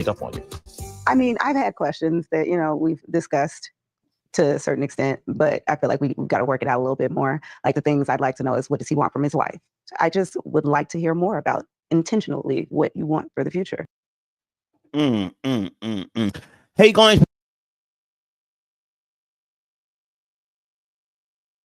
Up on you. I mean, I've had questions that, we've discussed to a certain extent, but I feel like we've got to work it out a little bit more. Like the things I'd like to know is, what does he want from his wife? I just would like to hear more about intentionally what you want for the future. Hey guys,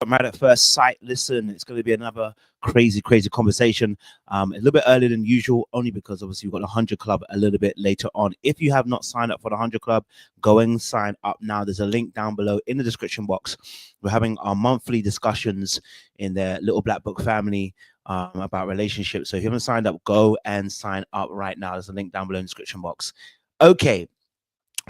Married at First Sight. Listen, it's going to be another crazy conversation. A little bit earlier than usual, only because obviously we've got the 100 Club a little bit later on. If you have not signed up for the 100 Club, go and sign up now. There's a link down below in the description box. We're having our monthly discussions in the Little Black Book family about relationships. So if you haven't signed up, go and sign up right now. There's a link down below in the description box. Okay,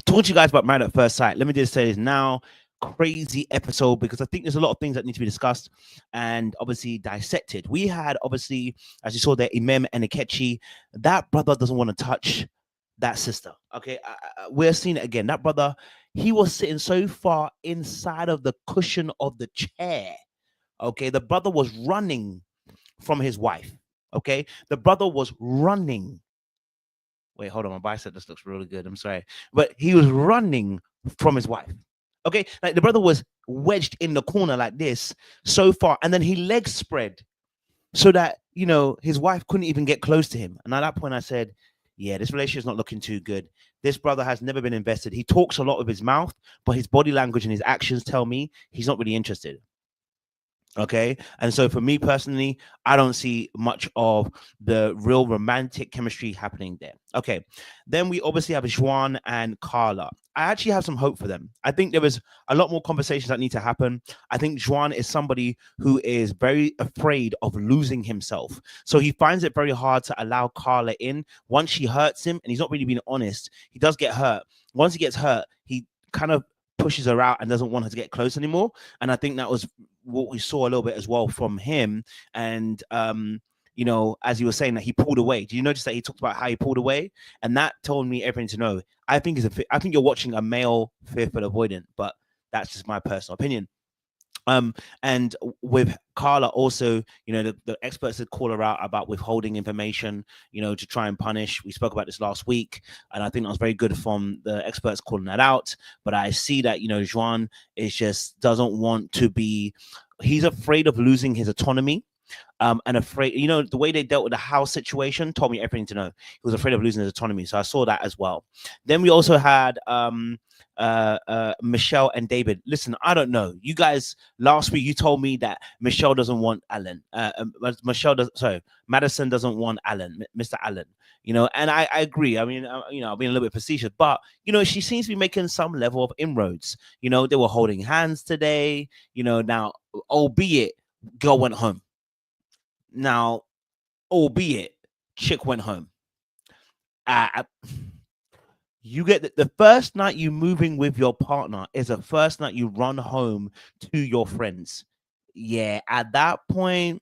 talking to you guys about Married at First Sight. Let me just say this now. Crazy episode, because I think there's a lot of things that need to be discussed and obviously dissected. We had, obviously, as you saw there, Emem and Ikechi. That brother doesn't want to touch that sister. Okay, we're seeing it again. That brother, he was sitting so far inside of the cushion of the chair. Okay, the brother was running from his wife. Okay, the brother was running. Wait, hold on, my bicep just looks really good. I'm sorry, but he was running from his wife. Okay, like the brother was wedged in the corner like this so far, and then he legs spread so that, his wife couldn't even get close to him. And at that point I said, yeah, this relationship's not looking too good. This brother has never been invested. He talks a lot with his mouth, but his body language and his actions tell me he's not really interested. Okay, and so for me personally, I don't see much of the real romantic chemistry happening there. Okay, then we obviously have Juan and Carla. I actually have some hope for them. I think there is a lot more conversations that need to happen. I think Juan is somebody who is very afraid of losing himself, so he finds it very hard to allow Carla in. Once she hurts him, and he's not really being honest, he does get hurt. Once he gets hurt, he kind of pushes her out and doesn't want her to get close anymore. And I think that was what we saw a little bit as well from him. And as you were saying, that he pulled away. Do you notice that he talked about how he pulled away? And that told me everything to know. I think you're watching a male fearful avoidant, but that's just my personal opinion. And with Carla also, the experts had called her out about withholding information, to try and punish. We spoke about this last week, and I think that was very good from the experts calling that out. But I see that, Juan is just doesn't want to be, he's afraid of losing his autonomy. And afraid, the way they dealt with the house situation told me everything to know. He was afraid of losing his autonomy. So I saw that as well. Then we also had Michelle and David. Listen, I don't know. You guys, last week, you told me that Michelle doesn't want Alan. Madison doesn't want Alan, Mr. Allen. And I agree. I mean, I've been a little bit facetious, but, she seems to be making some level of inroads. They were holding hands today, now, albeit girl went home. Now, albeit chick went home. You get the first night you moving with your partner is the first night you run home to your friends. Yeah, at that point,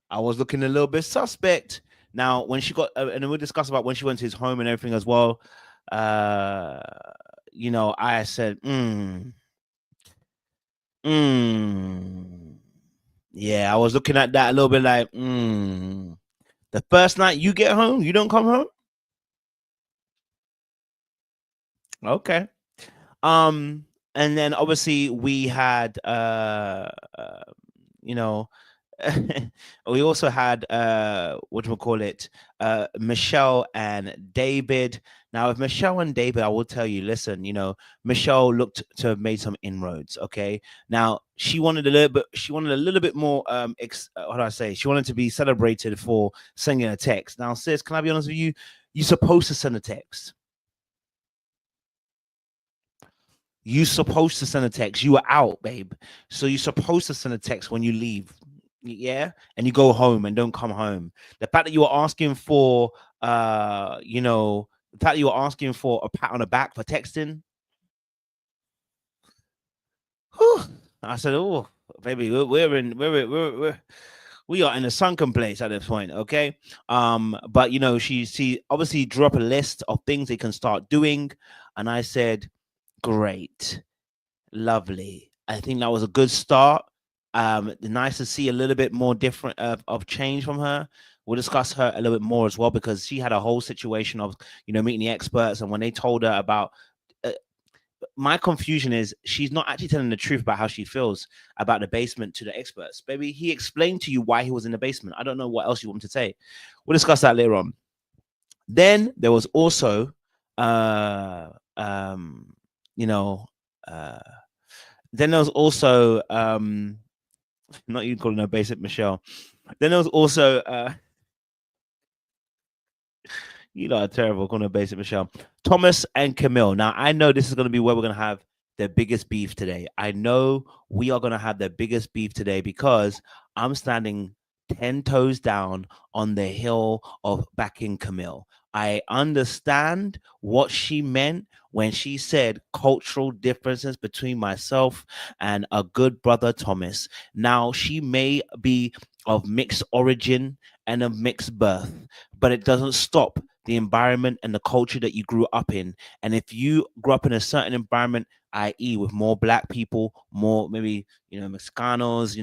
I was looking a little bit suspect. Now, when she got, and then we'll discuss about when she went to his home and everything as well. I said, yeah, I was looking at that a little bit like, the first night you get home, you don't come home? Okay. And then obviously we had we also had Michelle and David. Now with Michelle and David, I will tell you, listen, Michelle looked to have made some inroads. Okay, now she wanted a little bit more how do I say, she wanted to be celebrated for sending a text. Now sis, can I be honest with you, you're supposed to send a text. You're supposed to send a text. You were out, babe. So you're supposed to send a text when you leave. Yeah. And you go home and don't come home. The fact that you were asking for, the fact that you were asking for a pat on the back for texting. Whew, I said, oh, baby, we are in a sunken place at this point, okay? But she obviously drew up a list of things they can start doing, and I said, great, lovely. I think that was a good start. Nice to see a little bit more different of change from her. We'll discuss her a little bit more as well, because she had a whole situation of, meeting the experts, and when they told her about, my confusion is she's not actually telling the truth about how she feels about the basement to the experts. Baby, he explained to you why he was in the basement. I don't know what else you want to say. We'll discuss that later on. Then there was also, you know, then there was also, not you calling her basic Michelle. Then there was also, you know, terrible calling her basic Michelle. Thomas and Camille. Now I know this is going to be where we're going to have the biggest beef today. I know we are going to have the biggest beef today because I'm standing 10 toes down on the hill of backing Camille. I understand what she meant when she said cultural differences between myself and a good brother Thomas. Now, she may be of mixed origin and of mixed birth, but it doesn't stop the environment and the culture that you grew up in. And if you grew up in a certain environment, i.e., with more black people, more maybe, Mexicanos,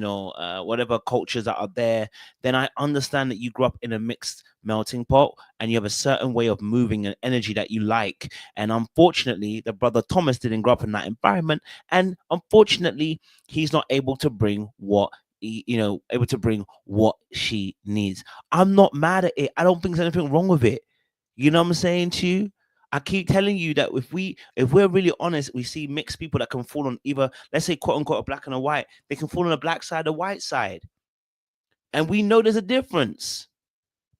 whatever cultures that are there, then I understand that you grew up in a mixed melting pot and you have a certain way of moving and energy that you like. And unfortunately, the brother Thomas didn't grow up in that environment. And unfortunately, he's not able to bring able to bring what she needs. I'm not mad at it. I don't think there's anything wrong with it. You know what I'm saying to you? I keep telling you that if we're really honest, we see mixed people that can fall on either, let's say, quote unquote, a black and a white. They can fall on the black side, the white side. And we know there's a difference.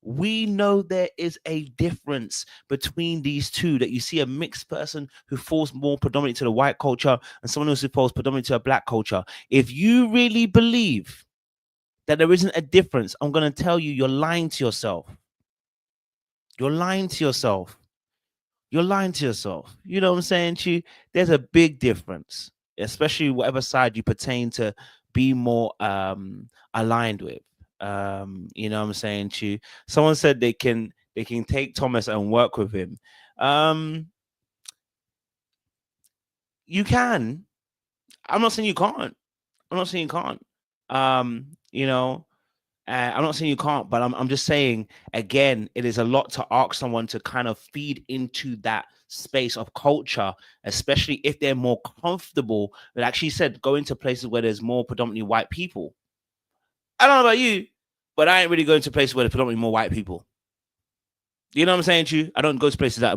We know there is a difference between these two, that you see a mixed person who falls more predominantly to the white culture and someone else who falls predominantly to a black culture. If you really believe that there isn't a difference, I'm going to tell you, you're lying to yourself. You're lying to yourself. You're lying to yourself. You know what I'm saying to you? There's a big difference, especially whatever side you pertain to be more aligned with. You know what I'm saying to you? Someone said they can take Thomas and work with him. You can. I'm not saying you can't. I'm not saying you can't. I'm not saying you can't, but I'm just saying, again, it is a lot to ask someone to kind of feed into that space of culture, especially if they're more comfortable. Like she said, go into places where there's more predominantly white people. I don't know about you, but I ain't really going to places where there's predominantly more white people. You know what I'm saying to you? I don't go to places that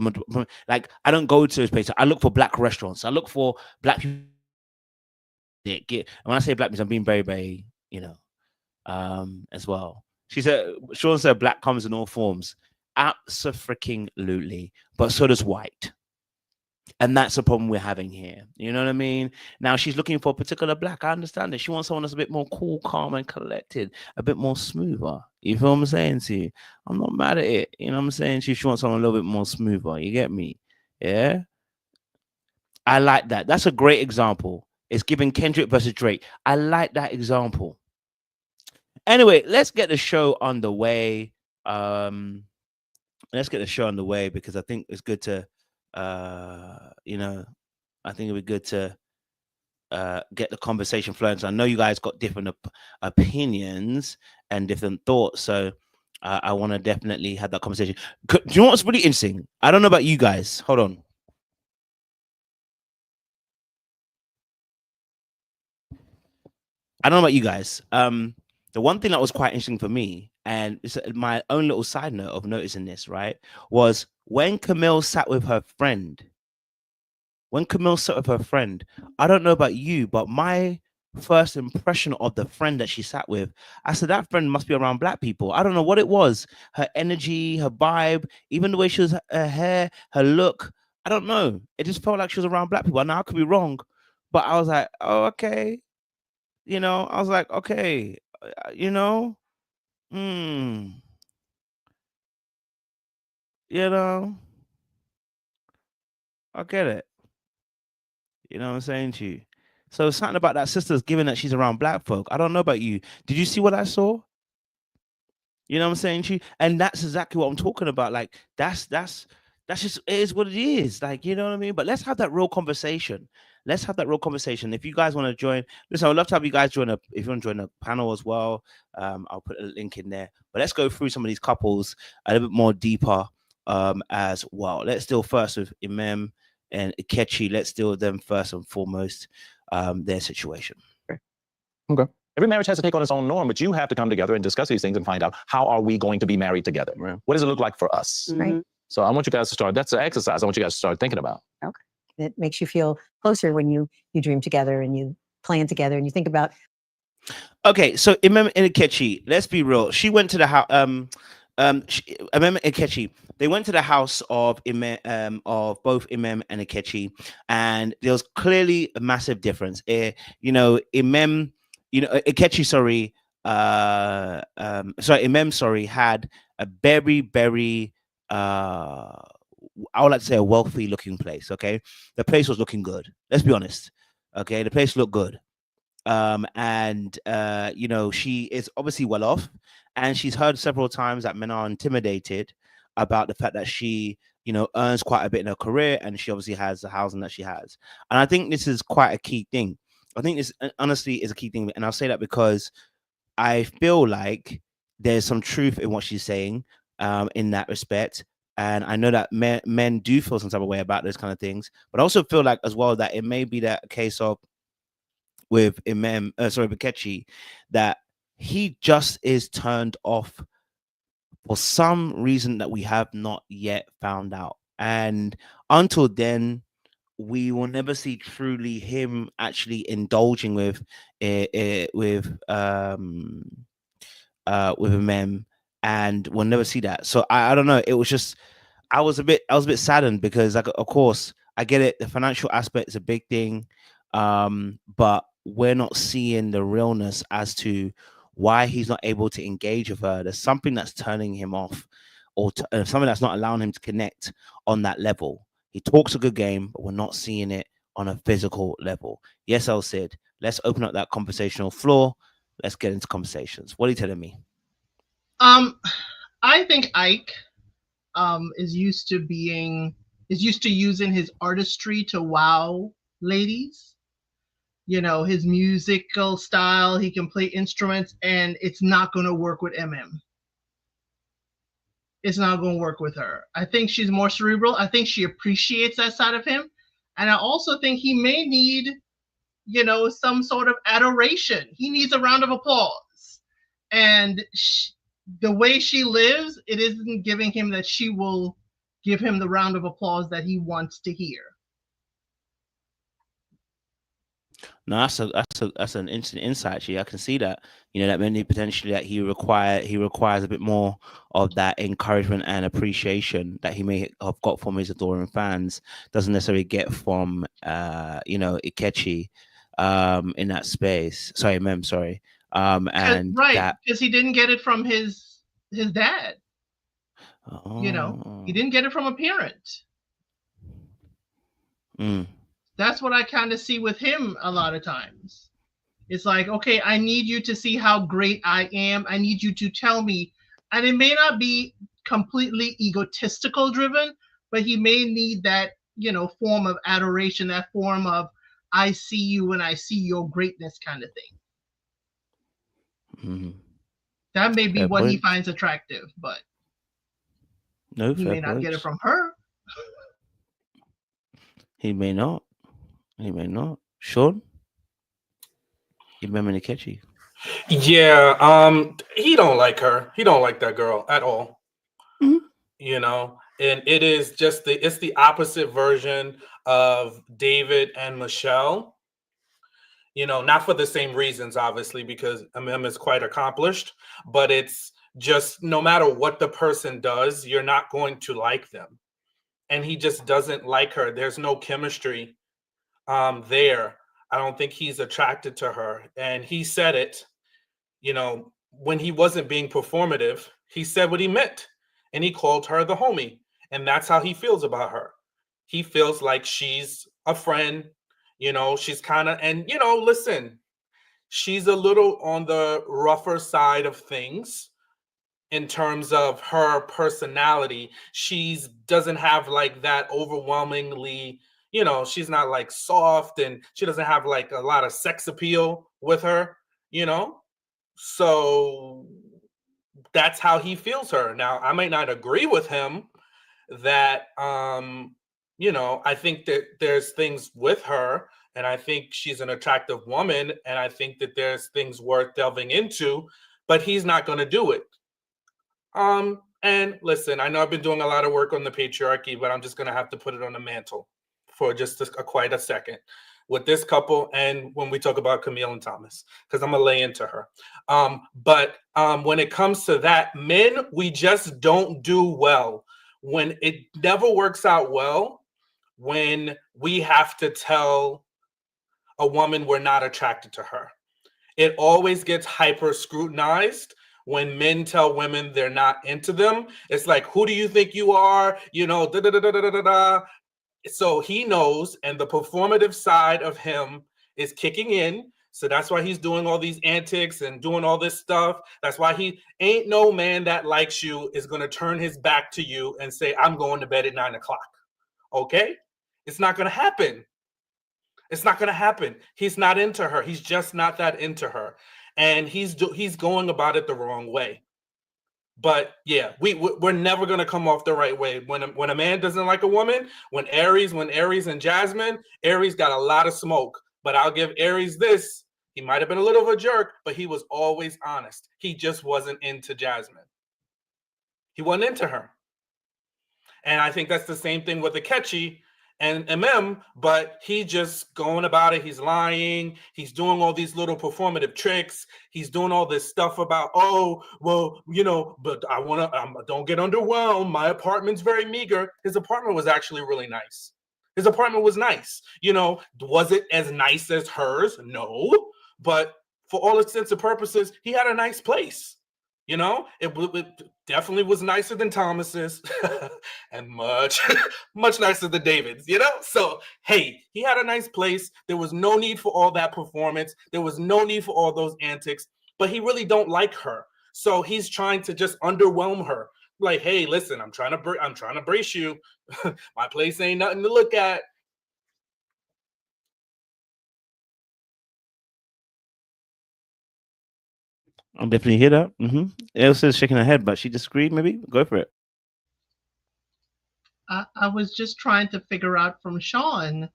like, I don't go to those places. I look for black restaurants. I look for black people. And when I say black, I'm being very, very, as well. Sean said black comes in all forms. Absolutely. But so does white. And that's the problem we're having here. You know what I mean? Now she's looking for a particular black. I understand it. She wants someone that's a bit more cool, calm, and collected, a bit more smoother. You feel what I'm saying to you? I'm not mad at it. You know what I'm saying? She wants someone a little bit more smoother. You get me? Yeah. I like that. That's a great example. It's giving Kendrick versus Drake. I like that example. Anyway, let's get the show underway. Let's get the show underway because I think it's good to, I think it'd be good to get the conversation flowing. So I know you guys got different opinions and different thoughts. So I want to definitely have that conversation. Do you know what's really interesting? I don't know about you guys. Hold on. I don't know about you guys. The one thing that was quite interesting for me, and it's my own little side note of noticing this, right, was when Camille sat with her friend. When Camille sat with her friend, I don't know about you, but my first impression of the friend that she sat with, I said that friend must be around black people. I don't know what it was. Her energy, her vibe, even the way she was, her hair, her look. I don't know. It just felt like she was around black people. Now I could be wrong, but I was like, oh, okay. I was like, okay, hmm, I get it. You know what I'm saying to you? So something about that sister's given that she's around black folk. I don't know about you. Did you see what I saw? You know what I'm saying to you? And that's exactly what I'm talking about. Like that's that's just it is what it is. Like, you know what I mean? But let's have that real conversation. Let's have that real conversation. If you guys want to join, listen, I would love to have you guys join if you want to join a panel as well. I'll put a link in there. But let's go through some of these couples a little bit more deeper as well. Let's deal first with Emem and Ikechi. Let's deal with them first and foremost, their situation. Okay. Every marriage has to take on its own norm, but you have to come together and discuss these things and find out, how are we going to be married together? Right. What does it look like for us? Right. So I want you guys to start. That's an exercise I want you guys to start thinking about. Okay. It makes you feel closer when you dream together and you plan together and you think about. Okay, so Emem and Ikechi, let's be real. She went to the house. Emem and Ikechi, they went to the house of both Emem and Ikechi, and there was clearly a massive difference. Emem, Ikechi, Emem, had a very, very I would like to say a wealthy looking place. Okay, the place was looking good. Let's be honest. Okay, the place looked good. She is obviously well off, and she's heard several times that men are intimidated about the fact that she, earns quite a bit in her career, and she obviously has the housing that she has. And I think this is quite a key thing. I think this honestly is a key thing, and I'll say that because I feel like there's some truth in what she's saying, in that respect. And I know that men do feel some type of way about those kind of things, but I also feel like as well that it may be that a case of with Ikechi, that he just is turned off for some reason that we have not yet found out. And until then, we will never see truly him actually indulging with Emem, and we'll never see that. So I don't know. It was just I was a bit saddened because, like, of course, I get it. The financial aspect is a big thing, but we're not seeing the realness as to why he's not able to engage with her. There's something that's turning him off, or something that's not allowing him to connect on that level. He talks a good game, but we're not seeing it on a physical level. Yes, El Cid, let's open up that conversational floor. Let's get into conversations. What are you telling me? I think Ike is used to using his artistry to wow ladies. His musical style, he can play instruments, and it's not going to work with Emem. It's not going to work with her. I think she's more cerebral. I think she appreciates that side of him. And I also think he may need, some sort of adoration. He needs a round of applause. And the way she lives, it isn't giving him that she will give him the round of applause that he wants to hear. No, that's an interesting insight. Actually, I can see that. That maybe potentially that he requires a bit more of that encouragement and appreciation that he may have got from his adoring fans. Doesn't necessarily get from Ikechi, in that space. Sorry, Mem. Sorry. And right, because he didn't get it from his dad. Oh. He didn't get it from a parent. That's what I kind of see with him a lot of times. It's like, okay, I need you to see how great I am. I need you to tell me. And it may not be completely egotistical driven, but he may need that, form of adoration, that form of, I see you and I see your greatness kind of thing. That may be what he finds attractive, but he may not get it from her. He may not. Sean? You remember Ikechi? Yeah, he don't like her. He don't like that girl at all. And it is just it's the opposite version of David and Michelle. Not for the same reasons, obviously, because Emem is quite accomplished, but it's just no matter what the person does, you're not going to like them. And he just doesn't like her. There's no chemistry there. I don't think he's attracted to her. And he said it, when he wasn't being performative, he said what he meant. And he called her the homie. And that's how he feels about her. He feels like she's a friend. She's kind of, and, listen, she's a little on the rougher side of things in terms of her personality. She's doesn't have like that overwhelmingly, she's not like soft, and she doesn't have like a lot of sex appeal with her, so that's how he feels her. Now, I might not agree with him that, I think that there's things with her, and I think she's an attractive woman, and I think that there's things worth delving into, but he's not going to do it. And listen, I know I've been doing a lot of work on the patriarchy, but I'm just going to have to put it on the mantle for just quite a second with this couple, and when we talk about Camille and Thomas, because I'm going to lay into her. But when it comes to that, men, we just don't do well. When it never works out well, when we have to tell a woman we're not attracted to her. It always gets hyper scrutinized when men tell women they're not into them. It's like, who do you think you are? Da da da da da da da. So he knows, and the performative side of him is kicking in. So that's why he's doing all these antics and doing all this stuff. That's why he ain't no man that likes you is going to turn his back to you and say, I'm going to bed at 9 o'clock. Okay? It's not going to happen. It's not going to happen. He's not into her. He's just not that into her. And he's going about it the wrong way. But yeah, we're never going to come off the right way. When a man doesn't like a woman, when Aries and Jasmine, Aries got a lot of smoke. But I'll give Aries this. He might have been a little of a jerk, but he was always honest. He just wasn't into Jasmine. He wasn't into her. And I think that's the same thing with Ikechi and Emem, but he just going about it. He's lying. He's doing all these little performative tricks. He's doing all this stuff about, oh, well, but I want to, don't get underwhelmed. My apartment's very meager. His apartment was actually really nice. His apartment was nice. Was it as nice as hers? No, but for all intents and purposes, he had a nice place. It definitely was nicer than Thomas's and much nicer than David's, So, hey, he had a nice place. There was no need for all that performance. There was no need for all those antics, but he really don't like her. So he's trying to just underwhelm her. Like, hey, listen, I'm trying to brace you. My place ain't nothing to look at. I'll definitely hear that. Elsa's shaking her head, but she disagreed. Maybe go for it. I was just trying to figure out from Sean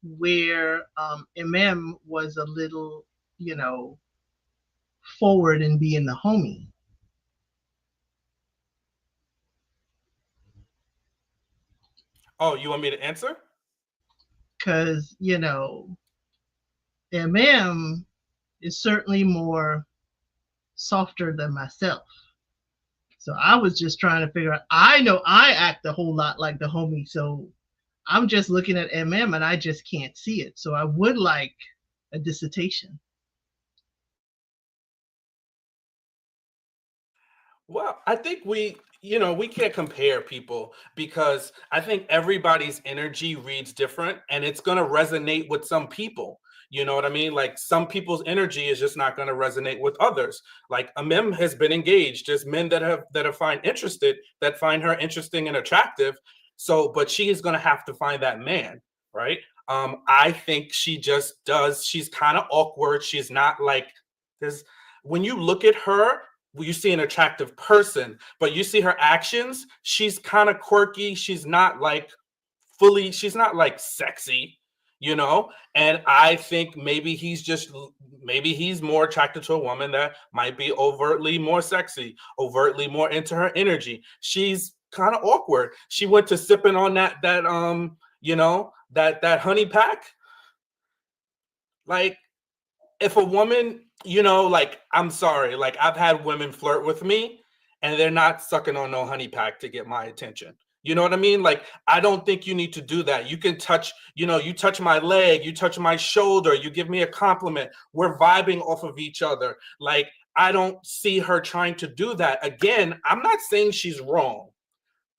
where Emem was a little, forward in being the homie. Oh, you want me to answer? Because, Emem is certainly more softer than myself. So I was just trying to figure out, I know I act a whole lot like the homie, so I'm just looking at Emem and I just can't see it. So I would like a dissertation. Well, I think we can't compare people because I think everybody's energy reads different and it's going to resonate with some people. You know what I mean? Like some people's energy is just not going to resonate with others. Like Emem has been engaged. There's men that find her interesting and attractive. So, but she is going to have to find that man, right? I think she just does. She's kind of awkward. She's not like this. When you look at her, you see an attractive person, but you see her actions, she's kind of quirky. She's not like sexy, and I think maybe he's more attracted to a woman that might be overtly more sexy, overtly more into her energy. She's kind of awkward. She went to sipping on that honey pack. Like, if a woman, I'm sorry, like I've had women flirt with me and they're not sucking on no honey pack to get my attention. You know what I mean? Like, I don't think you need to do that. You can touch, you touch my leg, you touch my shoulder, you give me a compliment. We're vibing off of each other. Like, I don't see her trying to do that. Again, I'm not saying she's wrong.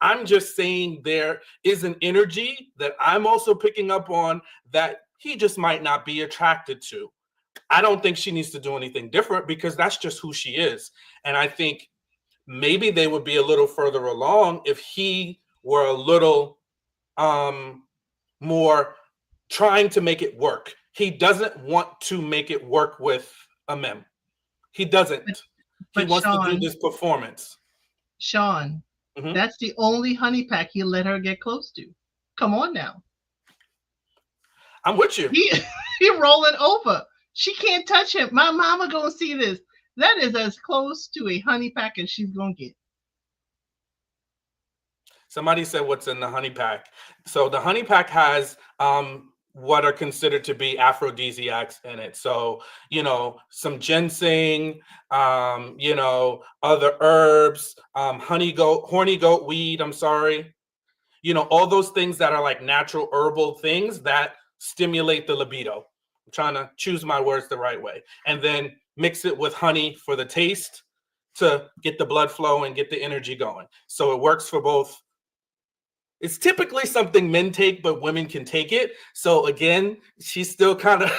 I'm just saying there is an energy that I'm also picking up on that he just might not be attracted to. I don't think she needs to do anything different because that's just who she is. And I think maybe they would be a little further along if he were a little more trying to make it work. He doesn't want to make it work with Emem. He doesn't. He But wants to do Sean, this performance. Sean, Mhm. that's the only honey pack he let her get close to. Come on now. I'm with you. He rolling over. She can't touch him. My mama gonna see this. That is as close to a honey pack as she's gonna get. Somebody said what's in the honey pack. So the honey pack has what are considered to be aphrodisiacs in it. So, some ginseng, other herbs, horny goat weed, I'm sorry. All those things that are like natural herbal things that stimulate the libido. I'm trying to choose my words the right way. And then mix it with honey for the taste to get the blood flow and get the energy going. So it works for both. It's typically something men take, but women can take it. So again, she's still kind of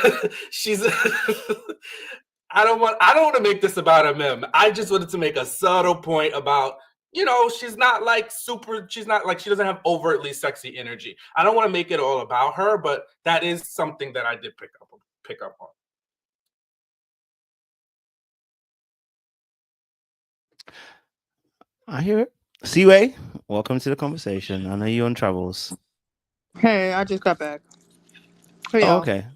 I don't want to make this about Emem. I just wanted to make a subtle point about, she's not like she doesn't have overtly sexy energy. I don't want to make it all about her, but that is something that I did pick up on. I hear it. Seaway, welcome to the conversation. I know you're on travels. Hey, I just got back. Hey, Oh, y'all. okay.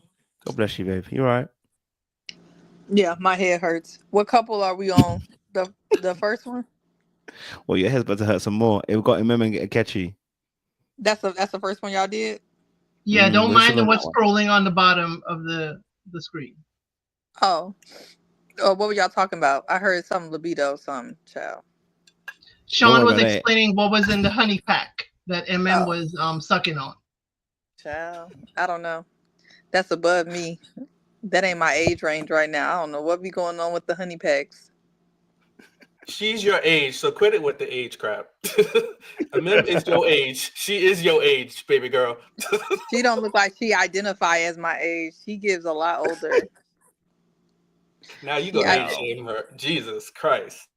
God bless you, babe. You all right? Yeah, my head hurts. What couple are we on? The first one? Well, your head's about to hurt some more. We've got Emem and Ikechi. That's the first one y'all did? Yeah, don't we're mind still on what's that one. scrolling on the bottom of the screen. Oh, what were y'all talking about? I heard some libido, some child. Sean was about that. explaining what was in the honey pack that Emem was sucking on. Child, I don't know. That's above me. That ain't my age range right now. I don't know what be going on with the honey packs. She's your age, so quit it with the age crap. Emem is your age. She is your age, baby girl. She don't look like she identify as my age. She gives a lot older. Now you go age shame her. Jesus Christ.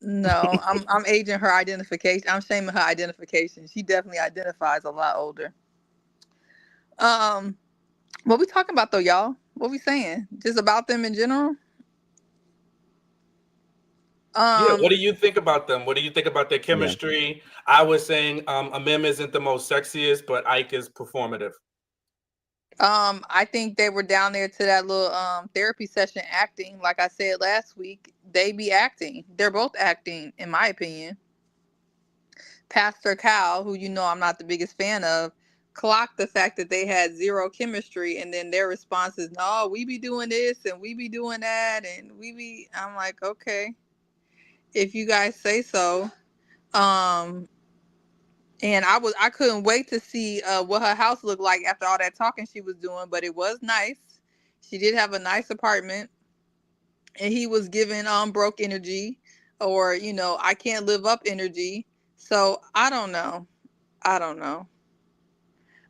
No, I'm aging her identification. I'm shaming her identification. She definitely identifies a lot older. What we talking about though, y'all? What we saying? Just about them in general? Yeah, what do you think about them? What do you think about their chemistry? Yeah. I was saying Emem isn't the most sexiest, but Ike is performative. I think they were down there to that little therapy session acting. Like I said last week, they be acting. They're both acting, in my opinion. Pastor Cal, who I'm not the biggest fan of, clocked the fact that they had zero chemistry, and then their response is, no, we be doing this and we be doing that, and I'm like, okay, if you guys say so. And I couldn't wait to see what her house looked like after all that talking she was doing, but it was nice. She did have a nice apartment, and he was giving broke energy, or I can't live up energy. So I don't know.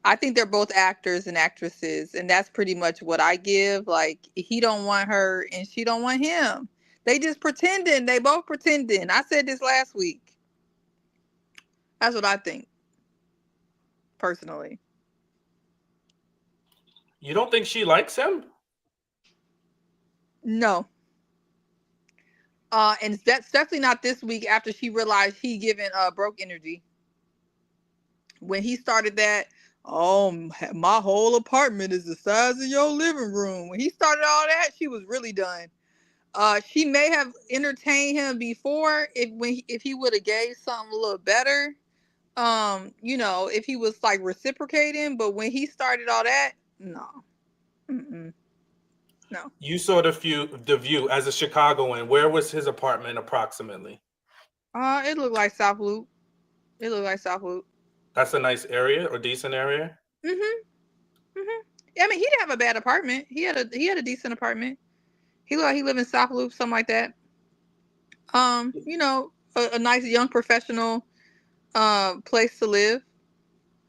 I think they're both actors and actresses, and that's pretty much what I give. Like, he don't want her and she don't want him. They just pretending. They both pretending. I said this last week. That's what I think, personally. You don't think she likes him? No. And that's definitely not this week after she realized he giving broke energy. When he started that, my whole apartment is the size of your living room. When he started all that, she was really done. She may have entertained him before if he would have gave something a little better. If he was like reciprocating, but when he started all that, no. Mm-mm. No. You saw the view as a Chicagoan. Where was his apartment approximately? It looked like South Loop. That's a nice area or decent area. I mean, he didn't have a bad apartment. He had a decent apartment. He looked like he lived in South Loop, something like that. A nice young professional place to live.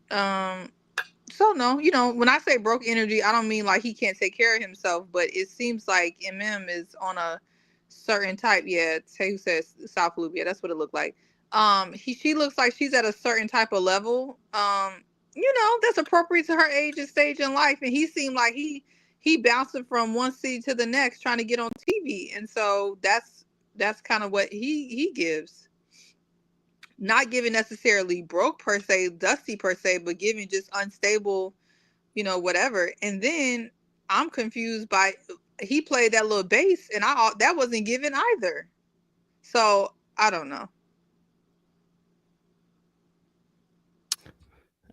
So no, when I say broke energy, I don't mean like he can't take care of himself, but it seems like Emem is on a certain type. Yeah, Tay who says South Loop. Yeah, that's what it looked like. She looks like she's at a certain type of level. That's appropriate to her age and stage in life. And he seemed like he bouncing from one seat to the next, trying to get on TV. And so that's kind of what he gives. Not giving necessarily broke per se, dusty per se, but giving just unstable, whatever. And then I'm confused by he played that little bass, and that wasn't given either. So I don't know.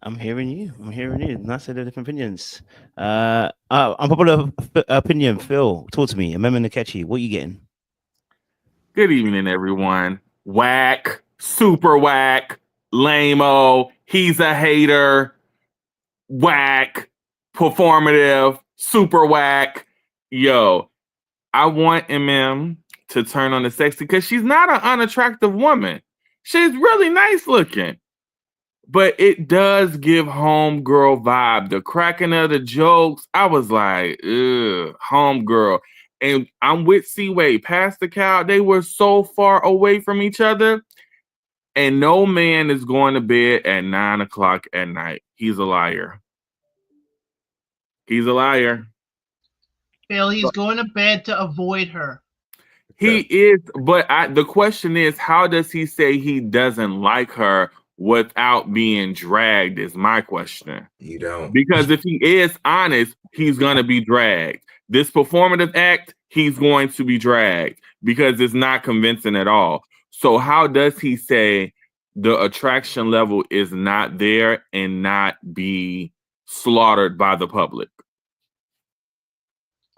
I'm hearing you. Nice to hear different opinions. Unpopular opinion. Phil, talk to me. Emem and Ikechi, what are you getting? Good evening, everyone. Whack, super whack, lame-o, he's a hater, whack, performative, super whack. Yo, I want Emem to turn on the sexy because she's not an unattractive woman. She's really nice looking. But it does give homegirl vibe. The cracking of the jokes, I was like, ugh, homegirl. And I'm with C-Way. Past the cow, they were so far away from each other. And no man is going to bed at 9 o'clock at night. He's a liar. He's a liar. Bill, he's going to bed to avoid her. He is, but the question is, how does he say he doesn't like her without being dragged is my question. You don't. Because if he is honest, he's going to be dragged. This performative act, he's going to be dragged because it's not convincing at all. So how does he say the attraction level is not there and not be slaughtered by the public?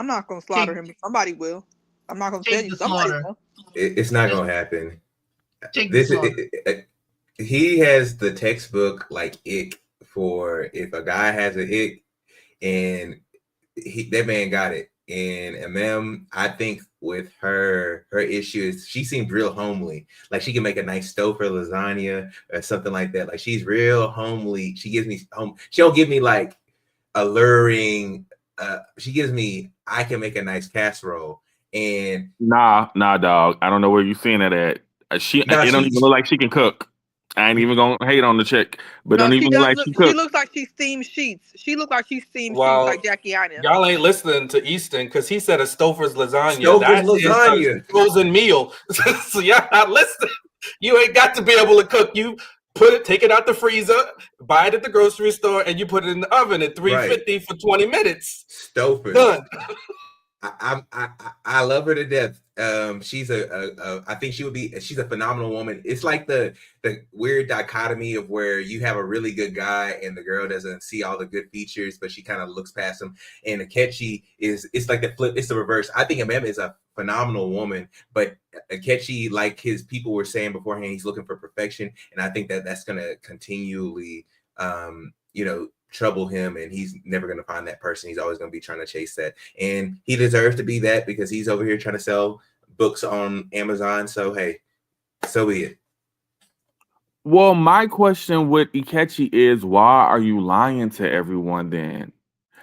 I'm not going to slaughter him. Somebody will. I'm not going to tell you. Somebody will. It's not going to happen. This he has the textbook like ick for if a guy has a ick, and that man got it. And Emem, I think with her issue is she seems real homely. Like she can make a nice stouffer lasagna or something like that. Like she's real homely. She gives me home. She don't give me like alluring. She gives me I can make a nice casserole. And nah, dog. I don't know where you're seeing that at. It don't even look like she can cook. I ain't even gonna hate on the chick, but don't even look like she cooks. She looks like she steams sheets. She looks like she steams sheets like Jackie and Emem. Y'all ain't listening to Easton because he said a Stouffer's lasagna. Stouffer's lasagna. That's a frozen meal. So y'all not listening. You ain't got to be able to cook. You take it out the freezer, buy it at the grocery store, and you put it in the oven at 350 for 20 minutes. Stouffer's. Done. I love her to death. She's I think she's a phenomenal woman. It's like the weird dichotomy of where you have a really good guy and the girl doesn't see all the good features, but she kind of looks past him. And Ikechi it's like the flip, it's the reverse. I think Emem is a phenomenal woman, but Ikechi, like his people were saying beforehand, he's looking for perfection. And I think that's gonna continually trouble him, and he's never going to find that person. He's always going to be trying to chase that, and he deserves to be that because he's over here trying to sell books on Amazon. So hey, so be it. Well, my question with Ikechi is, why are you lying to everyone then?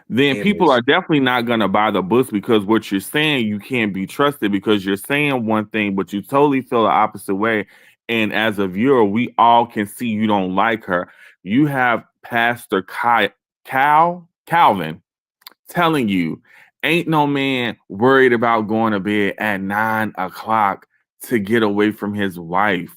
Then people are definitely not going to buy the books because what you're saying, you can't be trusted because you're saying one thing, but you totally feel the opposite way. And as a viewer, we all can see you don't like her. You have Pastor Calvin telling you, ain't no man worried about going to bed at 9 o'clock to get away from his wife.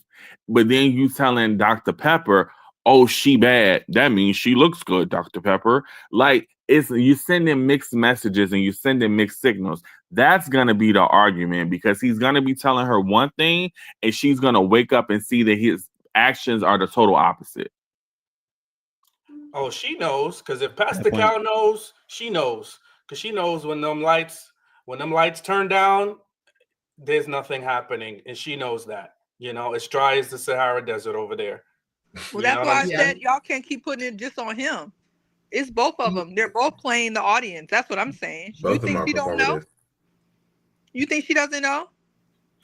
But then you telling Dr. Pepper, oh, she bad. That means she looks good, Dr. Pepper. Like, you sending mixed messages and you sending mixed signals. That's going to be the argument because he's going to be telling her one thing and she's going to wake up and see that his actions are the total opposite. Oh, she knows, because if Pastor Cal knows, she knows. Because she knows when them lights turn down, there's nothing happening. And she knows that. It's dry as the Sahara Desert over there. Well, that's why I said y'all can't keep putting it just on him. It's both of them. They're both playing the audience. That's what I'm saying. Both you think she don't know? You think she doesn't know?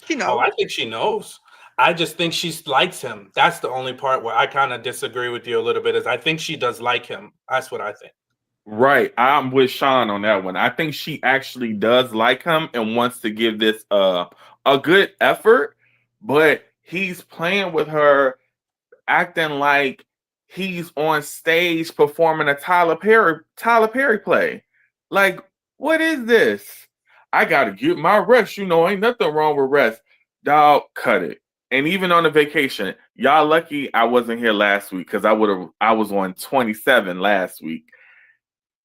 She knows. Oh, I think she knows. I just think she likes him. That's the only part where I kind of disagree with you a little bit, is I think she does like him. That's what I think. Right. I'm with Sean on that one. I think she actually does like him and wants to give this a a good effort, but he's playing with her, acting like he's on stage performing a Tyler Perry play. Like, what is this? I gotta get my rest. Ain't nothing wrong with rest. Dog, cut it. And even on the vacation, y'all lucky I wasn't here last week because I was on 27 last week.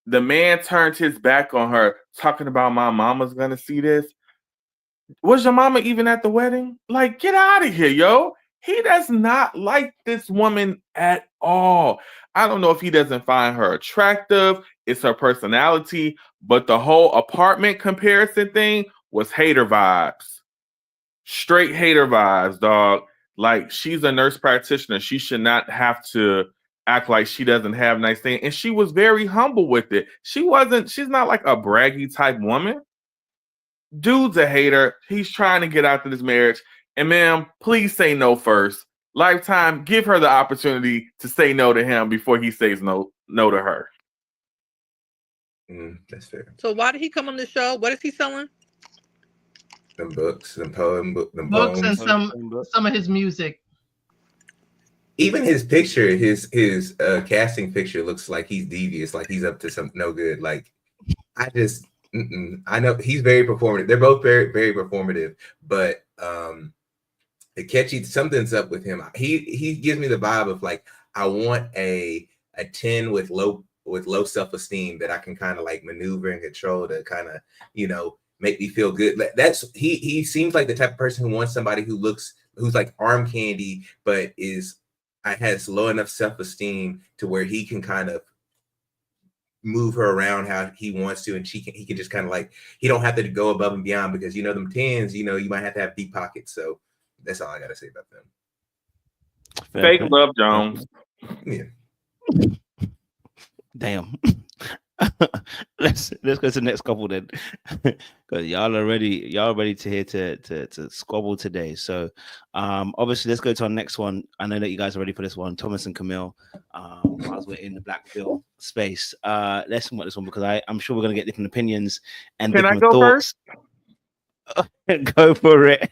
The man turned his back on her, talking about my mama's gonna see this. Was your mama even at the wedding? Like, get out of here, yo. He does not like this woman at all. I don't know if he doesn't find her attractive. It's her personality. But the whole apartment comparison thing was hater vibes. Straight hater vibes, dog. Like, she's a nurse practitioner. She should not have to act like she doesn't have nice things. And she was very humble with it. She's not like a braggy type woman. Dude's a hater. He's trying to get out of this marriage. And ma'am, please say no first. Lifetime, give her the opportunity to say no to him before he says no to her. That's fair. So why did he come on the show? What is he selling? Them books, them poems, them Books poems. and some of his music. Even his picture, his casting picture looks like he's devious, like he's up to some no good. Like, I just, I know he's very performative. They're both very, very performative, but Ikechi, something's up with him. He gives me the vibe of like, I want a 10 with low self-esteem that I can kind of like maneuver and control to kind of, make me feel good. That's he seems like the type of person who wants somebody who's like arm candy, but has low enough self-esteem to where he can kind of move her around how he wants to, and he can just kind of like, he don't have to go above and beyond, because them 10s, you might have to have deep pockets. So that's all I gotta say about them. Fake Love Jones. Yeah. Damn. let's go to the next couple then, because y'all are ready to hear to squabble today. So obviously let's go to our next one. I know that you guys are ready for this one. Thomas and Camille, as we're in the black pill space, let's talk about this one, because I'm sure we're going to get different opinions and Can different I go thoughts first? Go for it.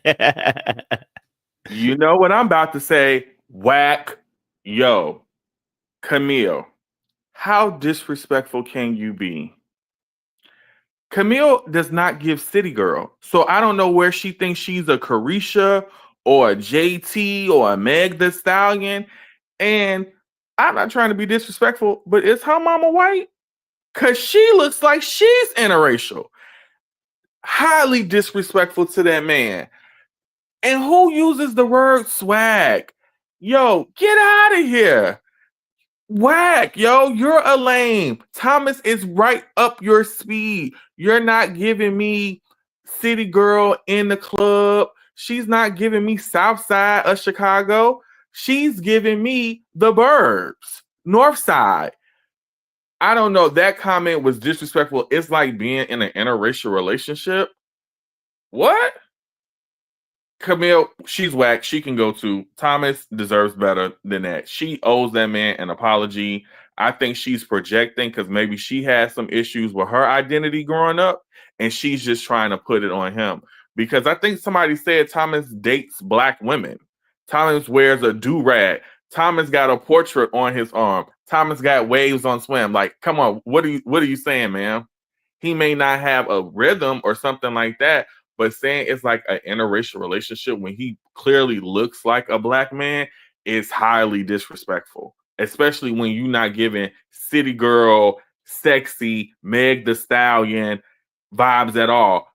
You know what I'm about to say? Whack. Yo, Camille, how disrespectful can you be? Camille does not give City Girl. So I don't know where she thinks she's a Carisha or a JT or a Meg Thee Stallion. And I'm not trying to be disrespectful, but is her mama white? Because she looks like she's interracial. Highly disrespectful to that man. And who uses the word swag? Yo, get out of here. Whack, yo, you're a lame. Thomas is right up your speed. You're not giving me City Girl in the club. She's not giving me South Side of Chicago. She's giving me the burbs, North Side. I don't know. That comment was disrespectful. It's like being in an interracial relationship. What? Camille, she's whack. She can go to. Thomas deserves better than that. She owes that man an apology. I think she's projecting because maybe she had some issues with her identity growing up, and she's just trying to put it on him. Because I think somebody said Thomas dates black women. Thomas wears a do-rag. Thomas got a portrait on his arm. Thomas got waves on swim. Like, come on, what are you saying, man? He may not have a rhythm or something like that, but saying it's like an interracial relationship when he clearly looks like a black man is highly disrespectful, especially when you're not giving City Girl, sexy, Meg Thee Stallion vibes at all.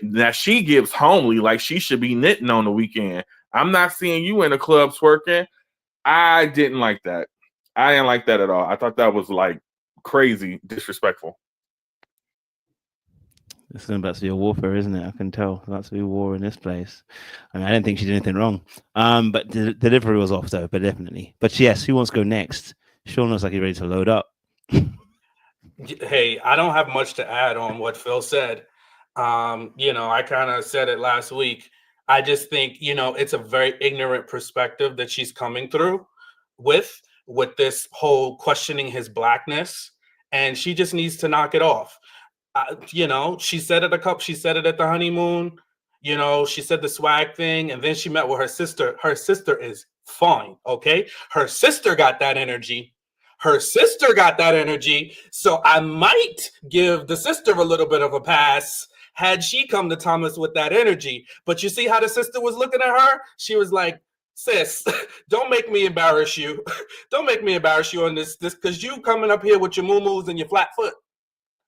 Now she gives homely, like she should be knitting on the weekend. I'm not seeing you in the club twerking. I didn't like that. I didn't like that at all. I thought that was like crazy disrespectful. It's about to be a warfare, isn't it? I can tell. It's about to be war in this place. I mean, I didn't think she did anything wrong. But the delivery was off, though, but definitely. But yes, who wants to go next? Sean looks like he's ready to load up. Hey, I don't have much to add on what Phil said. I kind of said it last week. I just think, it's a very ignorant perspective that she's coming through with this whole questioning his blackness, and she just needs to knock it off. She said it she said it at the honeymoon. You know, she said the swag thing, and then she met with her sister. Her sister is fine, okay? Her sister got that energy. Her sister got that energy. So I might give the sister a little bit of a pass had she come to Thomas with that energy. But you see how the sister was looking at her? She was like, sis, don't make me embarrass you. Don't make me embarrass you on this because you coming up here with your moo-moos and your flat foot.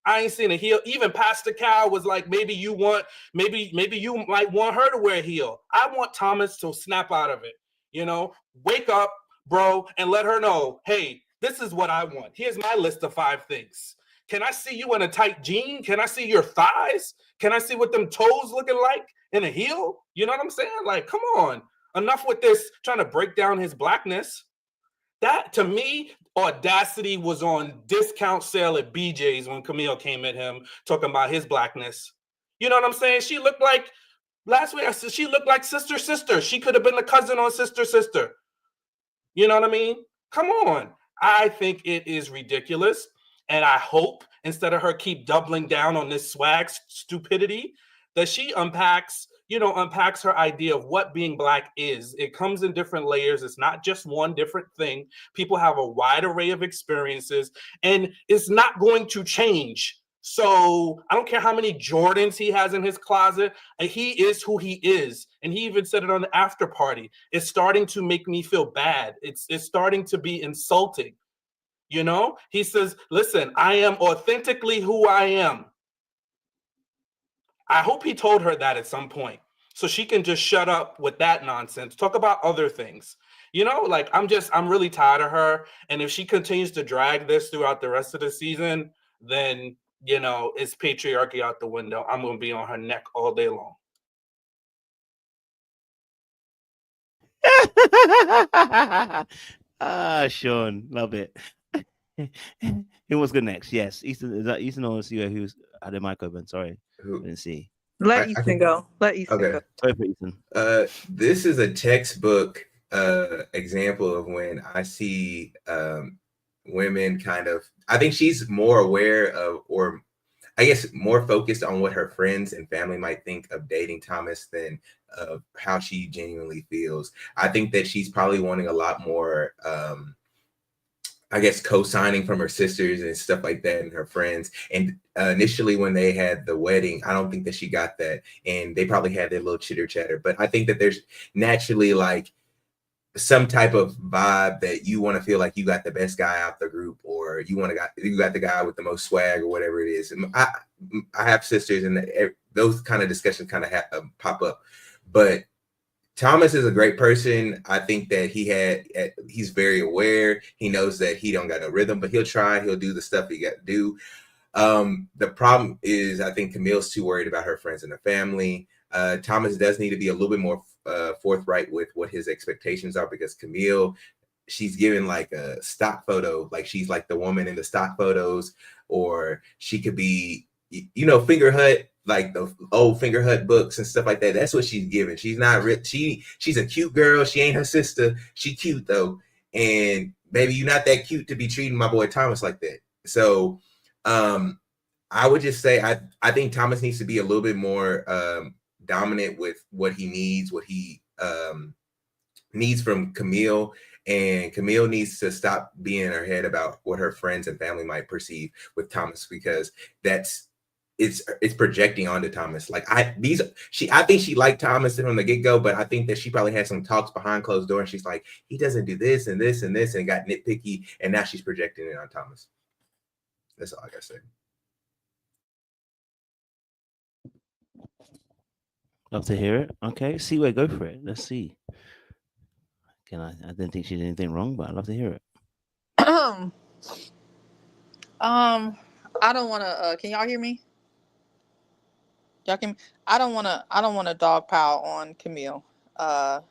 I ain't seen a heel. Even Pastor Cal was like, maybe you might want her to wear a heel. I want Thomas to snap out of it. You know, wake up, bro, and let her know, hey, this is what I want. Here's my list of 5 things. Can I see you in a tight jean? Can I see your thighs? Can I see what them toes looking like in a heel? You know what I'm saying? Like, come on. Enough with this trying to break down his blackness. That, to me, audacity was on discount sale at BJ's when Camille came at him talking about his blackness. You know what I'm saying? She looked like, last week I said she looked like sister. She could have been the cousin on sister. You know what I mean? Come on. I think it is ridiculous. And I hope instead of her keep doubling down on this swag stupidity, that she unpacks her idea of what being Black is. It comes in different layers. It's not just one different thing. People have a wide array of experiences, and it's not going to change. So I don't care how many Jordans he has in his closet. He is who he is. And he even said it on the after party. It's starting to make me feel bad. It's starting to be insulting. You know, he says, listen, I am authentically who I am. I hope he told her that at some point so she can just shut up with that nonsense. Talk about other things. You know, like I'm really tired of her. And if she continues to drag this throughout the rest of the season, then, you know, it's patriarchy out the window. I'm going to be on her neck all day long. Sean, love it. Who was good next? Yes, Easton. Is that Easton or Siwa who's had a mic open? Sorry, I didn't see. Let Easton go. Let Easton go. Sorry for Easton. This is a textbook example of when I see women kind of. I think she's more aware of, or I guess more focused on what her friends and family might think of dating Thomas than how she genuinely feels. I think that she's probably wanting a lot more. I guess co-signing from her sisters and stuff like that and her friends. And initially when they had the wedding, I don't think that she got that. And they probably had their little chitter chatter. But I think that there's naturally like some type of vibe that you want to feel like you got the best guy out the group, or you got the guy with the most swag or whatever it is. And I have sisters, and those kind of discussions kind of pop up. But Thomas is a great person. I think that he's very aware. He knows that he don't got no rhythm, but he'll do the stuff he got to do. The problem is, I think Camille's too worried about her friends and her family. Thomas does need to be a little bit more forthright with what his expectations are, because Camille, she's given like a stock photo, like she's like the woman in the stock photos, or she could be, you know, Finger Hut, like the old Finger Hut books and stuff like that. That's what she's given. She's not she's a cute girl. She ain't her sister. She cute though. And baby, you're not that cute to be treating my boy Thomas like that. So I would just say I think Thomas needs to be a little bit more dominant with what he needs from Camille. And Camille needs to stop being in her head about what her friends and family might perceive with Thomas, because it's projecting onto Thomas. Like I think she liked Thomas from the get-go, but I think that she probably had some talks behind closed doors, and she's like, he doesn't do this and this and this, and got nitpicky, and now she's projecting it on Thomas. That's all I gotta say. Love to hear it. Okay, see where go for it. Let's see. I didn't think she did anything wrong, but I'd love to hear it. I don't want to. Can y'all hear me? Y'all can. I don't want to dogpile on Camille. I'm.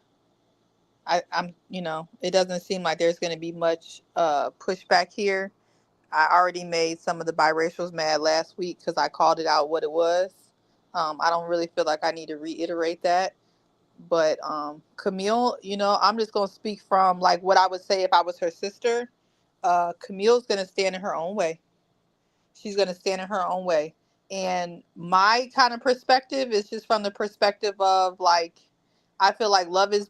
You know, it doesn't seem like there's going to be much pushback here. I already made some of the biracials mad last week because I called it out what it was. I don't really feel like I need to reiterate that. But Camille, you know, I'm just going to speak from like what I would say if I was her sister. Camille's going to stand in her own way. She's going to stand in her own way. And my kind of perspective is just from the perspective of like, I feel like love is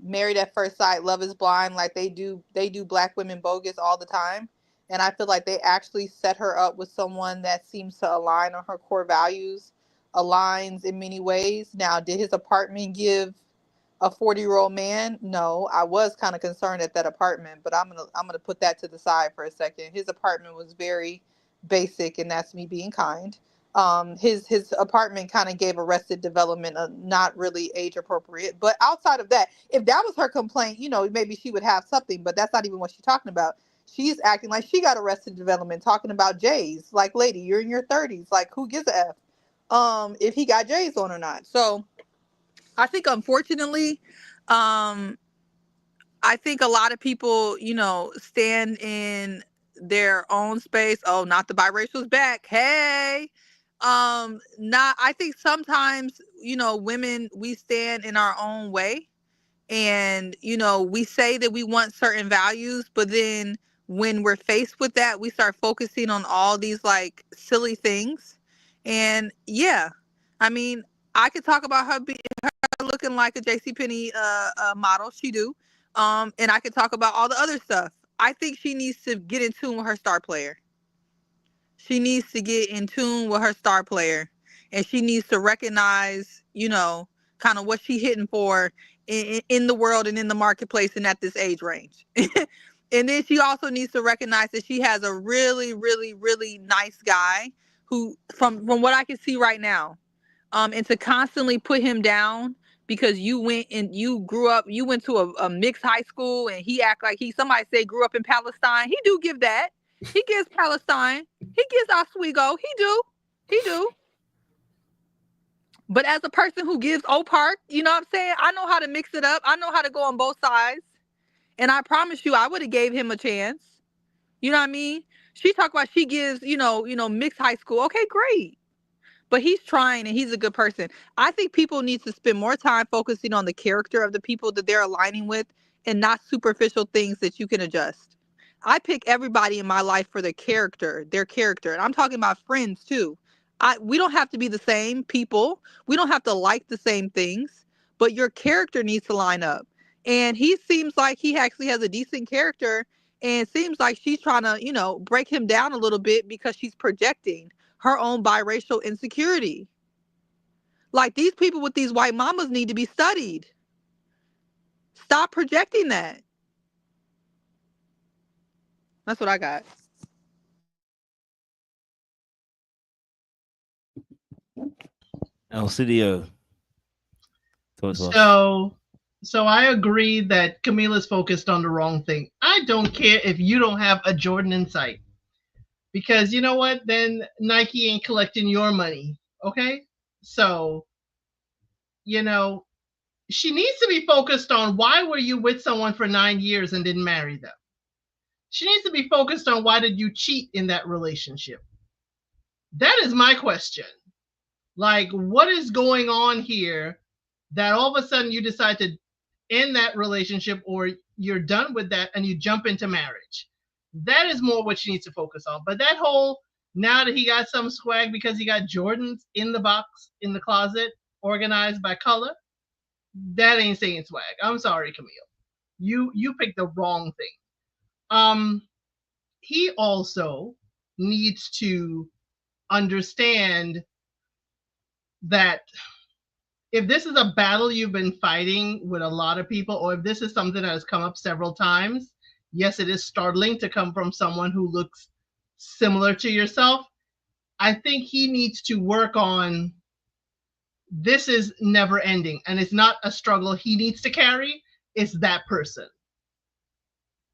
Married at First Sight, Love is Blind, like they do black women bogus all the time. And I feel like they actually set her up with someone that seems to align on her core values, aligns in many ways. Now, did his apartment give a 40-year-old man? No, I was kind of concerned at that apartment, but I'm gonna put that to the side for a second. His apartment was very basic, and that's me being kind. His apartment kind of gave Arrested Development a not really age appropriate. But outside of that, if that was her complaint, you know, maybe she would have something, but that's not even what she's talking about. She's acting like she got Arrested Development, talking about J's. Like, lady, you're in your 30s. Like, who gives a F if he got J's on or not? So I think, unfortunately, I think a lot of people, you know, stand in their own space. Oh, not the biracial's back. Hey. Not, I think sometimes, you know, women, we stand in our own way, and, you know, we say that we want certain values, but then when we're faced with that, we start focusing on all these like silly things. And yeah, I mean, I could talk about her looking like a JCPenney model. She do. And I could talk about all the other stuff. I think she needs to get in tune with her star player. She needs to get in tune with her star player, and she needs to recognize, you know, kind of what she's hitting for in the world and in the marketplace and at this age range. And then she also needs to recognize that she has a really, really, really nice guy who, from what I can see right now, and to constantly put him down because you went and you grew up, you went to a mixed high school, and he act like somebody say grew up in Palestine. He do give that. He gives Palestine. He gives Oswego. He do. But as a person who gives Oak Park, you know what I'm saying? I know how to mix it up. I know how to go on both sides. And I promise you, I would have gave him a chance. You know what I mean? She talk about she gives, you know, mixed high school. Okay, great. But he's trying, and he's a good person. I think people need to spend more time focusing on the character of the people that they're aligning with, and not superficial things that you can adjust. I pick everybody in my life for their character. And I'm talking about friends too. We don't have to be the same people. We don't have to like the same things, but your character needs to line up. And he seems like he actually has a decent character, and it seems like she's trying to, you know, break him down a little bit because she's projecting her own biracial insecurity. Like, these people with these white mamas need to be studied. Stop projecting that. That's what I got. Elcidio. So I agree that Camila's focused on the wrong thing. I don't care if you don't have a Jordan in sight. Because you know what? Then Nike ain't collecting your money. Okay? So, you know, she needs to be focused on why were you with someone for 9 years and didn't marry them? She needs to be focused on why did you cheat in that relationship? That is my question. Like, what is going on here that all of a sudden you decide to end that relationship, or you're done with that and you jump into marriage? That is more what she needs to focus on. But that whole, now that he got some swag because he got Jordans in the box, in the closet, organized by color, that ain't saying swag. I'm sorry, Camille. You picked the wrong thing. He also needs to understand that if this is a battle you've been fighting with a lot of people, or if this is something that has come up several times, yes, it is startling to come from someone who looks similar to yourself. I think he needs to work on, this is never ending, and it's not a struggle he needs to carry, it's that person.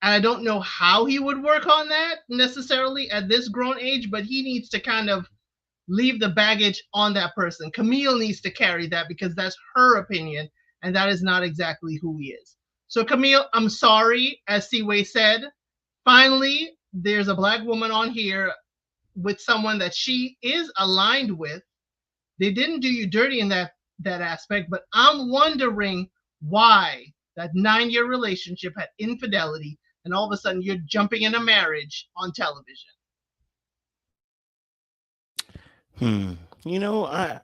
And I don't know how he would work on that necessarily at this grown age, but he needs to kind of leave the baggage on that person. Camille needs to carry that because that's her opinion, and that is not exactly who he is. So Camille, I'm sorry, as Seaway said, finally, there's a Black woman on here with someone that she is aligned with. They didn't do you dirty in that aspect, but I'm wondering why that 9-year relationship had infidelity, and all of a sudden you're jumping in a marriage on television. You know, I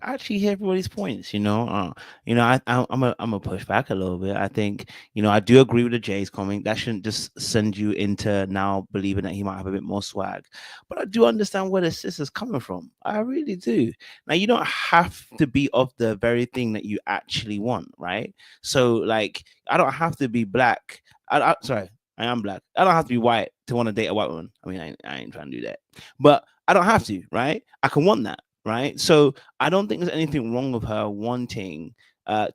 actually hear everybody's points. I'm a push back a little bit. I think, I do agree with the Jay's comment. That shouldn't just send you into now believing that he might have a bit more swag. But I do understand where the sis is coming from. I really do. Now, you don't have to be of the very thing that you actually want, right? So, like, I don't have to be black. Sorry, I am black. I don't have to be white to want to date a white woman. I mean, I ain't trying to do that. But I don't have to, right? I can want that, right? So I don't think there's anything wrong with her wanting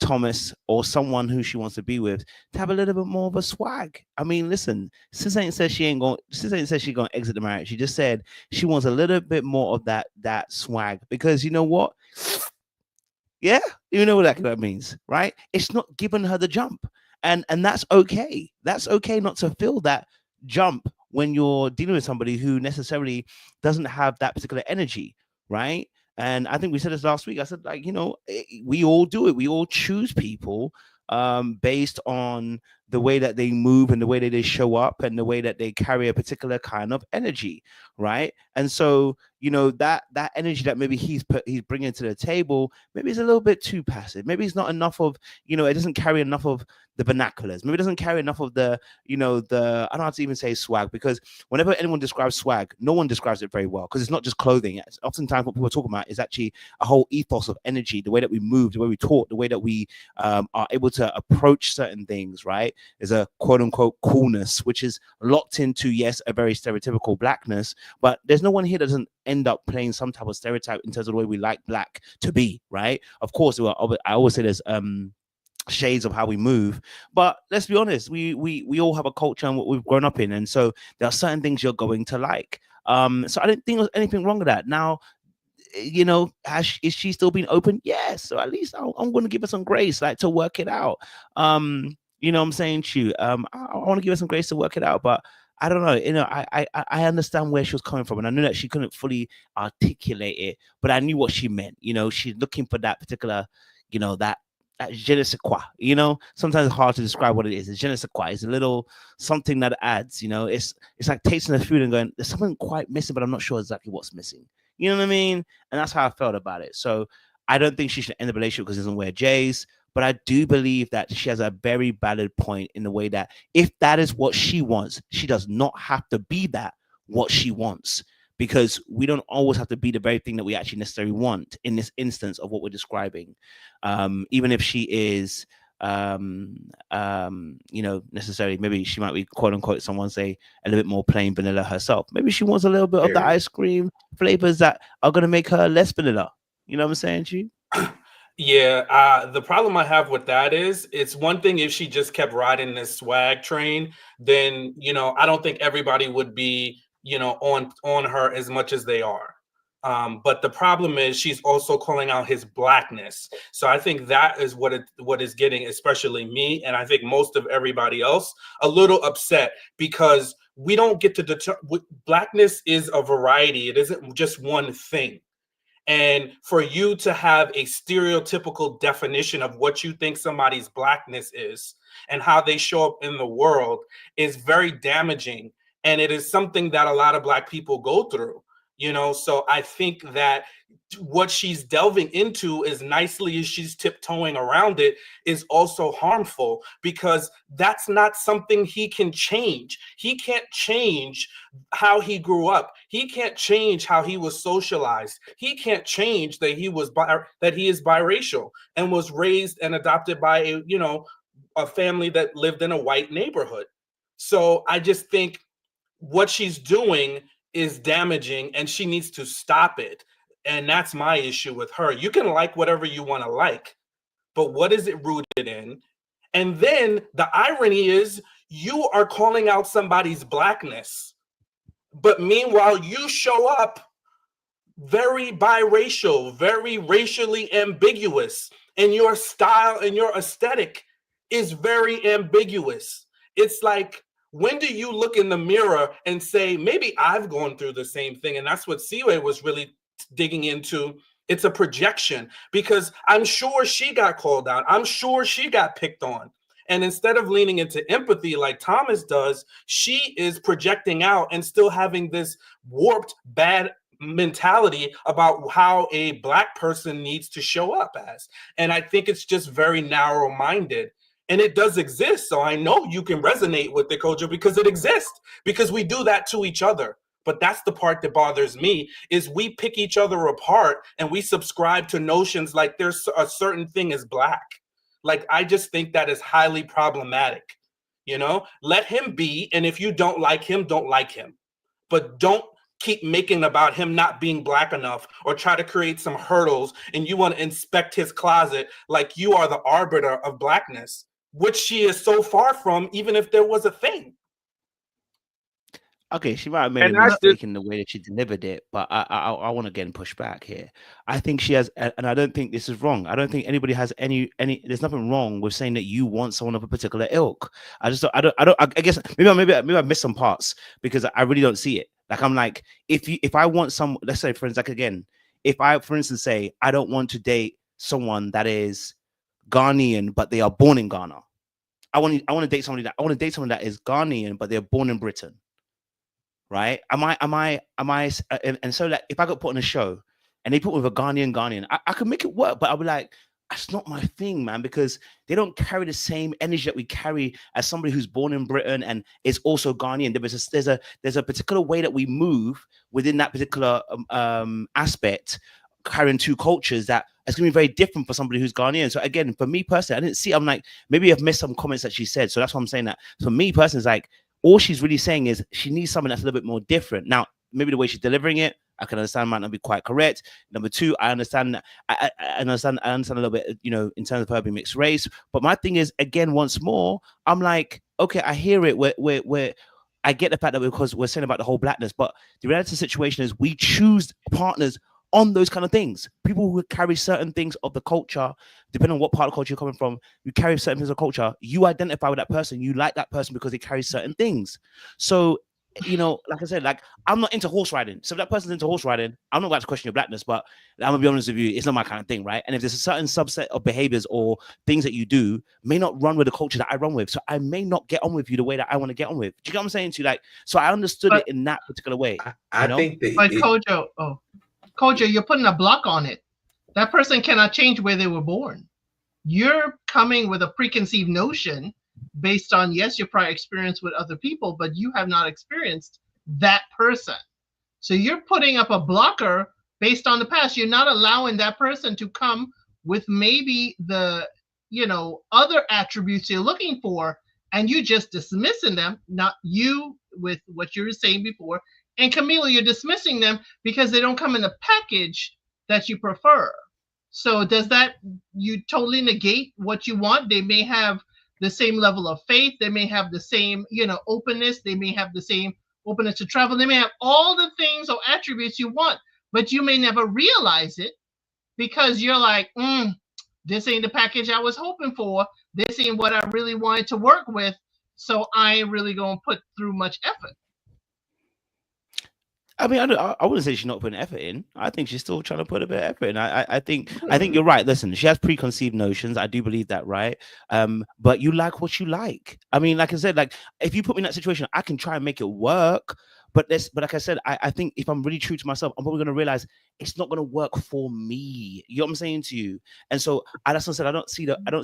Thomas or someone who she wants to be with to have a little bit more of a swag. I mean, listen, sis ain't said she ain't gonna exit the marriage. She just said she wants a little bit more of that swag, because you know what? Yeah, you know what that means, right? It's not giving her the jump. And that's okay. That's okay not to feel that jump when you're dealing with somebody who necessarily doesn't have that particular energy, right? And I think we said this last week. I said, like, we all do it. We all choose people based on the way that they move and the way that they show up and the way that they carry a particular kind of energy, right? And so, that energy that maybe he's bringing to the table, maybe it's a little bit too passive. Maybe it's not enough of, it doesn't carry enough of the vernaculars. Maybe it doesn't carry enough of the, I don't have to even say swag, because whenever anyone describes swag, no one describes it very well, because it's not just clothing. It's oftentimes what people are talking about is actually a whole ethos of energy, the way that we move, the way we talk, the way that we are able to approach certain things, right? Is a quote unquote coolness, which is locked into, yes, a very stereotypical blackness, but there's no one here that doesn't end up playing some type of stereotype in terms of the way we like black to be, right? Of course, I always say there's shades of how we move, but let's be honest, we all have a culture and what we've grown up in, and so there are certain things you're going to like. So I don't think there's anything wrong with that. Now, is she still being open? Yes. So at least I'm going to give her some grace, like, to work it out. What I'm saying to you, I want to give her some grace to work it out, but I don't know. I understand where she was coming from, and I knew that she couldn't fully articulate it, but I knew what she meant. She's looking for that particular, that je ne sais quoi. Sometimes it's hard to describe what it is. It's je ne sais quoi. It's a little something that adds. It's like tasting the food and going, there's something quite missing, but I'm not sure exactly what's missing. You know what I mean? And that's how I felt about it. So I don't think she should end the relationship because she doesn't wear J's. But I do believe that she has a very valid point in the way that if that is what she wants, she does not have to be what she wants, because we don't always have to be the very thing that we actually necessarily want in this instance of what we're describing. Even if she is, necessarily, maybe she might be quote unquote, someone say, a little bit more plain vanilla herself. Maybe she wants a little bit of the ice cream flavors that are going to make her less vanilla. You know what I'm saying, G? Yeah, the problem I have with that is, it's one thing if she just kept riding this swag train, then, I don't think everybody would be, on her as much as they are. But the problem is she's also calling out his blackness. So I think that is what is getting, especially me, and I think most of everybody else, a little upset, because we don't get to determine. Blackness is a variety. It isn't just one thing. And for you to have a stereotypical definition of what you think somebody's blackness is and how they show up in the world is very damaging. And it is something that a lot of Black people go through, So I think that what she's delving into, as nicely as she's tiptoeing around it, is also harmful, because that's not something he can change. He can't change how he grew up. He can't change how he was socialized. He can't change that he is biracial and was raised and adopted by a family that lived in a white neighborhood. So I just think what she's doing is damaging, and she needs to stop it. And that's my issue with her. You can like whatever you want to like, but what is it rooted in? And then the irony is, you are calling out somebody's blackness, but meanwhile you show up very biracial, very racially ambiguous, and your style and your aesthetic is very ambiguous. It's like, when do you look in the mirror and say, maybe I've gone through the same thing? And that's what Siwe was really digging into. It's a projection, because I'm sure she got called out. I'm sure she got picked on. And instead of leaning into empathy like Thomas does, she is projecting out and still having this warped, bad mentality about how a Black person needs to show up as. And I think it's just very narrow-minded. And it does exist. So I know you can resonate with the culture because it exists, because we do that to each other. But that's the part that bothers me, is we pick each other apart and we subscribe to notions like there's a certain thing is Black. Like, I just think that is highly problematic. You know, let him be. And if you don't like him, don't like him. But don't keep making about him not being Black enough, or try to create some hurdles, and you want to inspect his closet like you are the arbiter of Blackness, which she is so far from, even if there was a thing. Okay, she might have made And a I mistake just- in the way that she delivered it, but I want to again push back here. I think she has, and I don't think this is wrong. I don't think anybody has any. There's nothing wrong with saying that you want someone of a particular ilk. I guess maybe I missed some parts because I really don't see it. Like, I'm like, if I want some, let's say for instance, like again, if I, for instance, say I don't want to date someone that is Ghanaian but they are born in Ghana. I want to date someone that is Ghanaian but they're born in Britain. Right? And so like if I got put on a show and they put with a Ghanaian, I could make it work, but I'll be like, that's not my thing, man, because they don't carry the same energy that we carry as somebody who's born in Britain and is also Ghanaian. There's a particular way that we move within that particular aspect, carrying two cultures, that it's gonna be very different for somebody who's Ghanaian. So again, for me personally, I didn't see. I'm like, maybe I've missed some comments that she said. So that's why I'm saying that. For me personally, it's like, all she's really saying is she needs something that's a little bit more different. Now, maybe the way she's delivering it, I can understand, might not be quite correct. Number two, I understand that I understand a little bit, you know, in terms of her being mixed race. But my thing is, again, once more, I'm like, okay, I hear it. Where I get the fact that because we're saying about the whole Blackness, but the reality of the situation is we choose partners on those kind of things. People who carry certain things of the culture, depending on what part of the culture you're coming from, you carry certain things of culture. You identify with that person. You like that person because they carry certain things. So, you know, like I said, like I'm not into horse riding. So if that person's into horse riding, I'm not going to question your Blackness, but I'm gonna be honest with you, it's not my kind of thing, right? And if there's a certain subset of behaviors or things that you do may not run with the culture that I run with, so I may not get on with you the way that I want to get on with. Do you get what I'm saying to you? Like, so I understood it in that particular way. I think that But Kojo, you're putting a block on it. That person cannot change where they were born. You're coming with a preconceived notion based on, yes, your prior experience with other people, but you have not experienced that person. So you're putting up a blocker based on the past. You're not allowing that person to come with maybe the, you know, other attributes you're looking for, and you just dismissing them, not you with what you were saying before. And Camille, you're dismissing them because they don't come in the package that you prefer. So does that, you totally negate what you want? They may have the same level of faith. They may have the same, you know, openness. They may have the same openness to travel. They may have all the things or attributes you want, but you may never realize it because you're like, this ain't the package I was hoping for. This ain't what I really wanted to work with. So I ain't really going to put through much effort. I mean, I wouldn't say she's not putting effort in. I think she's still trying to put a bit of effort in. I think you're right. Listen, she has preconceived notions. I do believe that, right? But you like what you like. I mean, like I said, like if you put me in that situation, I can try and make it work. But like I said, I think if I'm really true to myself, I'm probably going to realize it's not going to work for me. You know what I'm saying to you? And so that's what I said. I don't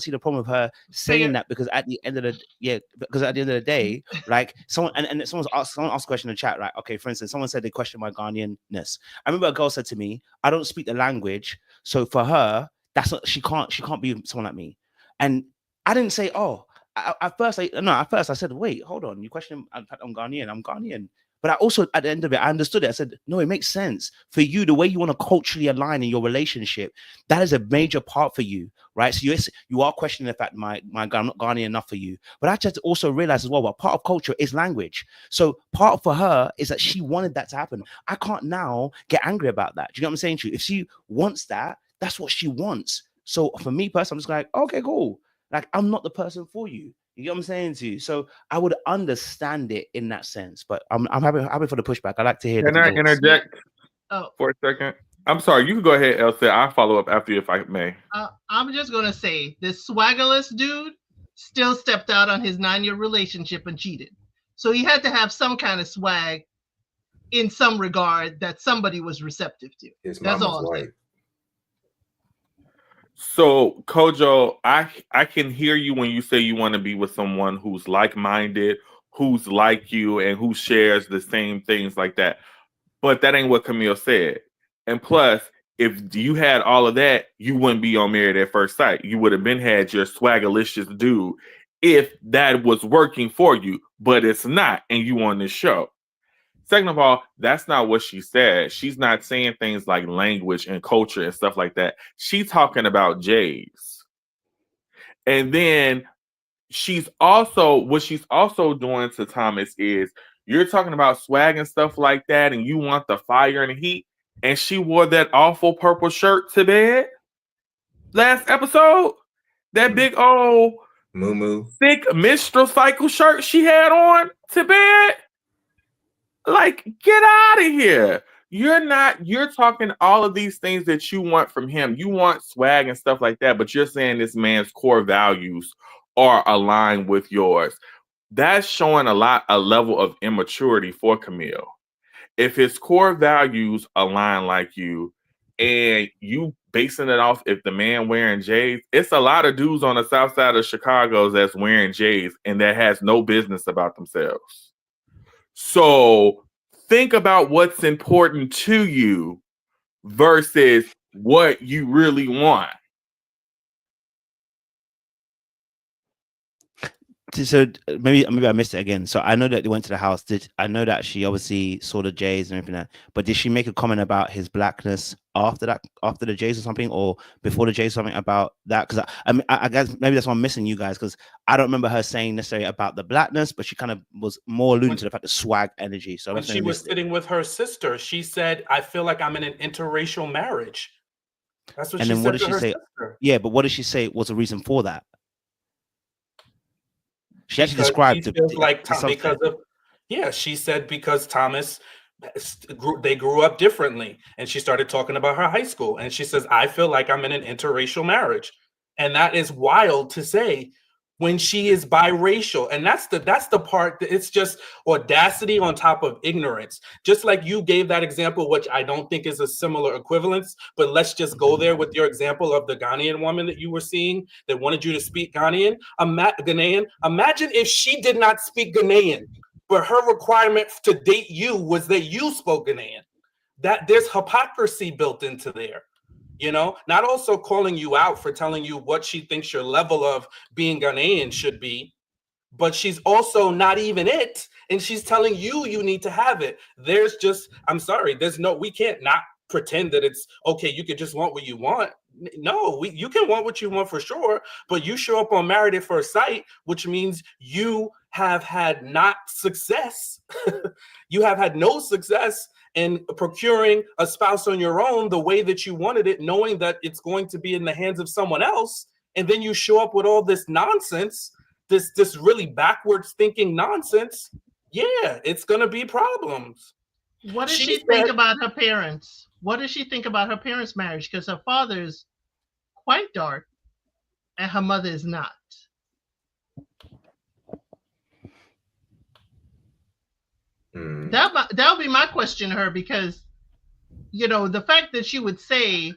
see the problem with her saying that, because at the end of the day, like someone asked a question in the chat, right? Okay, for instance, someone said they questioned my Ghanaian-ness. I remember a girl said to me, I don't speak the language, so for her, that's not, she can't be someone like me. And I didn't say, at first I said, wait, hold on, you question I'm Ghanaian, I'm Ghanaian. But I also, at the end of it, I understood it. I said, no, it makes sense. For you, the way you want to culturally align in your relationship, that is a major part for you, right? So you are questioning the fact I'm not Ghanaian enough for you. But I just also realized as well, well, part of culture is language. So part for her is that she wanted that to happen. I can't now get angry about that. Do you know what I'm saying to you? If she wants that, that's what she wants. So for me personally, I'm just like, okay, cool. Like, I'm not the person for you. You get what I'm saying to you? So I would understand it in that sense, but I'm happy for the pushback. I like to hear. Can I interject for a second? I'm sorry. You can go ahead, Elsa. I'll follow up after you if I may. I'm just gonna say this swaggerless dude still stepped out on his 9-year relationship and cheated. So he had to have some kind of swag in some regard that somebody was receptive to. His That's mama's all I'm white. saying. So, Kojo, I can hear you when you say you want to be with someone who's like-minded, who's like you, and who shares the same things like that. But that ain't what Camille said. And plus, if you had all of that, you wouldn't be on Married at First Sight. You would have been had your swagalicious dude if that was working for you. But it's not, and you on this show. Second of all, that's not what she said. She's not saying things like language and culture and stuff like that. She's talking about Jays. And then she's also doing to Thomas is you're talking about swag and stuff like that, and you want the fire and the heat. And she wore that awful purple shirt to bed last episode. That big old Moo thick menstrual cycle shirt she had on to bed. Like, get out of here. You're talking all of these things that you want from him. You want swag and stuff like that, but you're saying this man's core values are aligned with yours. That's showing a level of immaturity for Camille. If his core values align like you, and you basing it off if the man wearing J's, it's a lot of dudes on the south side of Chicago that's wearing J's and that has no business about themselves. So think about what's important to you versus what you really want. So maybe I missed it again. So I know that they went to the house. I know that she obviously saw the Jays and everything but did she make a comment about his blackness after the Jays or something, or before the Jays, something about that? Because I guess maybe that's why I'm missing you guys, because I don't remember her saying necessarily about the blackness, but she kind of was more alluding to the fact of swag energy. So when she was sitting with her sister, she said, "I feel like I'm in an interracial marriage." That's what she said. And then what did she say? Sister. Yeah, but what did she say was the reason for that? She actually described she said because Thomas, they grew up differently, and she started talking about her high school, and she says, "I feel like I'm in an interracial marriage," and that is wild to say when she is biracial. And that's the part that it's just audacity on top of ignorance. Just like you gave that example, which I don't think is a similar equivalence, but let's just go there with your example of the Ghanaian woman that you were seeing that wanted you to speak Ghanaian. Imagine if she did not speak Ghanaian, but her requirement to date you was that you spoke Ghanaian. That there's hypocrisy built into there. You know, not also calling you out for telling you what she thinks your level of being Ghanaian should be, but she's also not even it. And she's telling you need to have it. There's just, I'm sorry, we can't not pretend that it's okay. You could just want what you want. No, you can want what you want for sure, but you show up on Married at First Sight, which means you have had not success. You have had no success in procuring a spouse on your own the way that you wanted it, knowing that it's going to be in the hands of someone else. And then you show up with all this nonsense, this really backwards thinking nonsense. Yeah, it's going to be problems. What does she think about her parents? What does she think about her parents' marriage? Because her father is quite dark and her mother is not. That'll be my question to her, because, you know, the fact that she would say,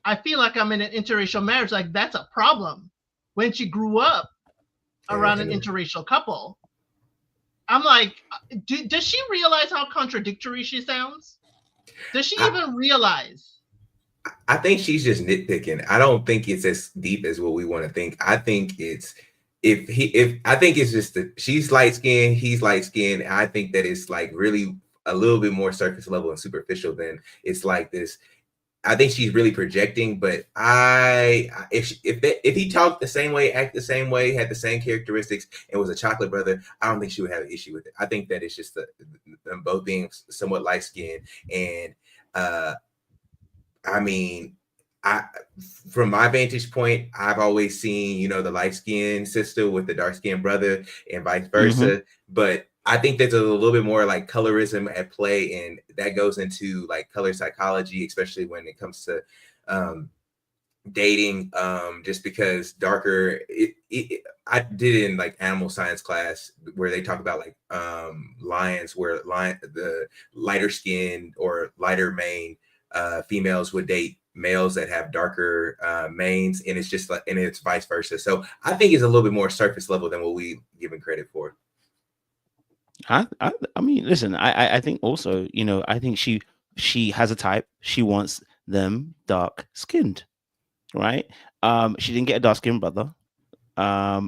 "I feel like I'm in an interracial marriage," like that's a problem when she grew up around an interracial couple. I'm like, does she realize how contradictory she sounds? Does she even realize? I think she's just nitpicking. I don't think it's as deep as what we want to think. I think it's I think it's just that she's light skinned, he's light skinned. I think that it's like really a little bit more surface level and superficial than it's like this. I think she's really projecting, but if he talked the same way, act the same way, had the same characteristics, and was a chocolate brother, I don't think she would have an issue with it. I think that it's just them both being somewhat light skinned, and I mean, from my vantage point, I've always seen, you know, the light skinned sister with the dark skinned brother and vice versa. Mm-hmm. But I think there's a little bit more like colorism at play, and that goes into like color psychology, especially when it comes to dating, just because darker, I did it in like animal science class where they talk about like lions, where the lighter skin or lighter mane females would date males that have darker manes, and it's just like, and it's vice versa. So I think it's a little bit more surface level than what we given credit for. I mean, listen, I think also, you know, I think she has a type. She wants them dark skinned, right? She didn't get a dark skinned brother,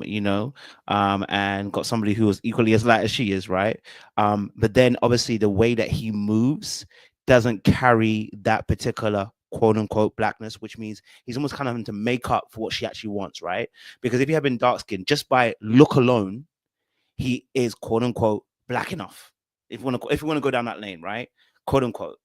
you know, and got somebody who was equally as light as she is, right? But then obviously the way that he moves doesn't carry that particular quote unquote blackness, which means he's almost kind of having to make up for what she actually wants, right? Because if you have been dark skinned, just by look alone, he is quote unquote black enough. If you want to go down that lane, right? Quote unquote.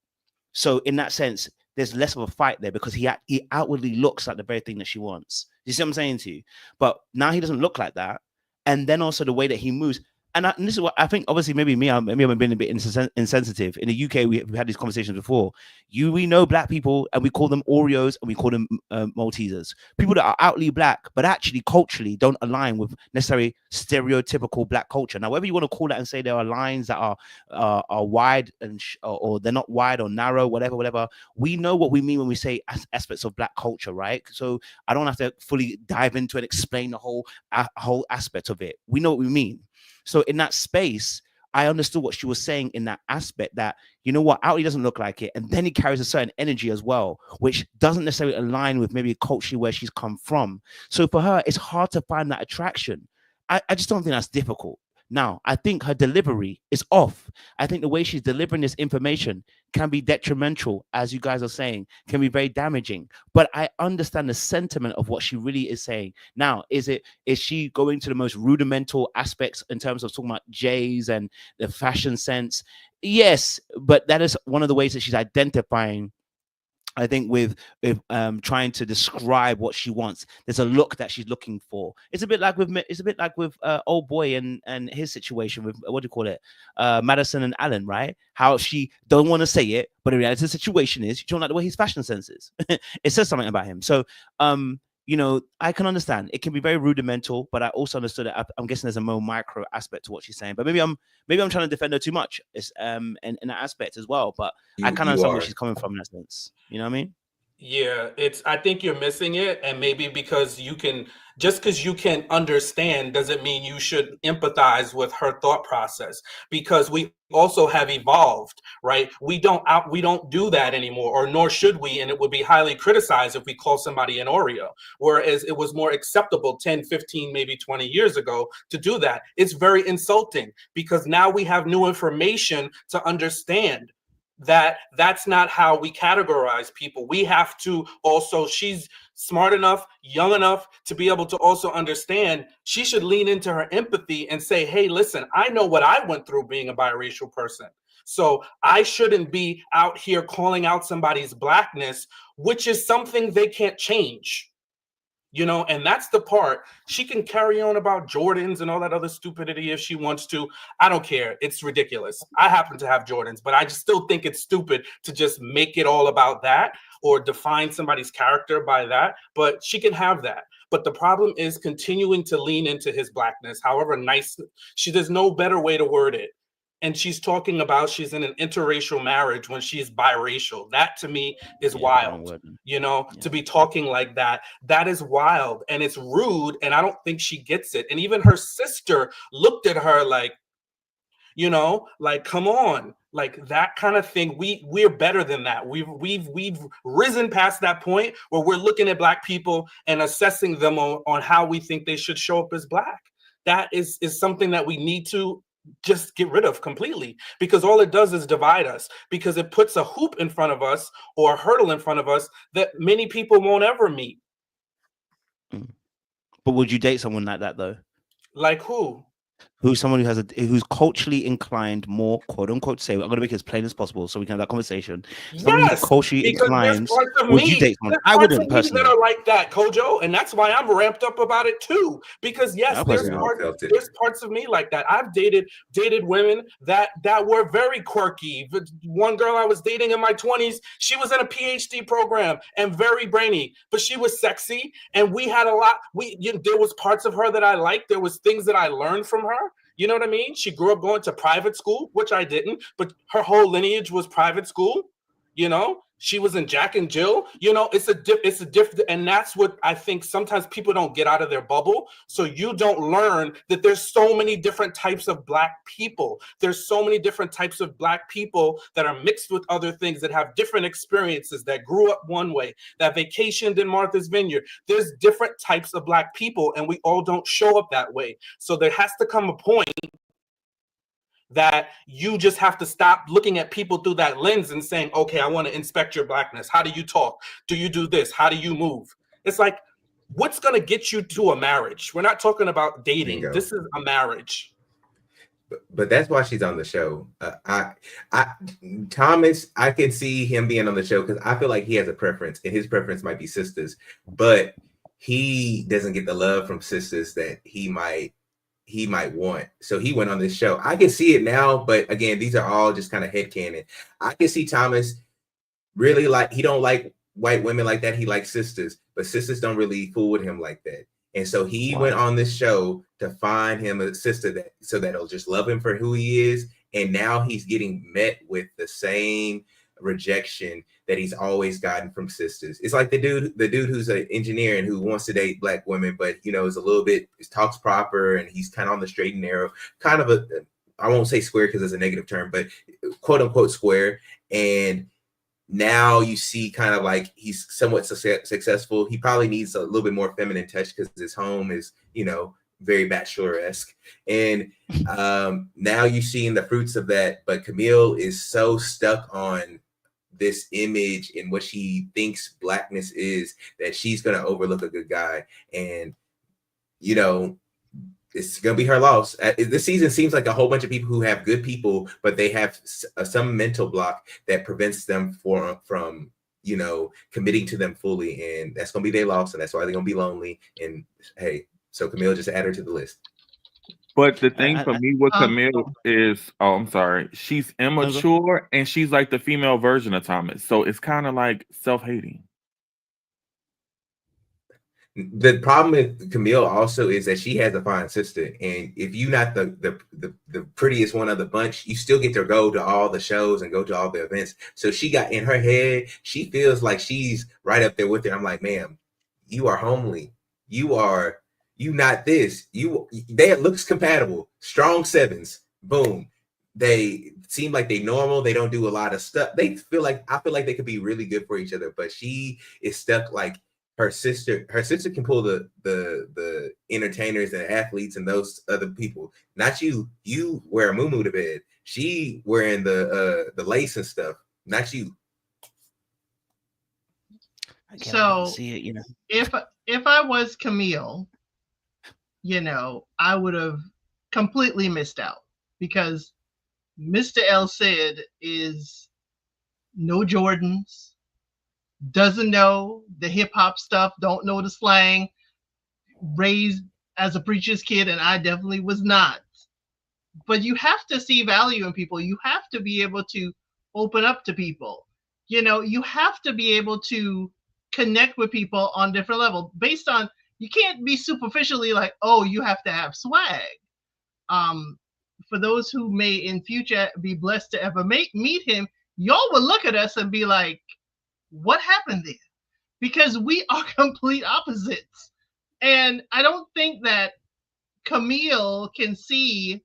So in that sense, there's less of a fight there because he outwardly looks like the very thing that she wants. You see what I'm saying to you? But now he doesn't look like that. And then also the way that he moves. And this is what I think, obviously, maybe I'm being a bit insensitive. In the UK, we've had these conversations before. We know black people and we call them Oreos and we call them Maltesers. People that are outly black, but actually culturally don't align with necessarily stereotypical black culture. Now, whether you want to call that and say there are lines that are wide and or they're not wide or narrow, whatever, we know what we mean when we say aspects of black culture, right? So I don't have to fully dive into and explain the whole aspect of it. We know what we mean. So in that space, I understood what she was saying in that aspect that, you know what, outwardly doesn't look like it. And then he carries a certain energy as well, which doesn't necessarily align with maybe culturally where she's come from. So for her, it's hard to find that attraction. I just don't think that's difficult. Now, I think her delivery is off. I think the way she's delivering this information can be detrimental, as you guys are saying, can be very damaging. But I understand the sentiment of what she really is saying. Now, is she going to the most rudimental aspects in terms of talking about J's and the fashion sense? Yes, but that is one of the ways that she's identifying, I think, with trying to describe what she wants. There's a look that she's looking for. It's a bit like with old boy and his situation with, what do you call it, Madison and Alan, right? How she don't want to say it, but the reality of the situation is she don't like the way his fashion sense is. It says something about him. So you know, I can understand it can be very rudimental, but I also understood that I'm guessing there's a more micro aspect to what she's saying. But maybe I'm trying to defend her too much. It's in that aspect as well. But I kind of understand where she's coming from in that sense. You know what I mean? Yeah, I think you're missing it, and maybe because you can understand doesn't mean you should empathize with her thought process, because we also have evolved, right? We don't do that anymore, or nor should we, and it would be highly criticized if we call somebody an Oreo, whereas it was more acceptable 10, 15, maybe 20 years ago to do that. It's very insulting because now we have new information to understand that that's not how we categorize people. We have to also, she's smart enough, young enough to be able to also understand she should lean into her empathy and say, hey, listen, I know what I went through being a biracial person. So I shouldn't be out here calling out somebody's blackness, which is something they can't change. You know, and that's the part. She can carry on about Jordans and all that other stupidity if she wants to. I don't care. It's ridiculous. I happen to have Jordans, but I just still think it's stupid to just make it all about that or define somebody's character by that. But she can have that. But the problem is continuing to lean into his blackness, however nice. There's no better way to word it. And she's talking about she's in an interracial marriage when she's biracial. That to me is wild, you know, to be talking like that. That is wild and it's rude. And I don't think she gets it. And even her sister looked at her like, you know, like, come on, like that kind of thing. We're better than that. We've risen past that point where we're looking at Black people and assessing them on how we think they should show up as Black. That is something that we need to just get rid of completely, because all it does is divide us, because it puts a hoop in front of us or a hurdle in front of us that many people won't ever meet. But would you date someone like that though? Like who? who's someone who's culturally inclined, more quote unquote, say, I'm going to make it as plain as possible so we can have that conversation. Someone who's Yes, culturally because there's inclined, parts of would you me, date someone? there's I parts of wouldn't me personally. that are like that, Kojo, and that's why I'm ramped up about it too. Because yes, I there's personally parts of me like that. I've dated women that were very quirky. One girl I was dating in my 20s, she was in a PhD program and very brainy, but she was sexy, and we had a lot. There was parts of her that I liked. There was things that I learned from her. You know what I mean? She grew up going to private school, which I didn't, but her whole lineage was private school. You know, she was in Jack and Jill. You know, it's a different, and that's what I think sometimes people don't get out of their bubble. So you don't learn that there's so many different types of Black people. There's so many different types of Black people that are mixed with other things, that have different experiences, that grew up one way, that vacationed in Martha's Vineyard. There's different types of Black people, and we all don't show up that way. So there has to come a point that you just have to stop looking at people through that lens and saying, okay, I want to inspect your Blackness. How do you talk? Do you do this? How do you move? It's like, what's going to get you to a marriage? We're not talking about dating. Bingo. This is a marriage. But that's why she's on the show. Thomas, I can see him being on the show because I feel like he has a preference, and his preference might be sisters, but he doesn't get the love from sisters that he might want. So he went on this show. I can see it now, but again, these are all just kind of headcanon. I can see Thomas really he don't like white women like that. He likes sisters, but sisters don't really fool with him like that. And so he went on this show to find him a sister that'll just love him for who he is. And now he's getting met with the same rejection that he's always gotten from sisters. It's like the dude who's an engineer and who wants to date Black women, but is a little bit, talks proper, and he's kind of on the straight and narrow, kind of I won't say square because it's a negative term, but quote unquote square. And now you see kind of like he's somewhat successful. He probably needs a little bit more feminine touch because his home is, very bachelor-esque. And now you're seeing the fruits of that. But Camille is so stuck on this image and what she thinks Blackness is that she's going to overlook a good guy. And, it's going to be her loss. This season seems like a whole bunch of people who have good people, but they have some mental block that prevents them from committing to them fully. And that's going to be their loss. And that's why they're going to be lonely. And hey, so Camille, just add her to the list. But the thing for me with Camille is, I'm sorry, she's immature and she's like the female version of Thomas. So it's kind of like self-hating. The problem with Camille also is that she has a fine sister, and if you're not the prettiest one of the bunch, you still get to go to all the shows and go to all the events. So she got in her head, she feels like she's right up there with her. I'm like, ma'am, you are homely. You not this. They looks compatible. Strong sevens. Boom. They seem like they normal. They don't do a lot of stuff. I feel like they could be really good for each other, but she is stuck like her sister can pull the entertainers and athletes and those other people. Not you. You wear a muumuu to bed. She wearing the lace and stuff. Not you. So see it, if I was Camille, I would have completely missed out, because Mr. El Cid is no Jordans, doesn't know the hip hop stuff, don't know the slang, raised as a preacher's kid, and I definitely was not. But you have to see value in people. You have to be able to open up to people. You have to be able to connect with people on different levels based on, you can't be superficially like, oh, you have to have swag. For those who may in future be blessed to ever meet him, y'all will look at us and be like, what happened there? Because we are complete opposites. And I don't think that Camille can see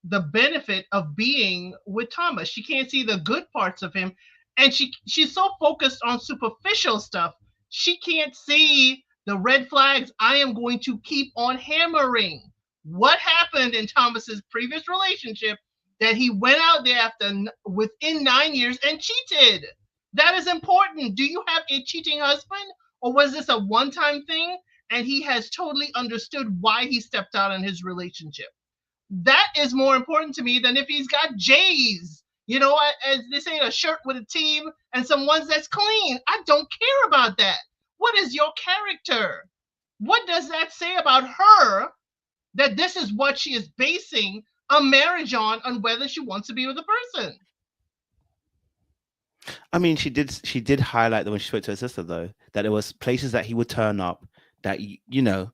the benefit of being with Thomas. She can't see the good parts of him. And she's so focused on superficial stuff, she can't see the red flags I am going to keep on hammering. What happened in Thomas's previous relationship that he went out there within 9 years and cheated? That is important. Do you have a cheating husband, or was this a one-time thing and he has totally understood why he stepped out in his relationship? That is more important to me than if he's got J's, you know, as they say, a shirt with a team and some ones that's clean. I don't care about that. What is your character? What does that say about her, that this is what she is basing a marriage on whether she wants to be with a person? I mean, she did highlight that when she spoke to her sister, though, that there was places that he would turn up that, you know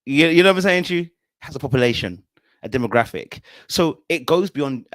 what I'm saying to you, has a population, a demographic. So it goes beyond.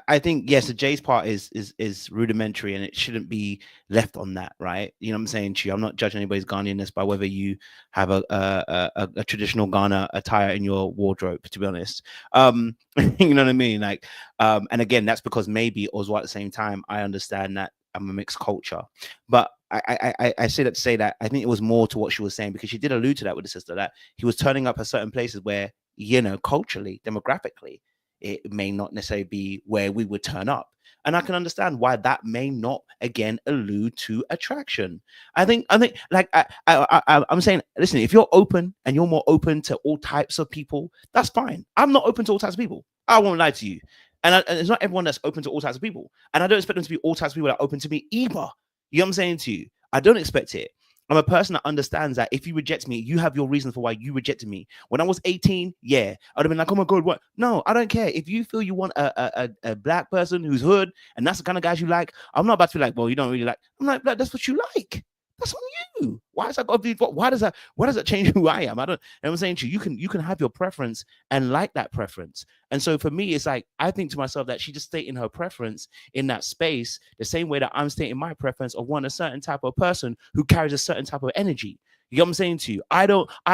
I think yes, the Jay's part is rudimentary, and it shouldn't be left on that, right? You know what I'm saying to you. I'm not judging anybody's Ghanaianness by whether you have a traditional Ghana attire in your wardrobe. To be honest, you know what I mean. Like, and again, that's because maybe also at the same time, I understand that I'm a mixed culture, but I say that to say that I think it was more to what she was saying, because she did allude to that with the sister, that he was turning up at certain places where, you know, culturally, demographically, it may not necessarily be where we would turn up. And I can understand why that may not, again, allude to attraction. I think like I'm saying, listen, if you're open and you're more open to all types of people, that's fine. I'm not open to all types of people. I won't lie to you. And it's not everyone that's open to all types of people. And I don't expect them to be all types of people that are open to me either. You know what I'm saying to you? I don't expect it. I'm a person that understands that if you reject me, you have your reason for why you rejected me. When I was 18, yeah, I'd have been like, oh my God, what? No, I don't care. If you feel you want a black person who's hood and that's the kind of guys you like, I'm not about to be like, well, you don't really like. I'm like, that's what you like. That's on you. Why does that got to be? Why does that change who I am? I don't. And I'm saying to you, you can have your preference and like that preference. And so for me, it's like I think to myself that she just stating her preference in that space the same way that I'm stating my preference of a certain type of person who carries a certain type of energy. You know what I'm saying to you? I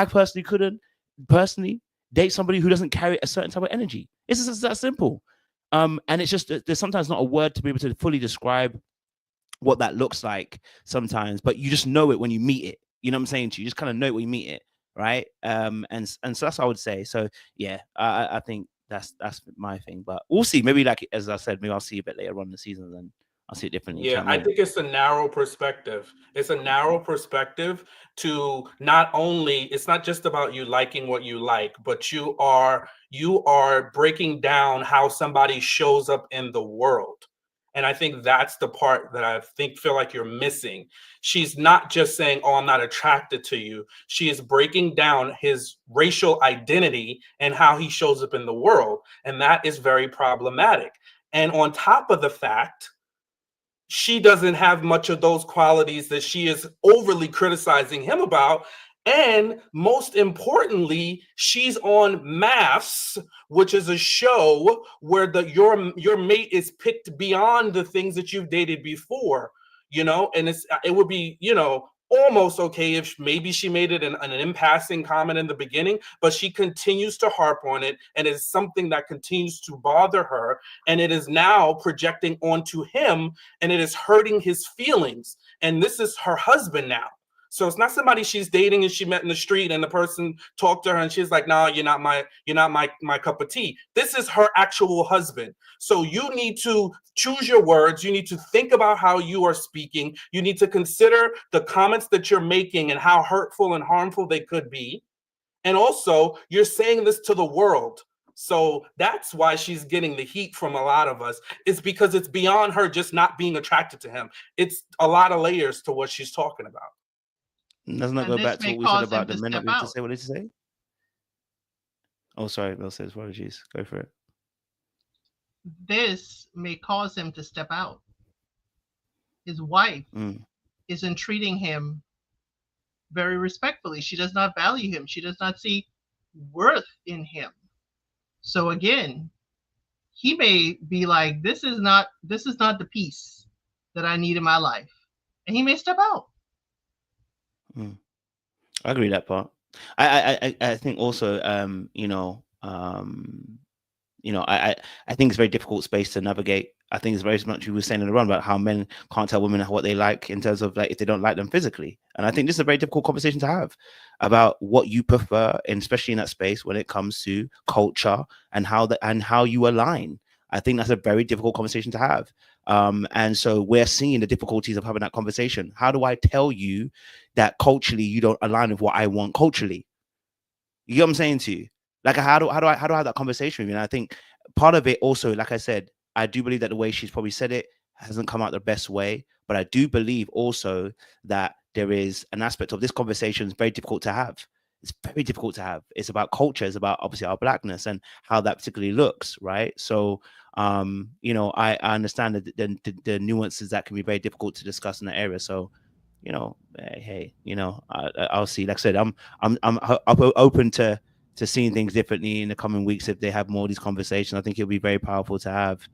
personally couldn't date somebody who doesn't carry a certain type of energy. It's just that simple. And it's just there's sometimes not a word to be able to fully describe what that looks like sometimes, but you just know it when you meet it. You know what I'm saying to you? You just kind of know it when you meet it, right? And so that's what I would say. So yeah, I think that's my thing. But we'll see. Maybe like as I said, maybe I'll see a bit later on in the season, and I'll see it differently. Yeah, I think it's a narrow perspective. It's a narrow perspective to not only, it's not just about you liking what you like, but you are breaking down how somebody shows up in the world. And I think that's the part that I feel like you're missing. She's not just saying, oh, I'm not attracted to you. She is breaking down his racial identity and how he shows up in the world. And that is very problematic. And on top of the fact, she doesn't have much of those qualities that she is overly criticizing him about. And most importantly, she's on Maths, which is a show where your mate is picked beyond the things that you've dated before, you know, and it would be, you know, almost okay if maybe she made it an impassing comment in the beginning, but she continues to harp on it, and it's something that continues to bother her, and it is now projecting onto him, and it is hurting his feelings. And this is her husband now. So it's not somebody she's dating and she met in the street and the person talked to her and she's like, no, you're not my cup of tea. This is her actual husband. So you need to choose your words. You need to think about how you are speaking. You need to consider the comments that you're making and how hurtful and harmful they could be. And also, you're saying this to the world. So that's why she's getting the heat from a lot of us. It's because it's beyond her just not being attracted to him. It's a lot of layers to what she's talking about. Doesn't that go back to what we said about the men not being to say what they say? Oh, sorry, Bill says, apologies. Go for it. This may cause him to step out. His wife isn't treating him very respectfully. She does not value him. She does not see worth in him. So again, he may be like, this is not the peace that I need in my life. And he may step out. I agree with that part. I think also, I think it's a very difficult space to navigate. I think it's very much you were saying in the run about how men can't tell women what they like in terms of like if they don't like them physically. And I think this is a very difficult conversation to have about what you prefer, and especially in that space when it comes to culture and how you align. I think that's a very difficult conversation to have. And so we're seeing the difficulties of having that conversation. How do I tell you that culturally you don't align with what I want culturally? You know what I'm saying to you? Like, how do I have that conversation with you? And I think part of it also, like I said, I do believe that the way she's probably said it hasn't come out the best way. But I do believe also that there is an aspect of this conversation is very difficult to have. It's very difficult to have. It's about culture. It's about obviously our blackness and how that particularly looks, right? So, you know, I understand that the nuances that can be very difficult to discuss in that area. So, you know, hey, you know, I'll see. Like I said, I'm open to seeing things differently in the coming weeks if they have more of these conversations. I think it'll be very powerful to have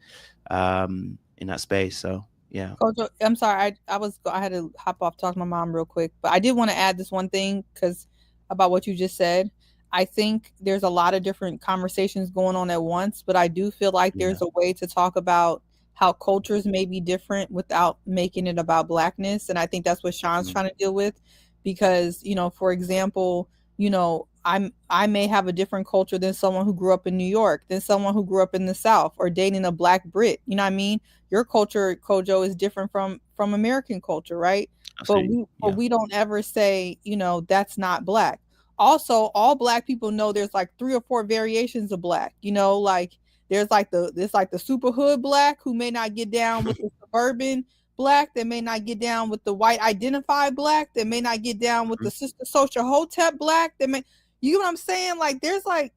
in that space. So yeah. Coach, I'm sorry, I had to hop off, talk to my mom real quick, but I did want to add this one thing because about what you just said. I think there's a lot of different conversations going on at once, but I do feel like there's a way to talk about how cultures may be different without making it about blackness. And I think that's what Sean's trying to deal with, because, you know, for example, you know, I may have a different culture than someone who grew up in New York, than someone who grew up in the South, or dating a Black Brit. You know what I mean? Your culture, Kojo, is different from American culture, right? Absolutely. But we don't ever say, you know, that's not Black. Also, all Black people know there's like 3 or 4 variations of Black. You know, like there's like the super hood Black who may not get down with the suburban Black, that may not get down with the white identified Black, that may not get down with the Sister Social Hotep Black, that may, you know what I'm saying? Like there's like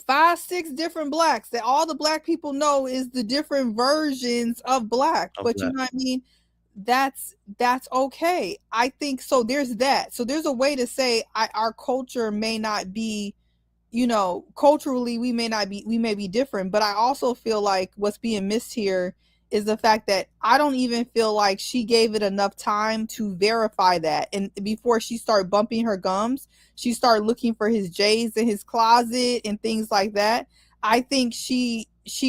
5, 6 different Blacks that all the Black people know is the different versions of Black. But you know what I mean? That's okay. I think so. There's that. So there's a way to say our culture may not be, you know, culturally we may be different, but I also feel like what's being missed here is the fact that I don't even feel like she gave it enough time to verify that. And before she started bumping her gums, she started looking for his J's in his closet and things like that. I think she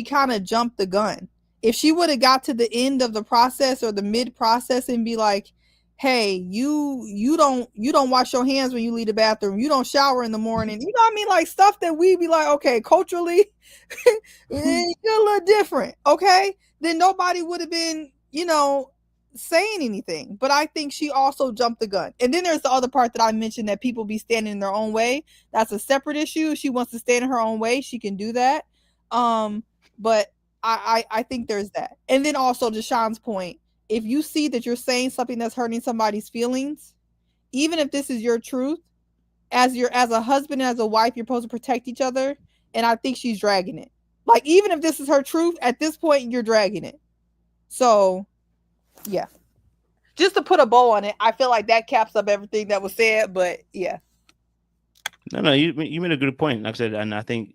kind of jumped the gun. If she would have got to the end of the process or the mid process and be like, hey, you don't wash your hands when you leave the bathroom, you don't shower in the morning, you know what I mean? Like stuff that we be like, okay, culturally you're a little different, okay? Then nobody would have been, you know, saying anything. But I think she also jumped the gun. And then there's the other part that I mentioned, that people be standing in their own way. That's a separate issue. She wants to stand in her own way, she can do that. But I think there's that. And then also to Sean's point, if you see that you're saying something that's hurting somebody's feelings, even if this is your truth, as a husband and as a wife, you're supposed to protect each other. And I think she's dragging it. Like, even if this is her truth, at this point, you're dragging it. So, yeah. Just to put a bow on it, I feel like that caps up everything that was said, but yeah. No, you made a good point, like I said, and I think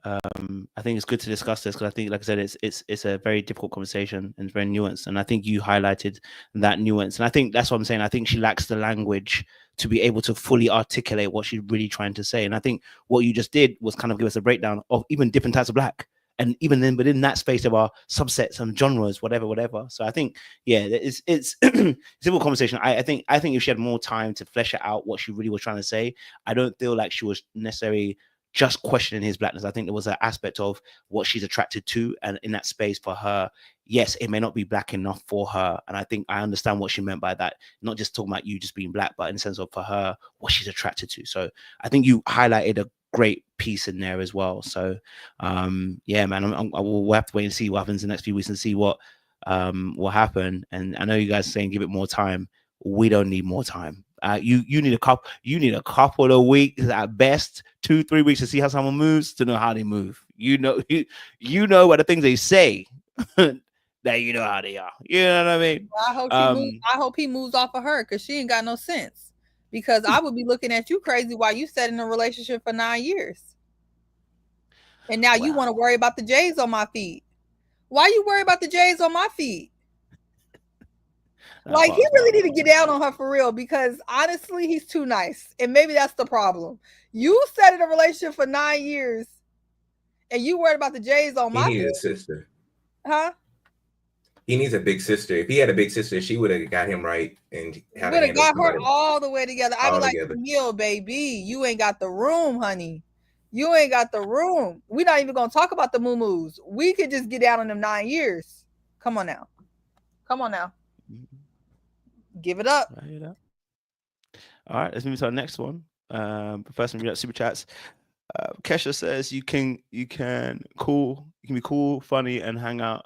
I think it's good to discuss this, because I think, like I said, it's a very difficult conversation and very nuanced. And I think you highlighted that nuance. And I think that's what I'm saying. I think she lacks the language to be able to fully articulate what she's really trying to say. And I think what you just did was kind of give us a breakdown of even different types of Black. And even then, within that space, there are subsets and genres, whatever. So I think, yeah, it's a simple conversation. I think if she had more time to flesh it out, what she really was trying to say, I don't feel like she was necessarily just questioning his Blackness. I think there was an aspect of what she's attracted to, and in that space for her, yes, it may not be Black enough for her. And I think I understand what she meant by that. Not just talking about you just being Black, but in the sense of for her, what she's attracted to. So I think you highlighted a great piece in there as well. So yeah, man, we'll have to wait and see what happens in the next few weeks and see what will happen. And I know you guys are saying give it more time. We don't need more time. You need a couple of weeks at best, 2-3 weeks to see how someone moves, to know how they move. You know what the things they say that you know how they are. You know what I mean? I hope he moves off of her, because she ain't got no sense. Because I would be looking at you crazy while you sat in a relationship for 9 years. And now you want to worry about the J's on my feet. Why you worry about the J's on my feet? Like, he really need to get down on her for real, because honestly, he's too nice. And maybe that's the problem. You sat in a relationship for 9 years and you worried about the J's on my feet. He needs a sister. Huh? He needs a big sister. If he had a big sister, she would have got him right and would have got her all the way together. I'd be like, Camille, baby, you ain't got the room, honey. You ain't got the room. We're not even gonna talk about the moo-moos. We could just get down on them 9 years. Come on now. Give it up. All right, let's move to our next one. First one, super chats. Kesha says you can be cool, funny, and hang out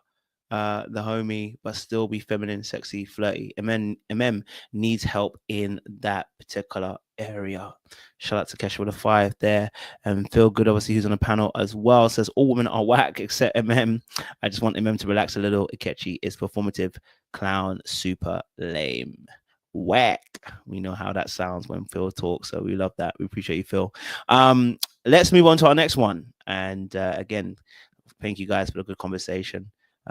the homie, but still be feminine, sexy, flirty. Emem needs help in that particular area. Shout out to Kesha with a 5 there. And Feel Good, obviously, who's on the panel as well, says all women are whack except Emem. I just want Emem to relax a little. Ikechi is performative, clown, super lame. Whack. We know how that sounds when Phil talks, so we love that. We appreciate you, Phil. Let's move on to our next one. And again, thank you guys for the good conversation.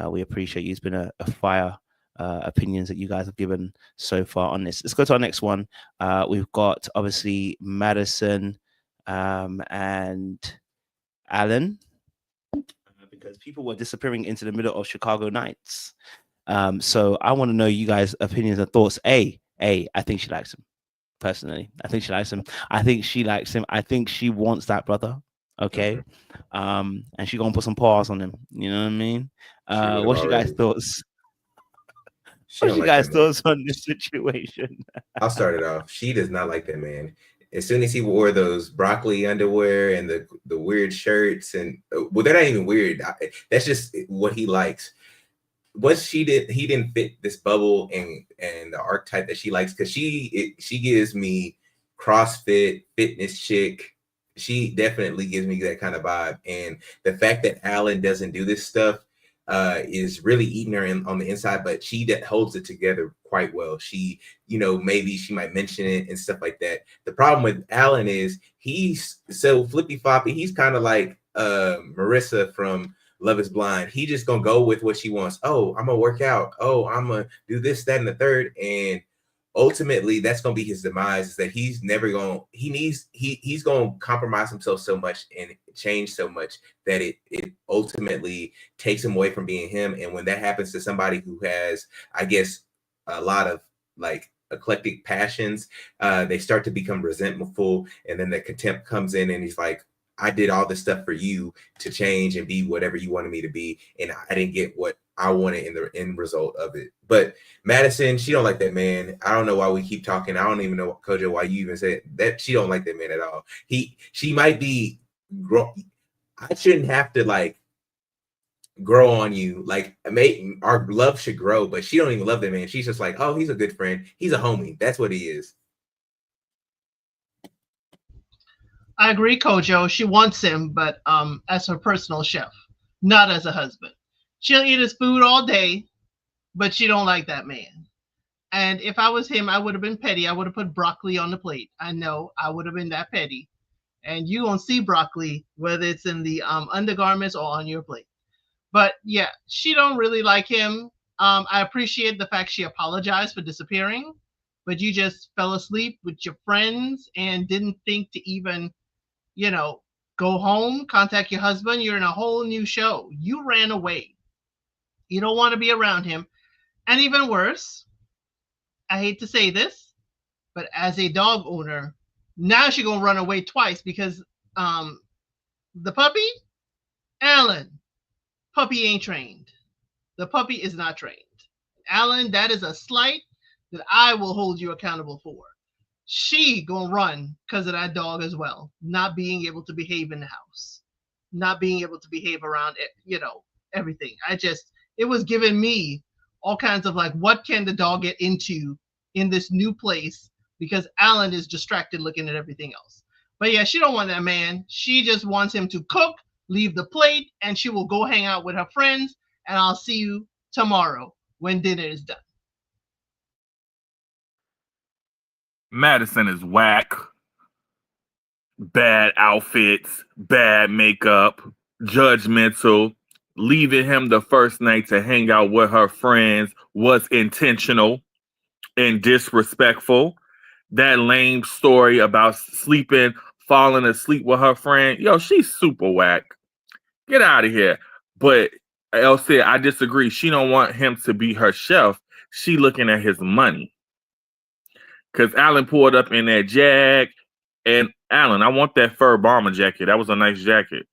We appreciate you. It's been a fire opinions that you guys have given so far on this. Let's go to our next one. We've got obviously Madison and Alan, because people were disappearing into the middle of Chicago nights. So I want to know you guys' opinions and thoughts. I think she likes him. Personally, I think she likes him. I think she likes him. I think she wants that brother. Okay. And she gonna put some paws on him. You know what I mean? What's your guys' thoughts? What's your guys' thoughts on this situation? I'll start it off. She does not like that man. As soon as he wore those broccoli underwear and the weird shirts, and well, they're not even weird. That's just what he likes. Once he didn't fit this bubble and the archetype that she likes, because she gives me CrossFit fitness chick. She definitely gives me that kind of vibe. And the fact that Alan doesn't do this stuff is really eating her on the inside, but she holds it together quite well. She, maybe she might mention it and stuff like that. The problem with Alan is he's so flippy floppy. He's kind of like Marissa from Love is Blind. He just gonna go with what she wants. Oh, I'm gonna work out. Oh, I'm gonna do this, that, and the third. And ultimately, that's gonna be his demise. Is that he's never gonna. He's gonna compromise himself so much and change so much that it ultimately takes him away from being him. And when that happens to somebody who has, I guess, a lot of like eclectic passions, they start to become resentful, and then the contempt comes in, and he's like, I did all this stuff for you to change and be whatever you wanted me to be, and I didn't get what I wanted in the end result of it. But Madison, she don't like that man. I don't know why we keep talking. I don't even know, Kojo, why you even said that. She don't like that man at all. She might be I shouldn't have to like grow on you. Like, our love should grow, but she don't even love that man. She's just like, oh, he's a good friend. He's a homie. That's what he is. I agree, Kojo. She wants him, but as her personal chef, not as a husband. She'll eat his food all day, but she don't like that man. And if I was him, I would have been petty. I would have put broccoli on the plate. I know I would have been that petty. And you gonna see broccoli, whether it's in the undergarments or on your plate. But yeah, she don't really like him. I appreciate the fact she apologized for disappearing, but you just fell asleep with your friends and didn't think to even go home, contact your husband. You're in a whole new show. You ran away. You don't want to be around him. And even worse, I hate to say this, but as a dog owner, now she's going to run away twice because the puppy, Alan, puppy ain't trained. The puppy is not trained. Alan, that is a slight that I will hold you accountable for. She gonna run because of that dog as well, not being able to behave in the house, not being able to behave around it, everything. It was giving me all kinds of like, what can the dog get into in this new place? Because Alan is distracted looking at everything else. But yeah, she don't want that man. She just wants him to cook, leave the plate, and she will go hang out with her friends. And I'll see you tomorrow when dinner is done. Madison is whack. Bad outfits, bad makeup, judgmental. Leaving him the first night to hang out with her friends was intentional and disrespectful. That lame story about falling asleep with her friend. Yo, she's super whack. Get out of here. But Elsie, I disagree. She don't want him to be her chef. She looking at his money. Because Alan pulled up in that Jag. And Alan, I want that fur bomber jacket. That was a nice jacket.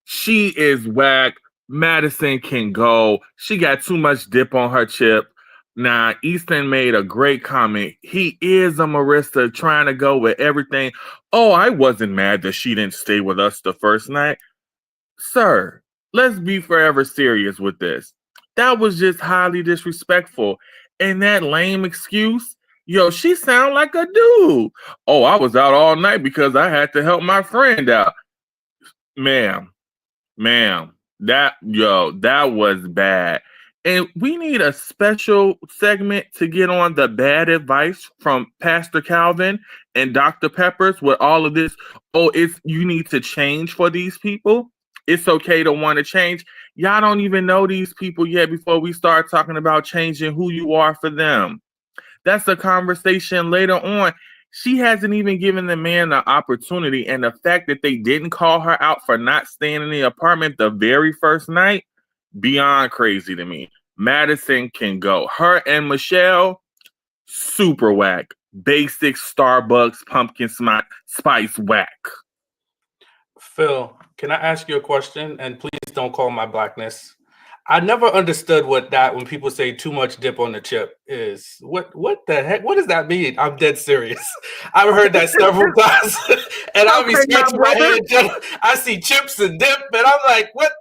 She is whack. Madison can go. She got too much dip on her chip. Now, Easton made a great comment. He is a Marissa trying to go with everything. Oh, I wasn't mad that she didn't stay with us the first night. Sir, let's be forever serious with this. That was just highly disrespectful. And that lame excuse, yo, she sound like a dude. Oh, I was out all night because I had to help my friend out. Ma'am, that was bad. And we need a special segment to get on the bad advice from Pastor Calvin and Dr. Peppers with all of this. Oh, you need to change for these people. It's okay to want to change. Y'all don't even know these people yet before we start talking about changing who you are for them. That's a conversation later on. She hasn't even given the man the opportunity. And the fact that they didn't call her out for not staying in the apartment the very first night, beyond crazy to me. Madison can go. Her and Michelle, super whack. Basic Starbucks pumpkin spice whack. Phil, can I ask you a question? And please don't call my blackness. I never understood what that when people say too much dip on the chip is. What the heck? What does that mean? I'm dead serious. I've heard that several times, and I'll be scratching my head. I see chips and dip, and I'm like, what?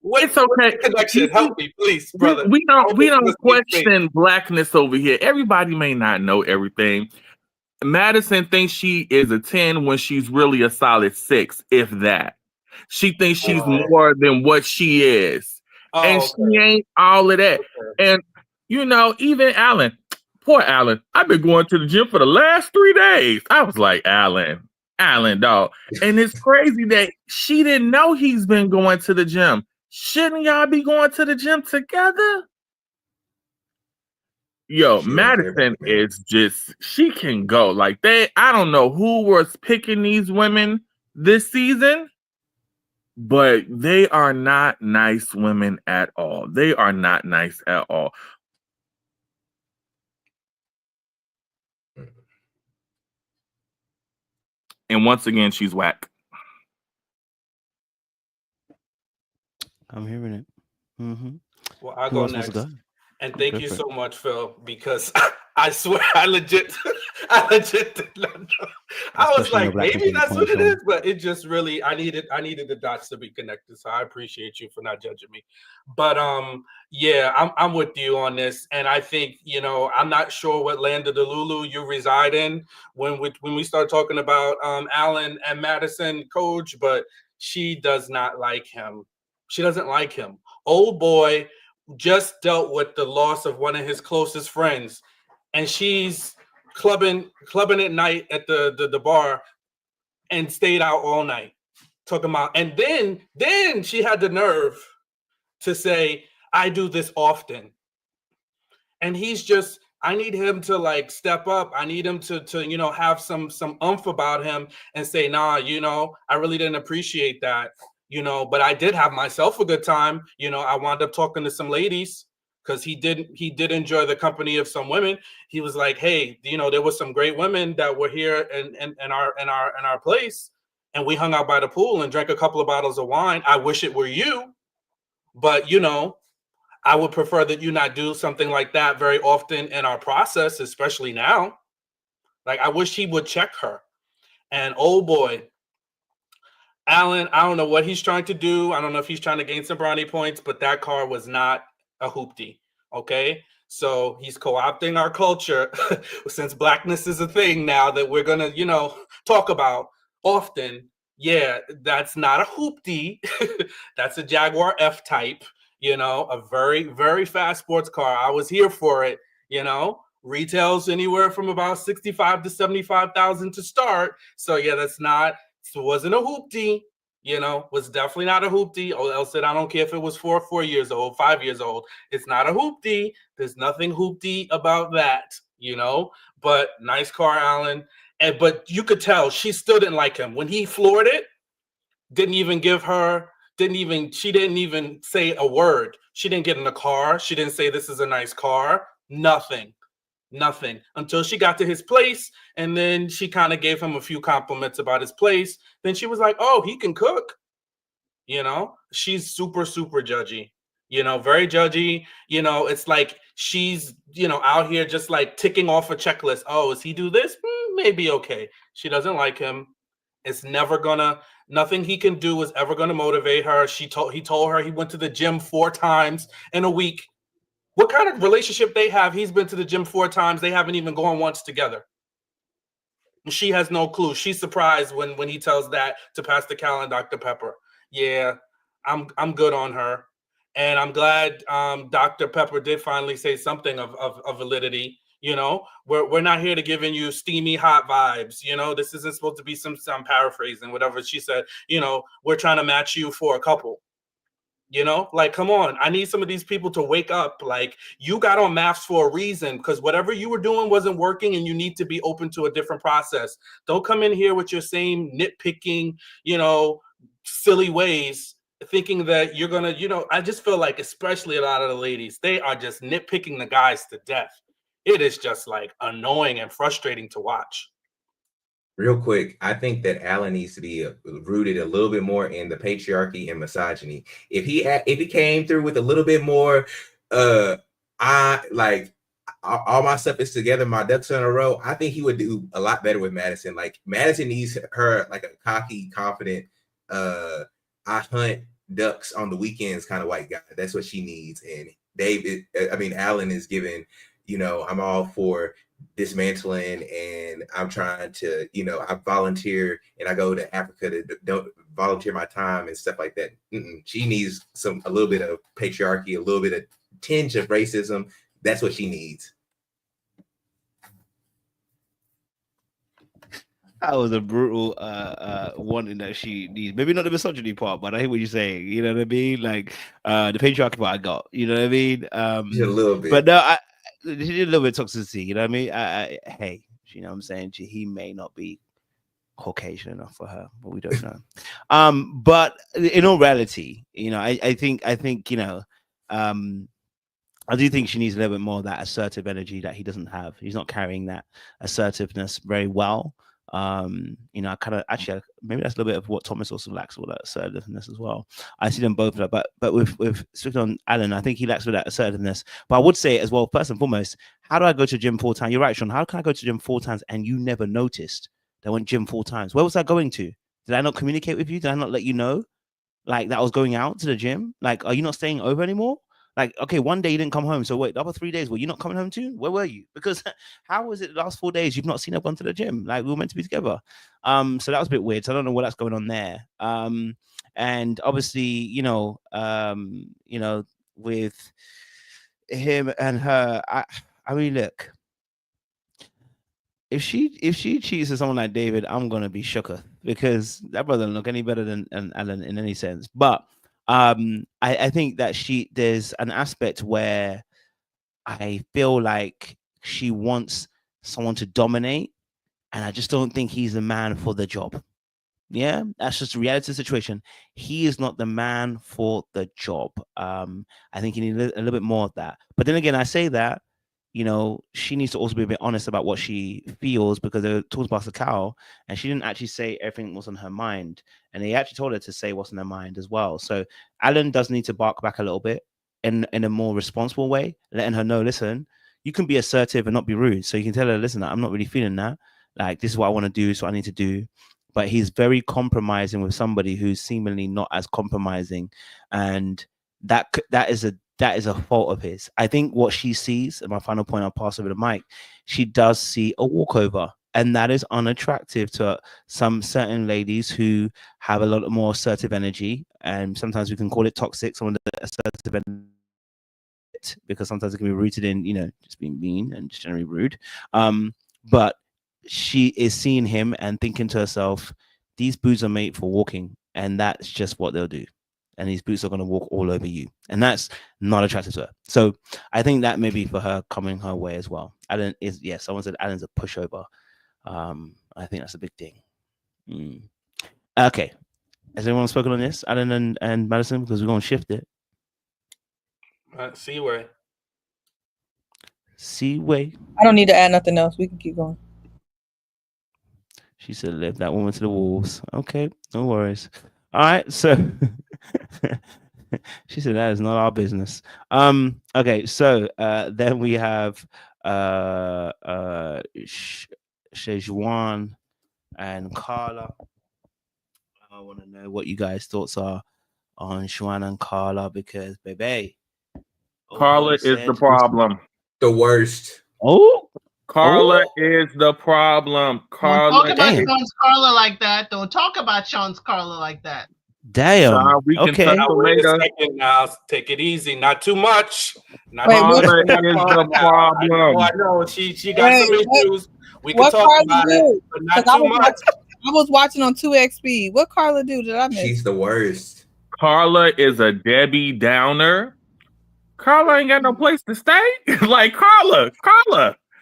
It's okay. Connection, help me, please, brother. We don't question blackness over here. Everybody may not know everything. Madison thinks she is a 10 when she's really a solid 6, if that. She thinks she's more than what she is. And she ain't all of that. And, even Alan, poor Alan, I've been going to the gym for the last 3 days. I was like, Alan, dog. And it's crazy that she didn't know he's been going to the gym. Shouldn't y'all be going to the gym together? Yo, Madison is just, she can go. Like, I don't know who was picking these women this season, but they are not nice women at all. They are not nice at all. And once again, she's whack. I'm hearing it. Mm-hmm. Well, I'll go next. And thank you so much, Phil, because I swear I legit did not know. I was like, maybe that's what it is, but it just really, I needed the dots to be connected. So I appreciate you for not judging me. But yeah, I'm with you on this. And I think, I'm not sure what land of the Lulu you reside in when we start talking about Alan and Madison, coach, but she does not like him. She doesn't like him. Old boy just dealt with the loss of one of his closest friends, and she's clubbing at night at the bar and stayed out all night talking about, and then she had the nerve to say, I do this often. And he's just, I need him to like step up. I need him to have some oomph about him and say, nah, I really didn't appreciate that. But I did have myself a good time. I wound up talking to some ladies because he did enjoy the company of some women. He was like, hey, there was some great women that were here in our place, and we hung out by the pool and drank a couple of bottles of wine. I wish it were you, but I would prefer that you not do something like that very often in our process, especially now. Like, I wish he would check her. And oh boy, Alan, I don't know what he's trying to do. I don't know if he's trying to gain some brownie points, but that car was not a hoopty, okay? So he's co-opting our culture since blackness is a thing now that we're going to, talk about often. Yeah, that's not a hoopty. That's a Jaguar F-Type, a very, very fast sports car. I was here for it, Retails anywhere from about 65 to 75,000 to start. So yeah, it wasn't a hoopty, was definitely not a hoopty. El said, I don't care if it was 4 years old, 5 years old. It's not a hoopty. There's nothing hoopty about that, but nice car, Alan. But you could tell she still didn't like him. When he floored it, she didn't even say a word. She didn't get in the car. She didn't say, this is a nice car. Nothing until she got to his place, and then she kind of gave him a few compliments about his place. Then she was like, oh, he can cook. She's super, super judgy. very judgy. It's like she's, out here just like ticking off a checklist. Oh, does he do this? Maybe okay. She doesn't like him. It's never gonna, nothing he can do is ever gonna motivate her. He told her he went to the gym 4 times in a week. What kind of relationship they have? He's been to the gym 4 times. They haven't even gone once together. She has no clue. She's surprised when he tells that to Pastor Cal and Dr. Pepper. Yeah, I'm good on her. And I'm glad Dr. Pepper did finally say something of validity. We're not here to giving you steamy hot vibes. This isn't supposed to be some paraphrasing, whatever she said. We're trying to match you for a couple. Like, come on. I need some of these people to wake up. Like, you got on maths for a reason, because whatever you were doing wasn't working, and you need to be open to a different process. Don't come in here with your same nitpicking, silly ways, thinking that you're gonna, I just feel like, especially a lot of the ladies, they are just nitpicking the guys to death. It is just like annoying and frustrating to watch. Real quick, I think that Alan needs to be rooted a little bit more in the patriarchy and misogyny. If he came through with a little bit more, I like all my stuff is together, my ducks in a row, I think he would do a lot better with Madison. Like, Madison needs her like a cocky, confident, I hunt ducks on the weekends kind of white guy. That's what she needs. And Alan is giving, I'm all for dismantling, and I'm trying to, I volunteer and I go to Africa to don't volunteer my time and stuff like that. She needs a little bit of patriarchy, a little bit of tinge of racism. That's what she needs. That was a brutal wanting that she needs. Maybe not the misogyny part, but I hear what you're saying. You know what I mean? Like the patriarchy part I got. You know what I mean? A little bit. But no, she did a little bit of toxicity. You know what I mean? Hey, you know what I'm saying? He may not be Caucasian enough for her, but we don't know. But in all reality, I think I do think she needs a little bit more of that assertive energy that he doesn't have. He's not carrying that assertiveness very well. Maybe that's a little bit of what Thomas also lacks, with that assertiveness as well. I see them both, but with speaking on Alan, I think he lacks with that assertiveness. But I would say as well, first and foremost, how do I go to gym 4 times? You're right, Sean. How can I go to gym 4 times and you never noticed that I went gym 4 times? Where was I going to? Did I not communicate with you? Did I not let you know, like, that I was going out to the gym? Like, are you not staying over anymore? Like, okay, one day you didn't come home. So wait, the other 3 days, were you not coming home too? Where were you? Because how was it the last 4 days you've not seen her gone to the gym? Like, we were meant to be together. So that was a bit weird. So I don't know what that's going on there. And obviously, with him and her, I mean, look, if she cheats with someone like David, I'm gonna be shooketh, because that brother doesn't look any better than Alan in any sense. But I think that there's an aspect where I feel like she wants someone to dominate, and I just don't think he's the man for the job. Yeah, that's just a reality situation. He is not the man for the job. I think you need a little bit more of that. But then again, I say that, she needs to also be a bit honest about what she feels, because they talked about the cow and she didn't actually say everything was on her mind. And they actually told her to say what's on her mind as well. So Alan does need to bark back a little bit in a more responsible way, letting her know, listen, you can be assertive and not be rude. So you can tell her, listen, I'm not really feeling that. Like, this is what I want to do. So I need to do. But he's very compromising with somebody who's seemingly not as compromising. And that is a fault of his. I think what she sees, and my final point, I'll pass over to Mike, she does see a walkover, and that is unattractive to some certain ladies who have a lot more assertive energy, and sometimes we can call it toxic, some of the assertive energy, because sometimes it can be rooted in, just being mean and just generally rude. But she is seeing him and thinking to herself, these boots are made for walking, and that's just what they'll do. And these boots are going to walk all over you. And that's not attractive to her. So I think that may be for her coming her way as well. Alan is, yes, someone said Alan's a pushover. I think that's a big thing. Okay. Has anyone spoken on this, Alan and Madison? Because we're going to shift it. Seaway. I don't need to add nothing else. We can keep going. She said, "Lift that woman to the wolves." Okay, no worries. All right, so She said that is not our business. Okay, so then we have Shejuan and Carla. I want to know what you guys' thoughts are on Shuan and Carla because baby, Carla is the problem. The worst. Carla is the problem. Don't Carla talk about is. Sean's Carla like that. Don't talk about Sean's Carla like that. Damn. We can Okay. touch Now, her wait a later. second now. Take it easy. Not too much. Not Wait, too what- much. Carla is the problem. I know. She got Wait, some what- issues. We can what talk Carla about do? it, but not 'Cause too much. I was watching on 2XP. What Carla do? Did I miss? She's the worst. Carla is a Debbie Downer. Carla ain't got no place to stay. Like Carla.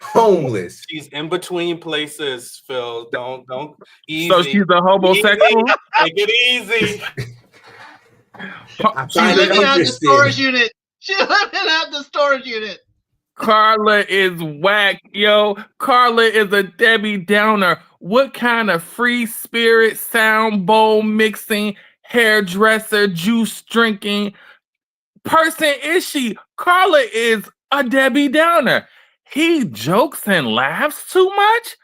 Homeless. She's in between places, Phil. Don't easy. So she's a homosexual. Take it easy. I She find it living at the storage interesting. unit. She living at the storage unit. Carla is whack, yo. Carla is a Debbie Downer. What kind of free spirit, sound bowl mixing, hairdresser, juice drinking person is she? Carla is a Debbie Downer. He jokes and laughs too much?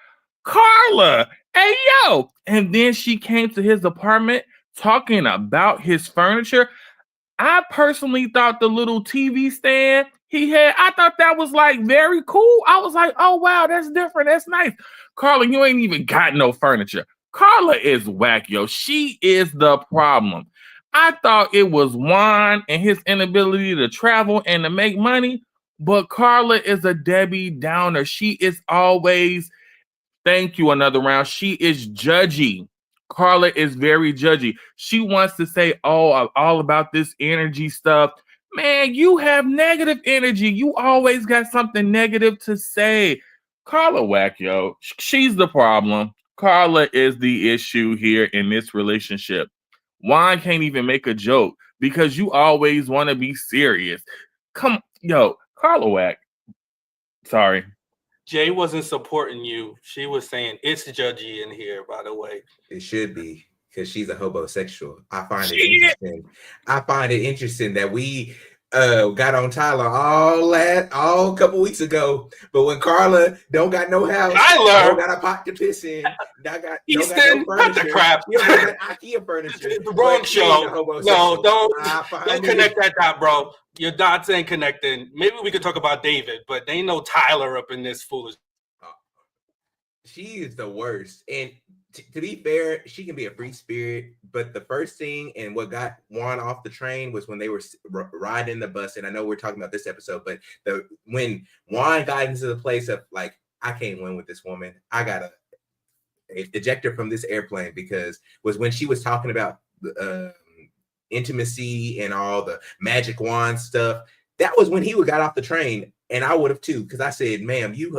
Carla, hey yo. And then she came to his apartment talking about his furniture. I personally thought the little TV stand he had, I thought that was like very cool. I was like, oh wow, that's different. That's nice. Carla, you ain't even got no furniture. Carla is whack, yo. She is the problem. I thought it was Juan and his inability to travel and to make money, but Carla is a Debbie Downer. She is always, thank you, another round. She is judgy. Carla is very judgy. She wants to say, oh, all about this energy stuff. Man, you have negative energy. You always got something negative to say. Carla whack, yo. She's the problem. Carla is the issue here in this relationship. Juan can't even make a joke because you always want to be serious. Come, yo, Carla whack. Sorry. Jay wasn't supporting you. She was saying it's judgy in here, by the way. It should be because she's a homosexual. I find it interesting. I find it interesting that we got on Tyler all a couple weeks ago, but when Carla don't got no house, Tyler don't got a pot to piss in, don't got Easton, no cut the furniture, crap. you don't got IKEA furniture. The wrong but she ain't a show. homosexual. No, don't I find it- connect that dot, bro. Your dots ain't connecting. Maybe we could talk about David, but there ain't no Tyler up in this foolish. She is the worst. And to be fair, she can be a free spirit. But the first thing and what got Juan off the train was when they were riding the bus. And I know we're talking about this episode, but when Juan got into the place of like, I can't win with this woman. I gotta eject her from this airplane, because was when she was talking about intimacy and all the magic wand stuff. That was when he got off the train, and I would have too, because I said, "Ma'am, you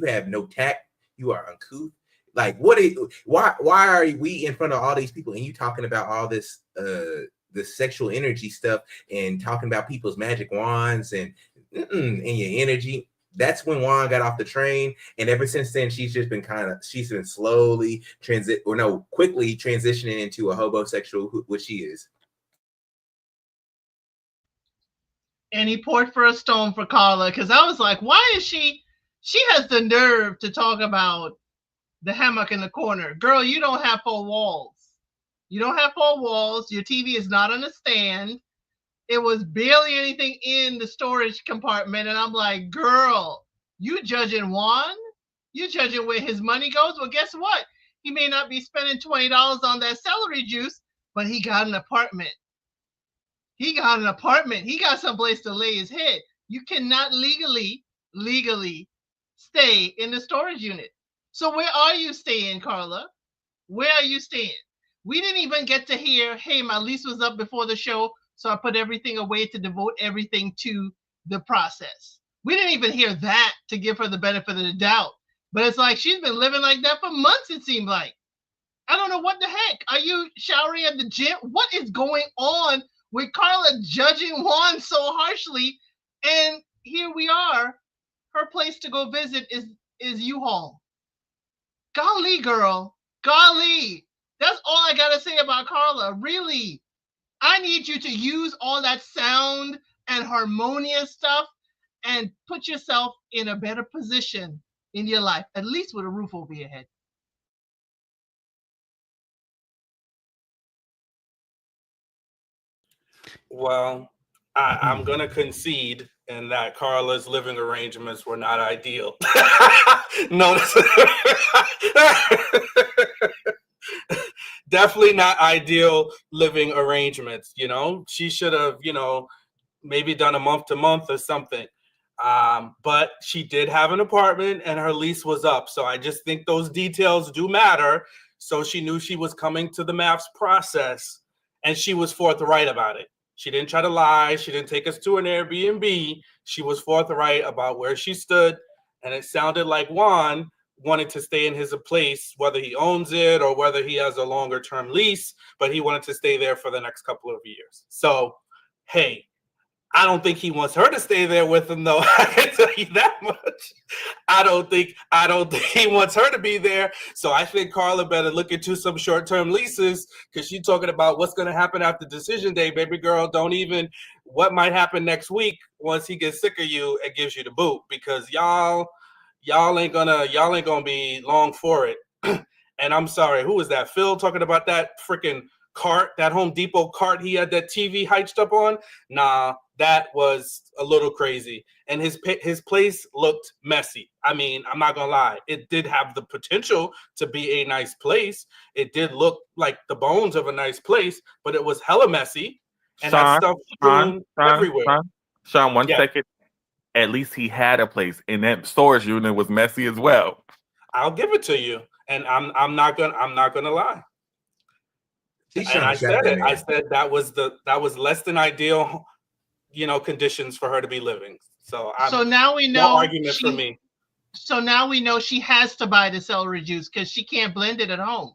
have no tact. You are uncouth. Like, why are we in front of all these people and you talking about all this sexual energy stuff and talking about people's magic wands and your energy?" That's when Juan got off the train, and ever since then she's been slowly quickly transitioning into a homosexual, which she is. And he poured for a stone for Carla, because I was like, why is she has the nerve to talk about the hammock in the corner. Girl, you don't have 4 walls. You don't have 4 walls. Your TV is not on a stand. It was barely anything in the storage compartment. And I'm like, girl, you judging Juan? You judging where his money goes? Well, guess what? He may not be spending $20 on that celery juice, but he got an apartment. He got an apartment. He got someplace to lay his head. You cannot legally stay in the storage unit. So where are you staying, Carla? Where are you staying? We didn't even get to hear, hey, my lease was up before the show, so I put everything away to devote everything to the process. We didn't even hear that to give her the benefit of the doubt. But it's like she's been living like that for months, it seemed like. I don't know what the heck. Are you showering at the gym? What is going on with Carla judging Juan so harshly? And here we are. Her place to go visit is U-Haul. Golly, girl. Golly. That's all I got to say about Carla. Really. I need you to use all that sound and harmonious stuff and put yourself in a better position in your life, at least with a roof over your head. Well, I'm going to concede in that Carla's living arrangements were not ideal. No, definitely not ideal living arrangements. You know, she should have, you know, maybe done a month to month or something. But she did have an apartment and her lease was up. So I just think those details do matter. So she knew she was coming to the MAFS process and she was forthright about it. She didn't try to lie. She didn't take us to an Airbnb. She was forthright about where she stood. And it sounded like Juan wanted to stay in his place, whether he owns it or whether he has a longer term lease, but he wanted to stay there for the next couple of years. So, hey, I don't think he wants her to stay there with him, though. I can tell you that much. I don't think he wants her to be there. So I think Carla better look into some short-term leases because she's talking about what's going to happen after decision day. Baby girl, don't even what might happen next week once he gets sick of you and gives you the boot, because y'all ain't gonna be long for it. And I'm sorry, who was that? Phil talking about that freaking cart, that Home Depot cart he had that TV hitched up on? Nah, that was a little crazy. And his place looked messy. I mean, I'm not gonna lie, it did have the potential to be a nice place. It did look like the bones of a nice place, but it was hella messy and had stuff strewn everywhere. Sean, one second. At least he had a place, and that storage unit was messy as well. I'll give it to you, and I'm not gonna lie. And I said it. I said that was less than ideal, you know, conditions for her to be living. So now we know. No argument for me. So now we know she has to buy the celery juice because she can't blend it at home.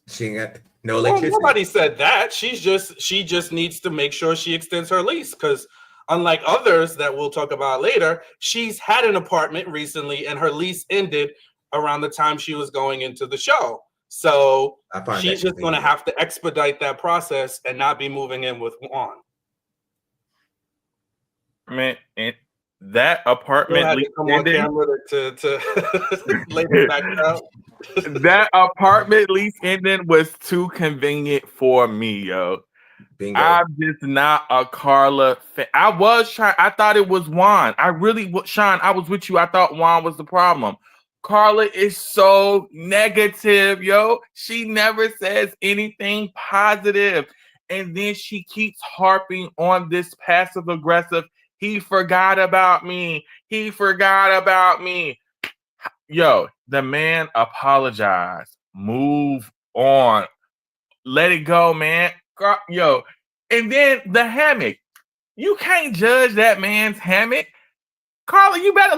She got no electricity. Well, nobody said that. She just needs to make sure she extends her lease, because unlike others that we'll talk about later, she's had an apartment recently and her lease ended around the time she was going into the show. So she's just going to have to expedite that process and not be moving in with Juan. Man, and that apartment lease come on camera to lay it back out. That apartment lease ending was too convenient for me, yo. Bingo. I'm just not a Carla fan. I thought it was Juan. I really, Sean, I was with you. I thought Juan was the problem. Carla is so negative, yo. She never says anything positive. And then she keeps harping on this passive aggressive. He forgot about me. He forgot about me. Yo, the man apologized. Move on. Let it go, man. Yo, and then the hammock. You can't judge that man's hammock. Carla, you better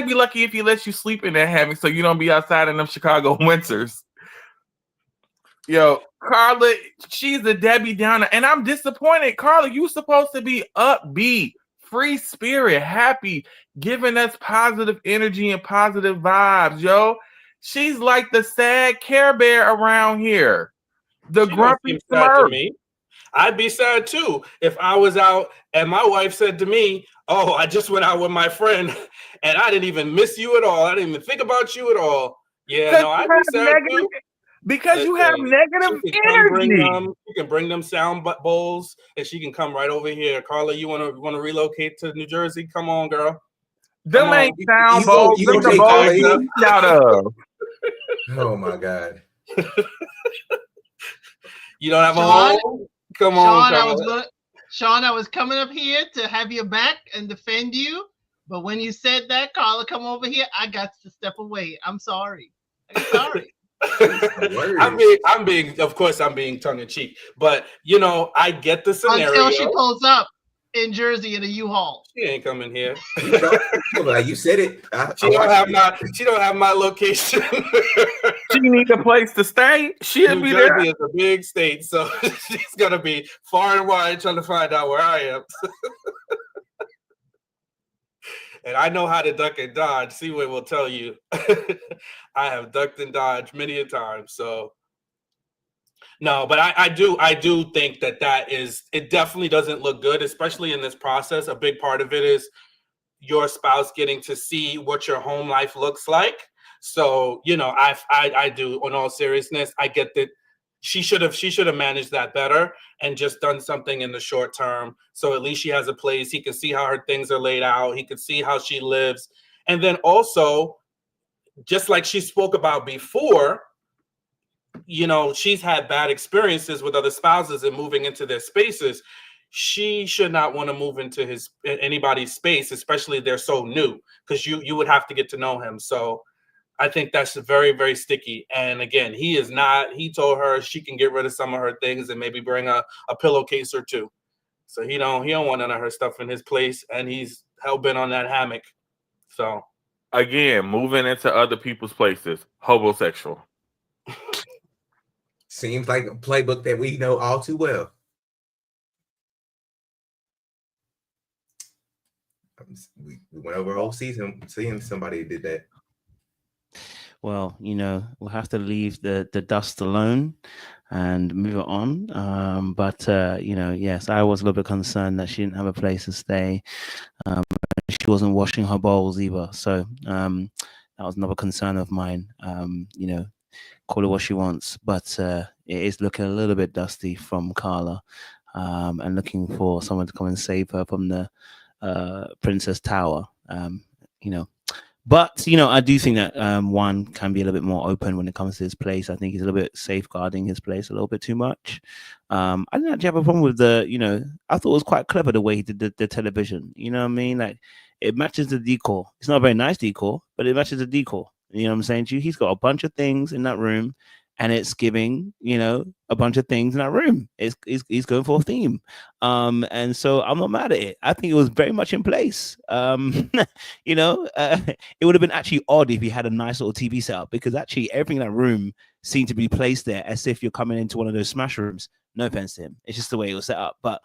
be lucky if he lets you sleep in that hammock so you don't be outside in them Chicago winters. Yo, Carla, she's a Debbie Downer, and I'm disappointed. Carla, you supposed to be upbeat, free spirit, happy, giving us positive energy and positive vibes, yo. She's like the sad Care Bear around here. The grumpy Smurf. I'd be sad too if I was out and my wife said to me, "Oh, I just went out with my friend and I didn't even miss you at all. I didn't even think about you at all." Yeah, no, I'd be sad too. Because you have negative energy. You can bring them sound bowls, and she can come right over here. Carla, you want to relocate to New Jersey? Come on, girl. Them ain't sound bowls. Them the bowls you eat out of. Oh my God. You don't have a home? Come on, Sean, I was coming up here to have your back and defend you, but when you said that, Carla, come over here, I got to step away. I'm sorry. I'm being tongue in cheek, but you know, I get the scenario. Until she pulls up in Jersey in a U-Haul. She ain't coming here. You said it. She don't have my location. She need a place to stay. She'll be there. New Jersey is a big state, so she's gonna be far and wide trying to find out where I am. And I know how to duck and dodge. Seaway will tell you. I have ducked and dodged many a time. So, No, but I do think that is, it definitely doesn't look good, especially in this process. A big part of it is your spouse getting to see what your home life looks like. So, you know, I do, in all seriousness, I get that she should have managed that better and just done something in the short term. So at least she has a place. He can see how her things are laid out. He can see how she lives. And then also, just like she spoke about before, you know, she's had bad experiences with other spouses and moving into their spaces. She should not want to move into anybody's space, especially if they're so new, because you would have to get to know him. So I think that's very, very sticky. And again, he told her she can get rid of some of her things and maybe bring a pillowcase or two. So he don't want none of her stuff in his place, and he's hell-bent on that hammock. So again, moving into other people's places, homosexual. Seems like a playbook that we know all too well. We went over whole season seeing somebody did that. Well, you know, we'll have to leave the dust alone and move it on. But you know, yes, I was a little bit concerned that she didn't have a place to stay. She wasn't washing her bowls either. So that was another concern of mine. You know, call it what she wants, but it is looking a little bit dusty from Carla, and looking for someone to come and save her from the Princess Tower. You know, but you know, I do think that Juan can be a little bit more open when it comes to his place. I think he's a little bit safeguarding his place a little bit too much. I didn't actually have a problem with you know, I thought it was quite clever the way he did the television. You know what I mean? Like, it matches the decor. It's not a very nice decor, but it matches the decor. You know what I'm saying to you? He's got a bunch of things in that room, and it's giving, you know, a bunch of things in that room. He's going for a theme. And so I'm not mad at it. I think it was very much in place. You know, it would have been actually odd if he had a nice little TV setup, because actually everything in that room seemed to be placed there as if you're coming into one of those smash rooms. No offense to him. It's just the way it was set up. But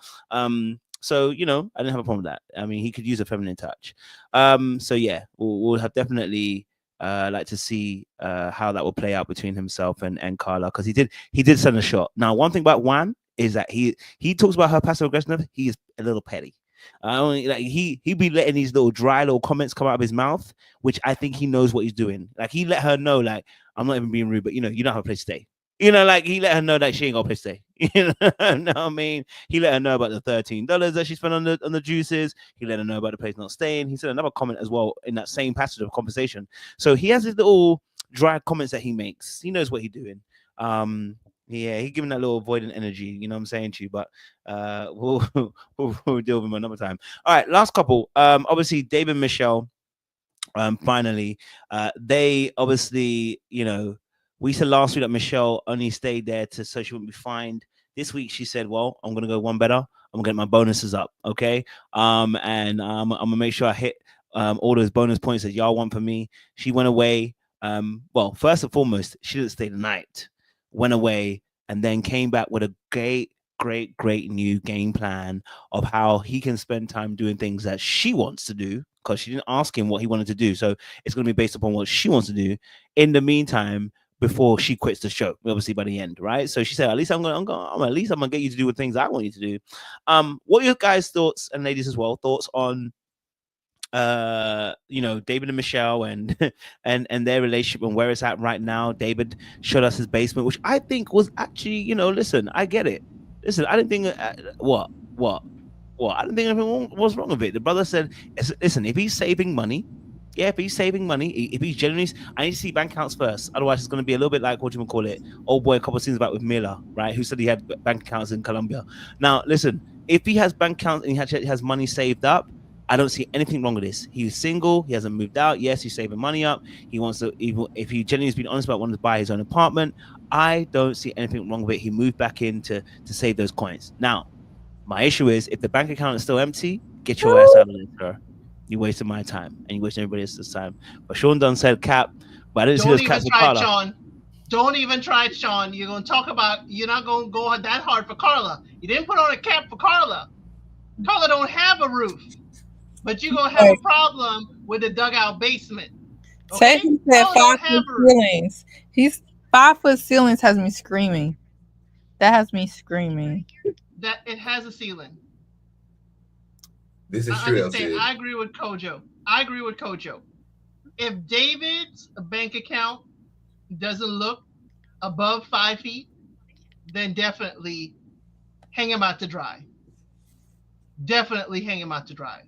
so, you know, I didn't have a problem with that. I mean, he could use a feminine touch. So yeah, we'll have definitely like to see how that will play out between himself and Carla, because he did send a shot. Now, one thing about Juan is that he talks about her passive aggressiveness. He is a little petty. Like he be letting these little dry little comments come out of his mouth, which I think he knows what he's doing. Like, he let her know, like, I'm not even being rude, but you know, you don't have a place to stay. You know, like, he let her know that she ain't got a place to stay. You know what I mean? He let her know about the $13 that she spent on the juices. He let her know about the place not staying. He said another comment as well in that same passage of conversation. So he has his little dry comments that he makes. He knows what he's doing. Yeah, he's giving that little avoidant energy. You know what I'm saying to you? But we'll deal with him another time. All right, last couple. Obviously, David and Michelle. Finally, they obviously, you know, we said last week that Michelle only stayed there so she wouldn't be fined. This week she said, well, I'm going to go one better. I'm going to get my bonuses up, okay? And I'm going to make sure I hit all those bonus points that y'all want from me. She went away. Well, first and foremost, she didn't stay the night. Went away and then came back with a great new game plan of how he can spend time doing things that she wants to do, because she didn't ask him what he wanted to do. So it's going to be based upon what she wants to do in the meantime, before she quits the show, obviously by the end, right? So she said, at least I'm gonna get you to do the things I want you to do. What are your guys' thoughts, and ladies as well, thoughts on you know, David and Michelle and their relationship and where it's at right now? David showed us his basement, which I think was actually, you know, listen, I get it. Listen, I didn't think what I didn't think anything was wrong with it. The brother said, listen, if he's saving money, yeah, if he's saving money, if he's genuinely, I need to see bank accounts first. Otherwise, it's going to be a little bit like, what do you call it? Old boy, a couple of things about with Miller, right? Who said he had bank accounts in Colombia. Now, listen, if he has bank accounts and he has money saved up, I don't see anything wrong with this. He's single. He hasn't moved out. Yes, he's saving money up. He wants to, if he genuinely has been honest about wanting to buy his own apartment, I don't see anything wrong with it. He moved back in to save those coins. Now, my issue is, if the bank account is still empty, get your ass out of there, sir. You wasted my time, and you wasted everybody else's time. But Sean done said cap, but I didn't see those caps. Sean. Don't even try it, Sean. You're going to talk about, you're not going to go that hard for Carla. You didn't put on a cap for Carla. Carla don't have a roof, but you're going to have a problem with the dugout basement. Okay? He said 5 foot ceilings. 5 foot ceilings has me screaming. That has me screaming. That it has a ceiling. This is I true. understand. Sid. I agree with Kojo. If David's bank account doesn't look above 5 feet, then definitely hang him out to dry. Definitely hang him out to dry.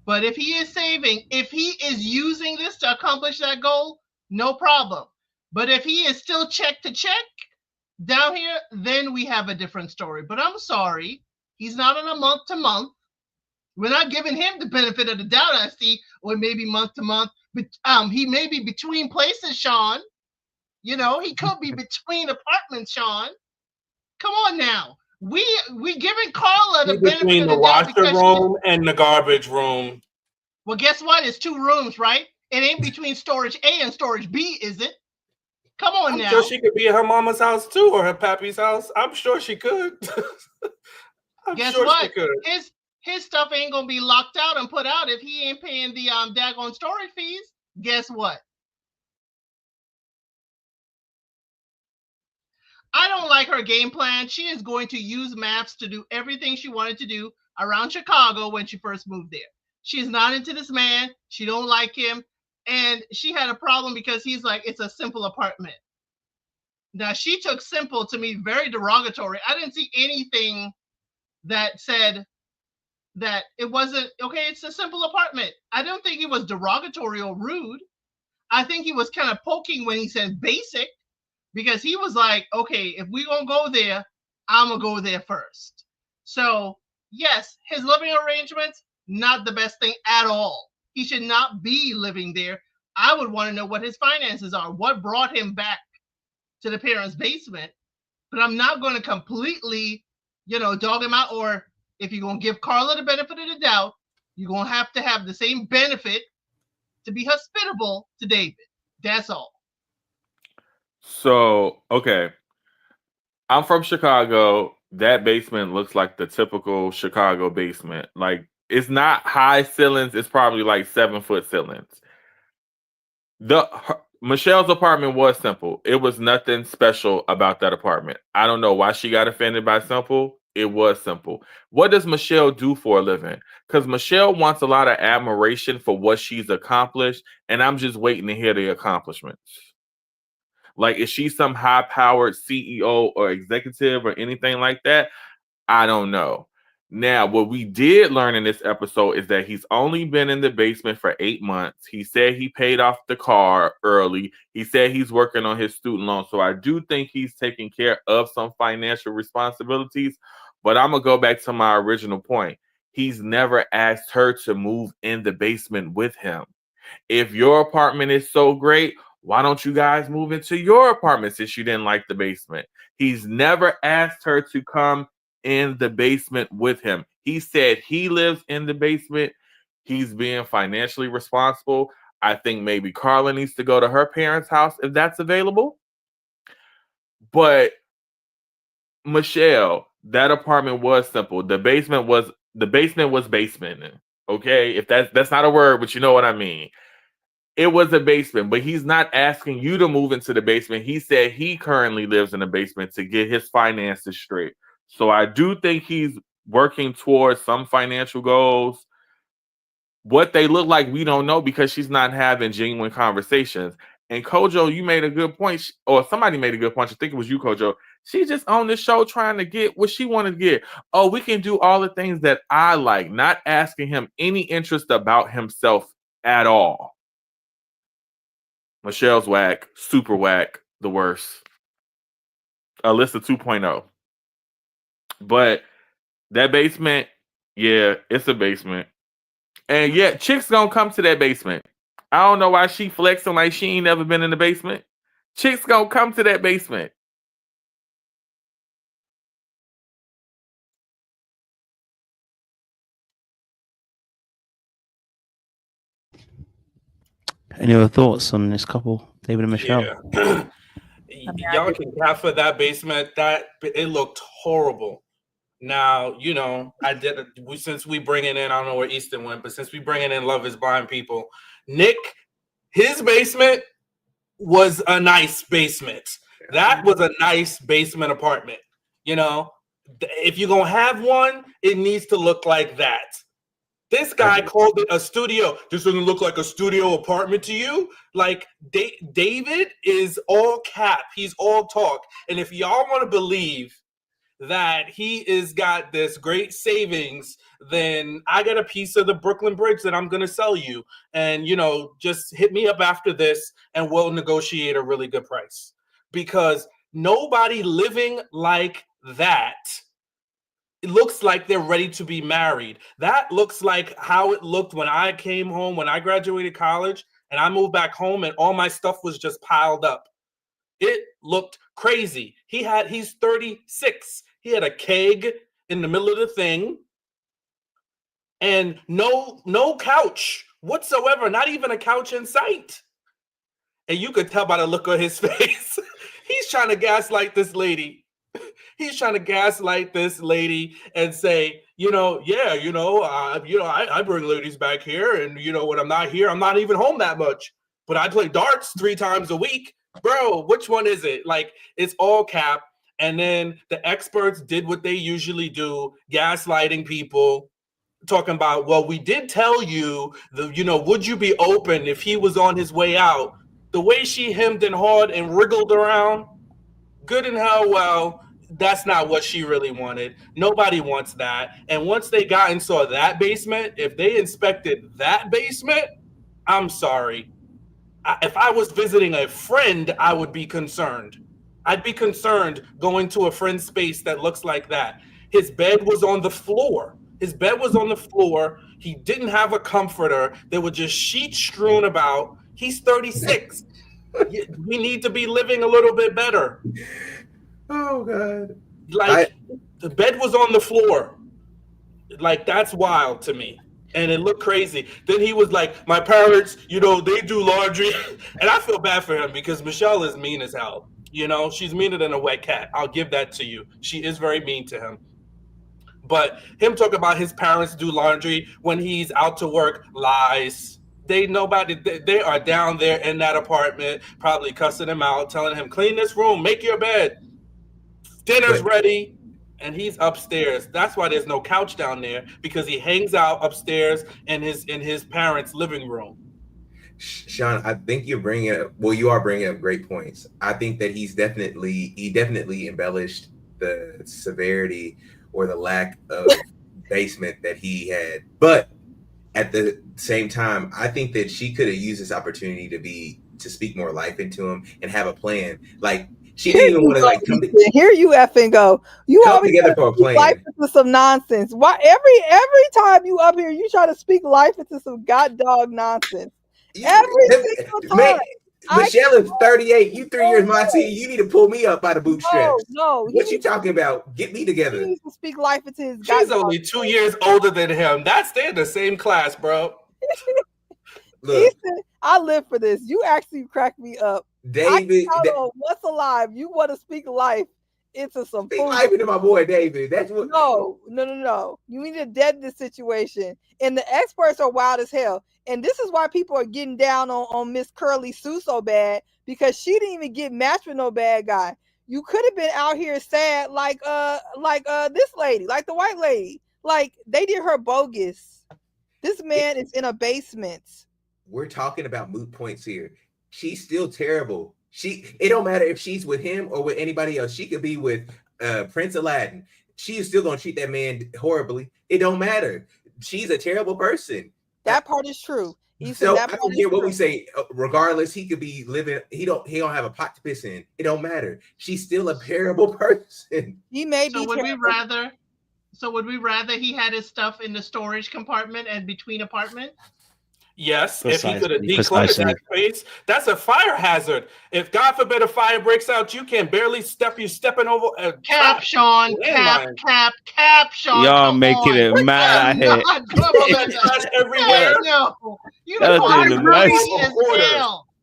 But if he is saving, if he is using this to accomplish that goal, no problem. But if he is still check to check down here, then we have a different story. But I'm sorry, he's not on a month to month. We're not giving him the benefit of the doubt, I see, or maybe month to month. But he may be between places, Sean. You know, he could be between apartments, Sean. Come on now. We giving Carla the benefit Between of the the doubt washer because room and the garbage room. well, guess what? It's 2 rooms, right? It ain't between storage A and storage B, is it? Come on I'm now. sure she could be at her mama's house too, or her pappy's house. I'm sure she could. Guess sure what? she could. His stuff ain't gonna be locked out and put out if he ain't paying the daggone storage fees. Guess what? I don't like her game plan. She is going to use maps to do everything she wanted to do around Chicago when she first moved there. She's not into this man. She don't like him. And she had a problem because he's like, it's a simple apartment. Now, she took simple to me very derogatory. I didn't see anything that said that it wasn't, okay, it's a simple apartment. I don't think he was derogatory or rude. I think he was kind of poking when he said basic, because he was like, okay, if we're going to go there, I'm going to go there first. So, yes, his living arrangements, not the best thing at all. He should not be living there. I would want to know what his finances are. What brought him back to the parents' basement? But I'm not going to completely, dog him out. Or if you're going to give Carla the benefit of the doubt, you're going to have the same benefit to be hospitable to David. That's all. So, okay. I'm from Chicago. That basement looks like the typical Chicago basement. Like, it's not high ceilings. It's probably like 7-foot ceilings. Michelle's apartment was simple. It was nothing special about that apartment. I don't know why she got offended by simple. It was simple. What does Michelle do for a living? Because Michelle wants a lot of admiration for what she's accomplished, and I'm just waiting to hear the accomplishments. Like, is she some high-powered CEO or executive or anything like that? I don't know. Now, what we did learn in this episode is that he's only been in the basement for 8 months. He said he paid off the car early. He said he's working on his student loan. So I do think he's taking care of some financial responsibilities. But I'm going to go back to my original point. He's never asked her to move in the basement with him. If your apartment is so great, why don't you guys move into your apartment since you didn't like the basement? He's never asked her to come in the basement with him. He said he lives in the basement. He's being financially responsible. I think maybe Carla needs to go to her parents' house if that's available. But Michelle, that apartment was simple. The basement was basement. Okay, if that's not a word, but you know what I mean. It was a basement, but he's not asking you to move into the basement. He said he currently lives in the basement to get his finances straight. So I do think he's working towards some financial goals. What they look like, we don't know because she's not having genuine conversations. And Kojo, you made a good point, or somebody made a good point. I think it was you, Kojo. She just on this show trying to get what she wanted to get. Oh, we can do all the things that I like, not asking him any interest about himself at all. Michelle's whack, super whack, the worst. Alyssa 2.0. But that basement, yeah, it's a basement. And yeah, chicks gonna come to that basement. I don't know why she flexing like she ain't never been in the basement. Chicks gonna come to that basement. Any other thoughts on this couple, David and Michelle? Yeah. Y'all can cap for that basement. That it looked horrible. Now, since we bring it in, I don't know where Easton went, but since we bring it in Love is Blind people, Nick, his basement was a nice basement. That was a nice basement apartment. You know, if you're gonna have one, it needs to look like that. This guy called it a studio. This doesn't look like a studio apartment to you? Like, David is all cap. He's all talk. And if y'all want to believe that he is got this great savings, then I got a piece of the Brooklyn Bridge that I'm going to sell you. And, you know, just hit me up after this and we'll negotiate a really good price. Because nobody living like that, it looks like they're ready to be married. That looks like how it looked when I came home, when I graduated college and I moved back home and all my stuff was just piled up. It looked crazy. He's 36. He had a keg in the middle of the thing and no couch whatsoever, not even a couch in sight. And you could tell by the look on his face, he's trying to gaslight this lady. He's trying to gaslight this lady and say, you know, yeah, I bring ladies back here, and you know, when I'm not here, I'm not even home that much. But I play darts 3 times a week, bro. Which one is it? Like, it's all cap. And then the experts did what they usually do, gaslighting people, talking about, well, we did tell you, would you be open if he was on his way out? The way she hemmed and hawed and wriggled around, good and hell well, that's not what she really wanted. Nobody wants that. And once they got and saw that basement, if they inspected that basement, I'm sorry. If I was visiting a friend, I would be concerned. I'd be concerned going to a friend's space that looks like that. His bed was on the floor. He didn't have a comforter. There were just sheets strewn about. He's 36. We need to be living a little bit better. Oh, God. Like, the bed was on the floor. Like, that's wild to me. And it looked crazy. Then he was like, my parents, they do laundry. And I feel bad for him because Michelle is mean as hell. You know, she's meaner than a wet cat. I'll give that to you. She is very mean to him. But him talking about his parents do laundry when he's out to work, lies. They are down there in that apartment, probably cussing him out, telling him, clean this room, make your bed. Dinner's ready. And he's upstairs. That's why there's no couch down there, because he hangs out upstairs in his parents' living room. Sean, I think you are bringing up great points. I think that he definitely embellished the severity or the lack of basement that he had. But at the same time, I think that she could have used this opportunity to speak more life into him and have a plan. Like, she didn't even want to come together. Here you effing go. You come always together for a plan. Life into some nonsense. Why every time you up here, you try to speak life into some god dog nonsense. Every single time. Man, Michelle is 38. You 3 years my teen. You need to pull me up by the bootstraps. No. What you talking about? Get me together. He needs to speak life into his. She's only 2 years older than him. They're in the same class, bro. Look, I live for this. You actually cracked me up. David, what's alive? You want to speak life into some speak life into my boy David. That's what. No. You need to deaden this situation. And the experts are wild as hell. And this is why people are getting down on Miss Curly Sue so bad, because she didn't even get matched with no bad guy. You could have been out here sad like this lady, like the white lady. Like, they did her bogus. This man is in a basement. We're talking about moot points here. She's still terrible. It don't matter if she's with him or with anybody else. She could be with Prince Aladdin. She is still gonna treat that man horribly. It don't matter. She's a terrible person. That part is true. So I don't care what we say. Regardless, he could be living. He don't have a pot to piss in. It don't matter. She's still a terrible person. He may be. So would we rather he had his stuff in the storage compartment and between apartments? Yes, if he could have decluttered that space, that's a fire hazard. If God forbid a fire breaks out, you can barely you're stepping over. Cap, Sean, cap, Sean. Y'all making it mad here. Everywhere. No, you know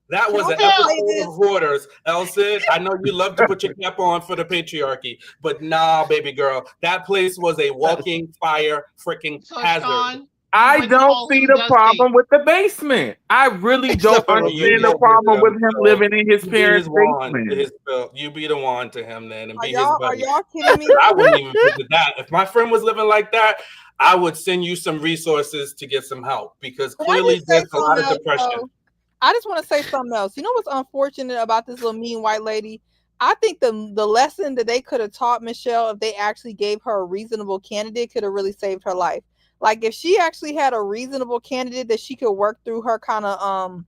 that was an episode of Hoarders. Elsa, I know you love to put your cap on for the patriarchy, but nah, baby girl, that place was a walking fire freaking hazard. Sean, I went don't all see in the dusty. problem with the basement. I really don't Except for understand you the go problem visit with him, him Phil. living in his You be parents' his wand, basement. you be the wand to him then, and Are be his y'all buddy. kidding me? I wouldn't even visit that. If my friend was living like that, I would send you some resources to get some help because Can I clearly just say there's a lot of something else, depression. though? I just want to say something else. You know what's unfortunate about this little mean white lady? I think the lesson that they could have taught Michelle if they actually gave her a reasonable candidate could have really saved her life. Like if she actually had a reasonable candidate that she could work through her kind of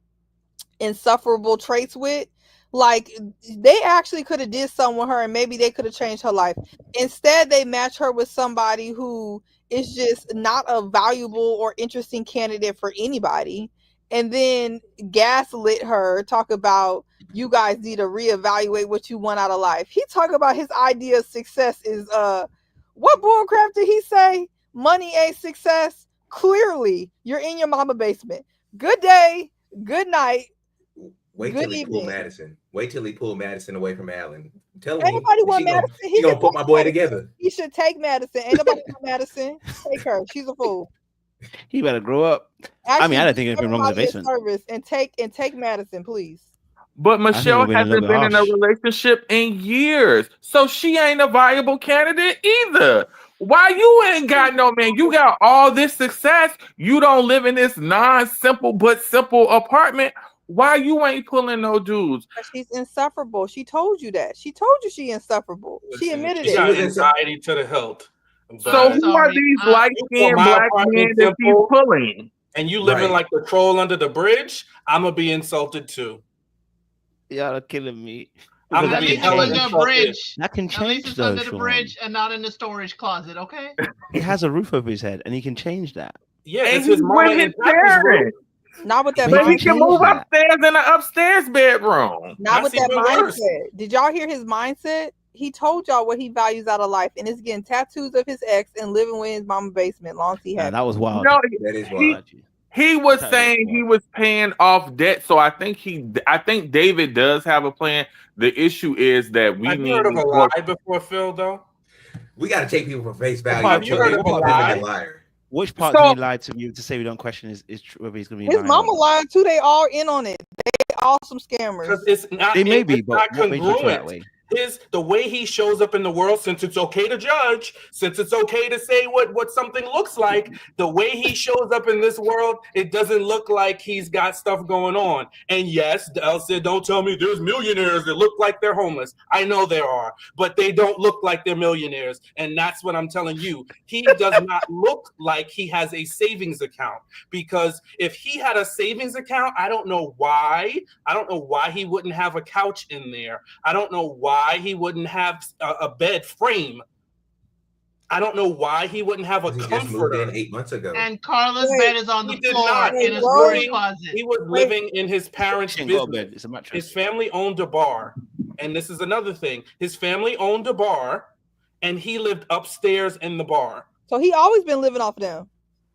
insufferable traits with, like they actually could have did something with her and maybe they could have changed her life. Instead, they match her with somebody who is just not a valuable or interesting candidate for anybody, and then gaslit her, talk about you guys need to reevaluate what you want out of life. He talk about his idea of success is what bullcrap did he say? Money ain't success. Clearly, you're in your mama basement. Good day, good night. Wait Good till he pull evening. Madison. Wait till he pull Madison away from Alan. I'm telling Ain't you, nobody want she gonna, Madison. she gonna put my boy together. He should take Madison. Ain't nobody want Madison. Take her. She's a fool. He better grow up. Actually, I mean, I don't think there's anything wrong with the everybody in basement. service and take Madison, please. But Michelle we're being a hasn't little been bit in a harsh. relationship in years, so she ain't a viable candidate either. Why you ain't got no man? You got all this success. You don't live in this non-simple but simple apartment. Why you ain't pulling no dudes? But she's insufferable. She told you that. She told you she insufferable. She Listen, admitted she it. got anxiety to the hilt. So But who are these light-skinned my black men apartment that she's simple, pulling? and you living Right. like the troll under the bridge, I'm gonna be insulted too. Y'all are killing me. I'm Because gonna At be least it's hella under a insulted. bridge. That can At least change it's though, under the Sean. bridge and not in the storage closet, okay? He has a roof over his head, and he can change that. Yeah, And it's his he's mama with and his Pappy's room. parents. Not with that But But he he mindset. can change move that. upstairs in the upstairs bedroom. Not That's with that even worse. mindset. Did y'all hear his mindset? He told y'all what he values out of life, and it's getting tattoos of his ex and living with his mama basement. Long as he Nah, happy. that was wild. No, That is he, wild. he was That is saying he wild. was paying off debt, so I think David does have a plan. The issue is that we Have you need heard of a more. lie before, Phil? Though We got to take people for face value. part have you do heard you- of a what Him lie? and a liar. Which part So- do you lie to me to say we don't question is whether he's going to be His lying? mama or not? lied too. They all in on it. They all some scammers. Because it's not. They may be, it's but not what makes you feel that congruent. way? The way he shows up in the world, since it's okay to judge, since it's okay to say what something looks like, the way he shows up in this world, it doesn't look like he's got stuff going on. And yes, El said, don't tell me there's millionaires that look like they're homeless. I know there are, but they don't look like they're millionaires. And that's what I'm telling you. He does not look like he has a savings account, because if he had a savings account, I don't know why he wouldn't have a couch in there. I don't know why he wouldn't have a bed frame. I don't know why he wouldn't have a He just moved comforter. in 8 months ago. And Carla's Wait, bed is on He the did floor not. in a Wait, storage He closet. was living in his parents' She ain't got a business. bed. It's a mattress. His family owned a bar. And this is another thing. His family owned a bar, and he lived upstairs in the bar. So he always been living off of them.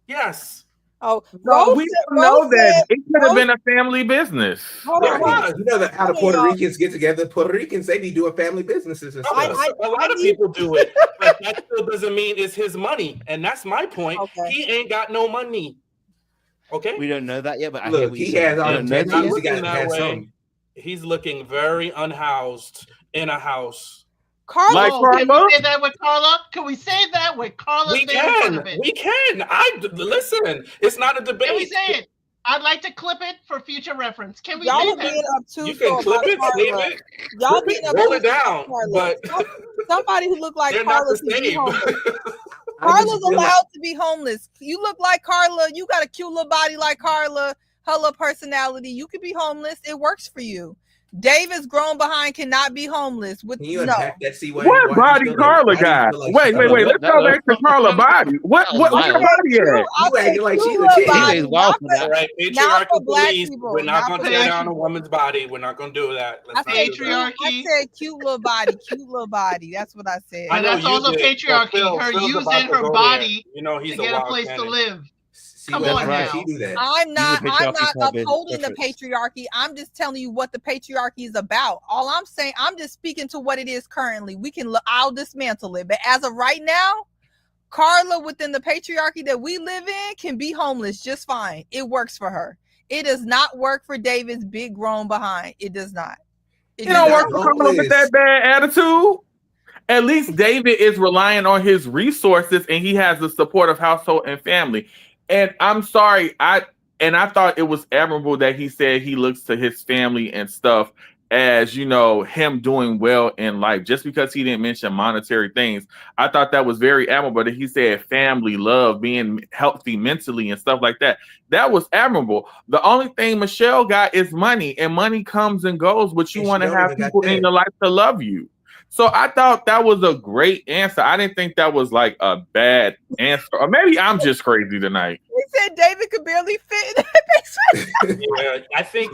Yes. Oh, No, Rose we said- don't know Rose that. said- It could have Rose- been a family business. Hold It on, was. You know that how the Hold on, Puerto y'all. Ricans get together? Puerto Ricans, they be doing family businesses and I- stuff. A lot of need- people do it, but that still doesn't mean it's his money. And that's my point. Okay. He ain't got no money. Okay? We don't know that yet, but I hear Look, what he you're saying. has all We the don't know that Not tattoos. yet. He looking got that had way. some. He's looking very unhoused in a house. Carla, Like Can Carla? we say that with Carla? Can we say that with Carla's We name in front can. of it? We can. Listen. It's not a debate. Can we say it? I'd like to clip it for future reference. Can we y'all say are being that? obtuse You can about clip it, save Carla. it, Y'all clip being it, roll it obtuse about down. Carla. But Somebody who look like they're not Carla the should be same. homeless. I just Carla's feel like- allowed to be homeless. You look like Carla. You got a cute little body like Carla. Her little personality. You could be homeless. It works for you. David's grown behind cannot be homeless. With Can you no. unpack that? See why? What why body you feel Carla like, why do you got? feel like Wait. she- Let's go back to Carla body. What her body at? You acting like she's a little chick. body. Anyways, wild for Not that. all right, Not for patriarchal black police. people, We're not not going for to tear black down a people. woman's body. We're not going to do that. I Let's not said, do cute, that. Patriarchy. I said cute little body. Cute little body. That's what I said. I And know that's you also did, but patriarchy. Her Phil's using about to her go body there. You know he's to get a wild place cannon. to live. See Come what on happens now. if she do that. I'm not patriarchy club is upholding the different. patriarchy. I'm just telling you what the patriarchy is about. All I'm saying, I'm just speaking to what it is currently. I'll dismantle it. But as of right now, Carla, within the patriarchy that we live in, can be homeless just fine. It works for her. It does not work for David's big grown behind. It does not. It don't work for Carla with that bad attitude. At least David is relying on his resources and he has the support of household and family. And I'm sorry, I thought it was admirable that he said he looks to his family and stuff as, you know, him doing well in life. Just because he didn't mention monetary things, I thought that was very admirable that he said family, love, being healthy mentally and stuff like that. That was admirable. The only thing Michelle got is money, and money comes and goes, but you want to have people in your life to love you. So I thought that was a great answer. I didn't think that was like a bad answer. Or maybe I'm just crazy tonight. He said David could barely fit in that basement. Yeah, I think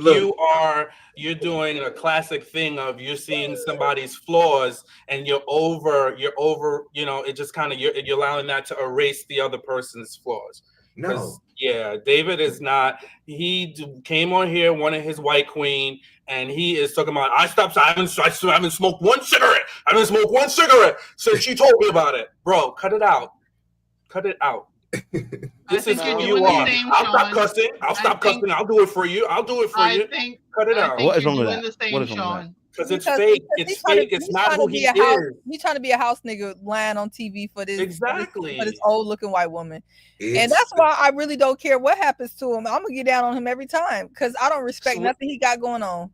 you're doing a classic thing of you're seeing somebody's flaws and you're over, you know, it just kind of you're allowing that to erase the other person's flaws. No. Yeah, David is not. He came on here, wanted his white queen, and he is talking about I haven't smoked one cigarette. I haven't smoked one cigarette since she told me about it. Bro, cut it out. Cut it out. This is who you are. I'll stop cussing. I'll stop cussing. I'll do it for you. I'll do it for you. Cut it out. What is wrong with that? What is wrong with that? Because it's fake. It's fake. It's not who he is. He's trying to be a house nigga lying on TV for this exactly for this old looking white woman. And that's why I really don't care what happens to him. I'm gonna get down on him every time because I don't respect nothing he got going on.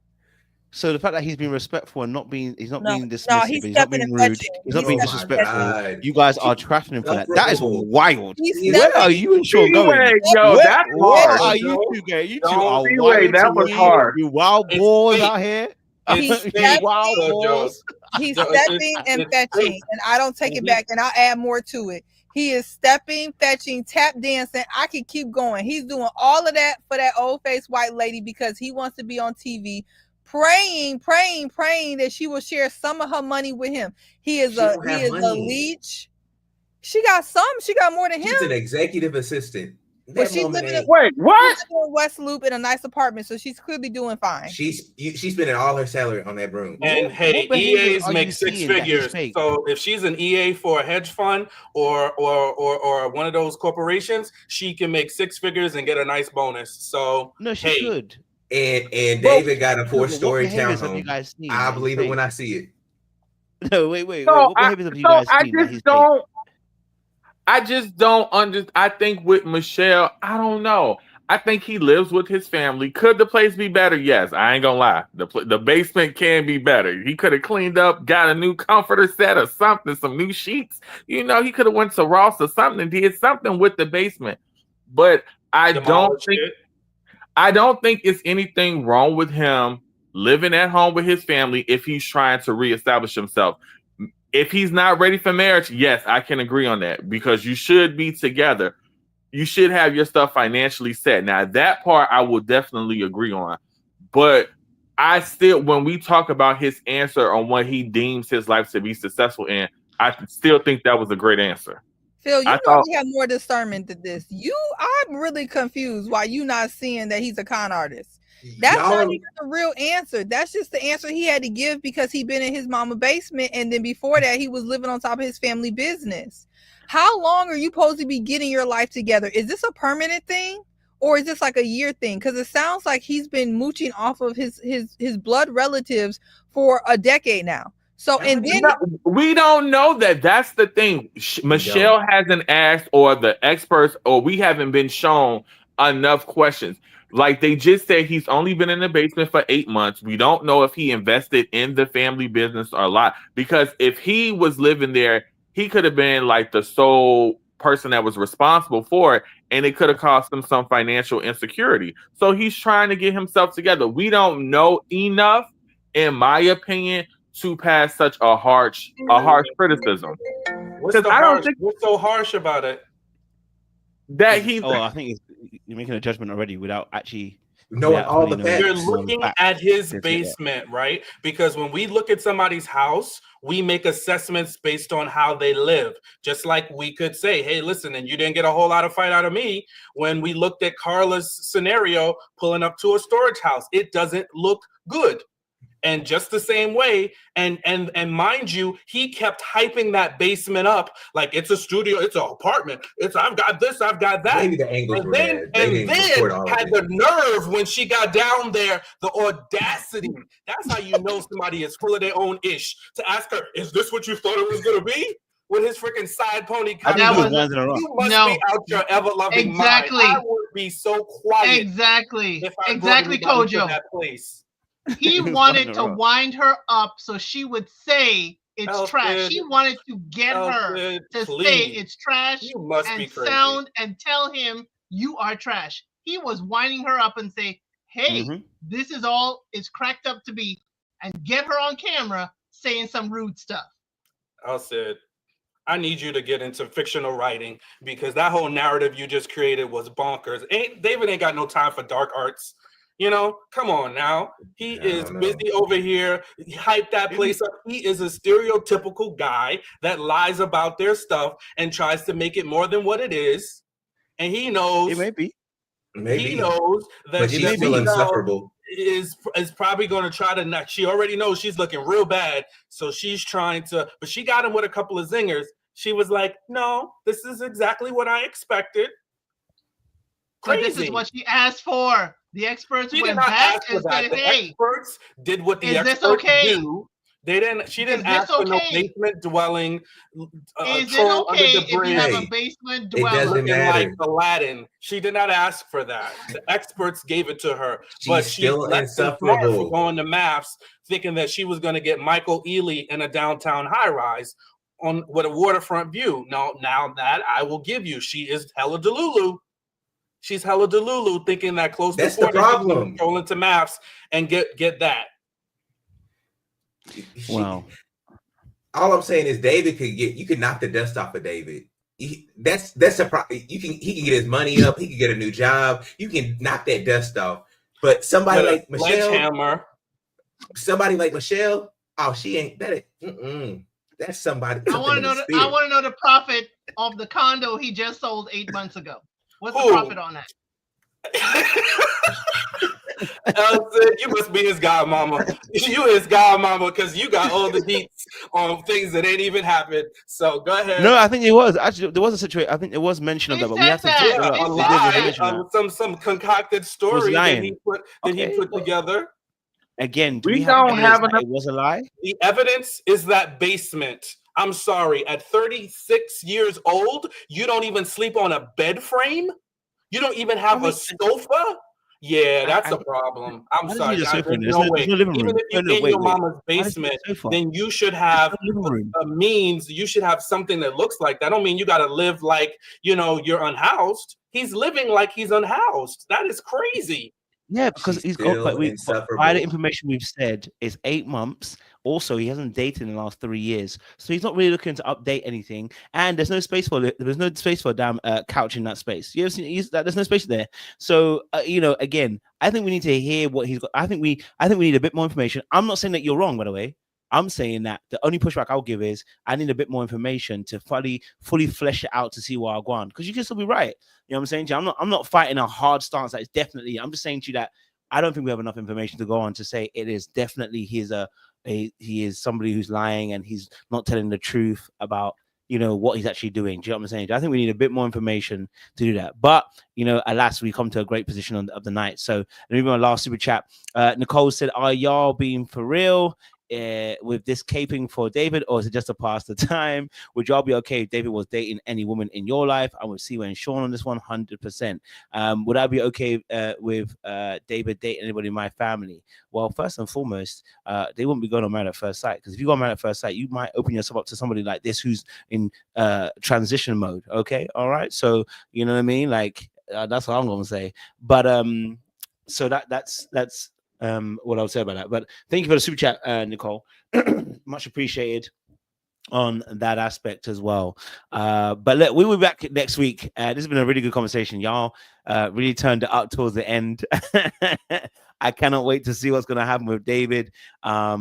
So the fact that he's being respectful and being dismissive, no, he's not being rude, he's not being disrespectful. You guys are trashing him for that. That is wild. Where are you and Sean going? Yo, that's hard. Where are you two going? You two are wild. That was hard. You wild boys out here. He's stepping and fetching, and I don't take it back, and I'll add more to it. He is stepping, fetching, tap dancing. I can keep going. He's doing all of that for that old faced white lady because he wants to be on TV, praying that she will share some of her money with him. He is a leech. She got more than him. She's an executive assistant. But she's living in West Loop in a nice apartment, so she's clearly doing fine. She's spending all her salary on that broom. And hey, EAs make six figures. So if she's an EA for a hedge fund or one of those corporations, she can make six figures and get a nice bonus. So no, she could. And David got a 4-story townhome. I believe it when I see it. No, wait. What behaviors have you guys seen? I just don't understand. I think with Michelle, I don't know. I think he lives with his family. Could the place be better? Yes, I ain't gonna lie. The basement can be better. He could have cleaned up, got a new comforter set or something, some new sheets. You know, he could have went to Ross or something and did something with the basement. But I don't think it's anything wrong with him living at home with his family if he's trying to reestablish himself. If he's not ready for marriage, yes, I can agree on that because you should be together. You should have your stuff financially set. Now, that part I will definitely agree on. But I still, when we talk about his answer on what he deems his life to be successful in, I still think that was a great answer. Phil, you probably have more discernment than this. I'm really confused why you not seeing that he's a con artist. That's not even the real answer. That's just the answer he had to give because he'd been in his mama basement, and then before that, he was living on top of his family business. How long are you supposed to be getting your life together? Is this a permanent thing, or is this like a year thing? Because it sounds like he's been mooching off of his blood relatives for a decade now. So, and then we don't know that. That's the thing. Michelle hasn't asked, or the experts, or we haven't been shown enough questions. Like they just said, he's only been in the basement for 8 months. We don't know if he invested in the family business or a lot, because if he was living there, he could have been like the sole person that was responsible for it, and it could have cost him some financial insecurity. So he's trying to get himself together. We don't know enough, in my opinion, to pass such a harsh criticism. What's so harsh about it? That he. I think you're making a judgment already without actually knowing all the facts. You're looking at his basement, right? Because when we look at somebody's house, we make assessments based on how they live. Just like we could say, hey, listen, and you didn't get a whole lot of fight out of me when we looked at Carla's scenario pulling up to a storage house. It doesn't look good. And just the same way, and mind you, he kept hyping that basement up like it's a studio, it's an apartment, it's I've got this, I've got that. Maybe the angles And were then, bad. They didn't record all of had it. the nerve when she got down there, the audacity. That's how you know somebody is full of their own ish. To ask her, is this what you thought it was going to be? With his freaking side pony I think That it was was- ones in a row. you must No. be out your ever-loving Exactly. mind. I would be so quiet Exactly. if I Exactly, brought anybody to Kojo. that place. He It was wanted one to in a row. wind her up so she would say it's Elfrid, trash. He wanted to get her Elfrid, to say please. it's trash You must be and crazy. sound and tell him you are trash. He was winding her up and say, hey, Mhm. this is all it's cracked up to be, and get her on camera saying some rude stuff. I said, I need you to get into fictional writing because that whole narrative you just created was bonkers. David ain't got no time for dark arts. You know, come on now. He I is don't know. busy over here. He hyped that place up. He is a stereotypical guy that lies about their stuff and tries to make it more than what it is. And he knows, It may be. Maybe. he knows that But she's that still Michelle insufferable. is probably going to try to not. She already knows she's looking real bad, so she's trying to. But she got him with a couple of zingers. She was like, "No, this is exactly what I expected." But Crazy. this is what she asked for. The experts She did went not back ask for and that. said, The hey, experts did what the is this experts okay? do. They didn't. She didn't Is this ask for no okay? basement dwelling. Is it troll under okay the if you bridge. have a Hey, basement it doesn't dweller? Looking matter. like Aladdin. She did not ask for that. The experts gave it to her, but She's she's still less than smart for insufferable. going to maths, thinking that she was going to get Michael Ealy in a downtown high-rise on with a waterfront view. No, now that I will give you, she is hella Delulu. She's hella Delulu, thinking that close That's to the 40 she's gonna problem. control into maths and get that. Wow. All I'm saying is David you could knock the dust off of David. That's a problem. He can get his money up. He can get a new job. You can knock that dust off. But somebody With a like Michelle, sledgehammer. oh, she ain't that. That's somebody. I something want in to the know. spirit. I want to know the profit of the condo he just sold 8 months ago. What's the Who? profit on that? Elson, you must be his godmama. You his godmama because you got all the deets on things that ain't even happened. So go ahead. No, I think it was actually there was a situation. I think it was mention of They that, but we said have to that. check it They out. a said They did lie, mention that. some concocted story that lying. he Okay. put together. Again, do We we have don't evidence have that enough- it was a lie? The evidence is that basement. I'm sorry, at 36 years old, you don't even sleep on a bed frame. You don't even have a sofa. Yeah, that's a problem. I'm Why does sorry. he need a sofa in there? There's There's no way. no living Even room. if you're No, in wait. your mama's Why does he need basement, a sofa? then you should have There's no living room. a means. You should have something that looks like that. I don't mean you got to live like, you're unhoused. He's living like he's unhoused. That is crazy. Yeah, because She's he's got, but still by the insufferable. information we've said, it's 8 months. Also, he hasn't dated in the last 3 years, so he's not really looking to update anything. And there's no space for a damn couch in that space. You ever seen? There's no space there. So again, I think we need to hear what he's got. I think we need a bit more information. I'm not saying that you're wrong, by the way. I'm saying that the only pushback I'll give is I need a bit more information to fully flesh it out to see where I'll go on. Because you can still be right. You know what I'm saying? I'm not fighting a hard stance that it's definitely. I'm just saying to you that I don't think we have enough information to go on to say it is definitely he is somebody who's lying and he's not telling the truth about what he's actually doing. Do you know what I'm saying? I think we need a bit more information to do that. But alas, we come to a great position of the night. So maybe my last super chat. Nicole said, "Are y'all being for real with this caping for David, or is it just to pass the time? Would y'all be okay if David was dating any woman in your life?" I would see and Sean on this 100%. Would I be okay with David dating anybody in my family? Well, first and foremost, they wouldn't be going on Married at First Sight, because if you go on Married at First Sight, you might open yourself up to somebody like this who's in transition mode. Okay, all right. So you know what I mean? Like that's what I'm gonna say. But so that's what I would say about that. But thank you for the super chat, Nicole. Much appreciated on that aspect as well. But look, we'll be back next week. This has been a really good conversation. Y'all really turned it up towards the end. I cannot wait to see what's going to happen with David. I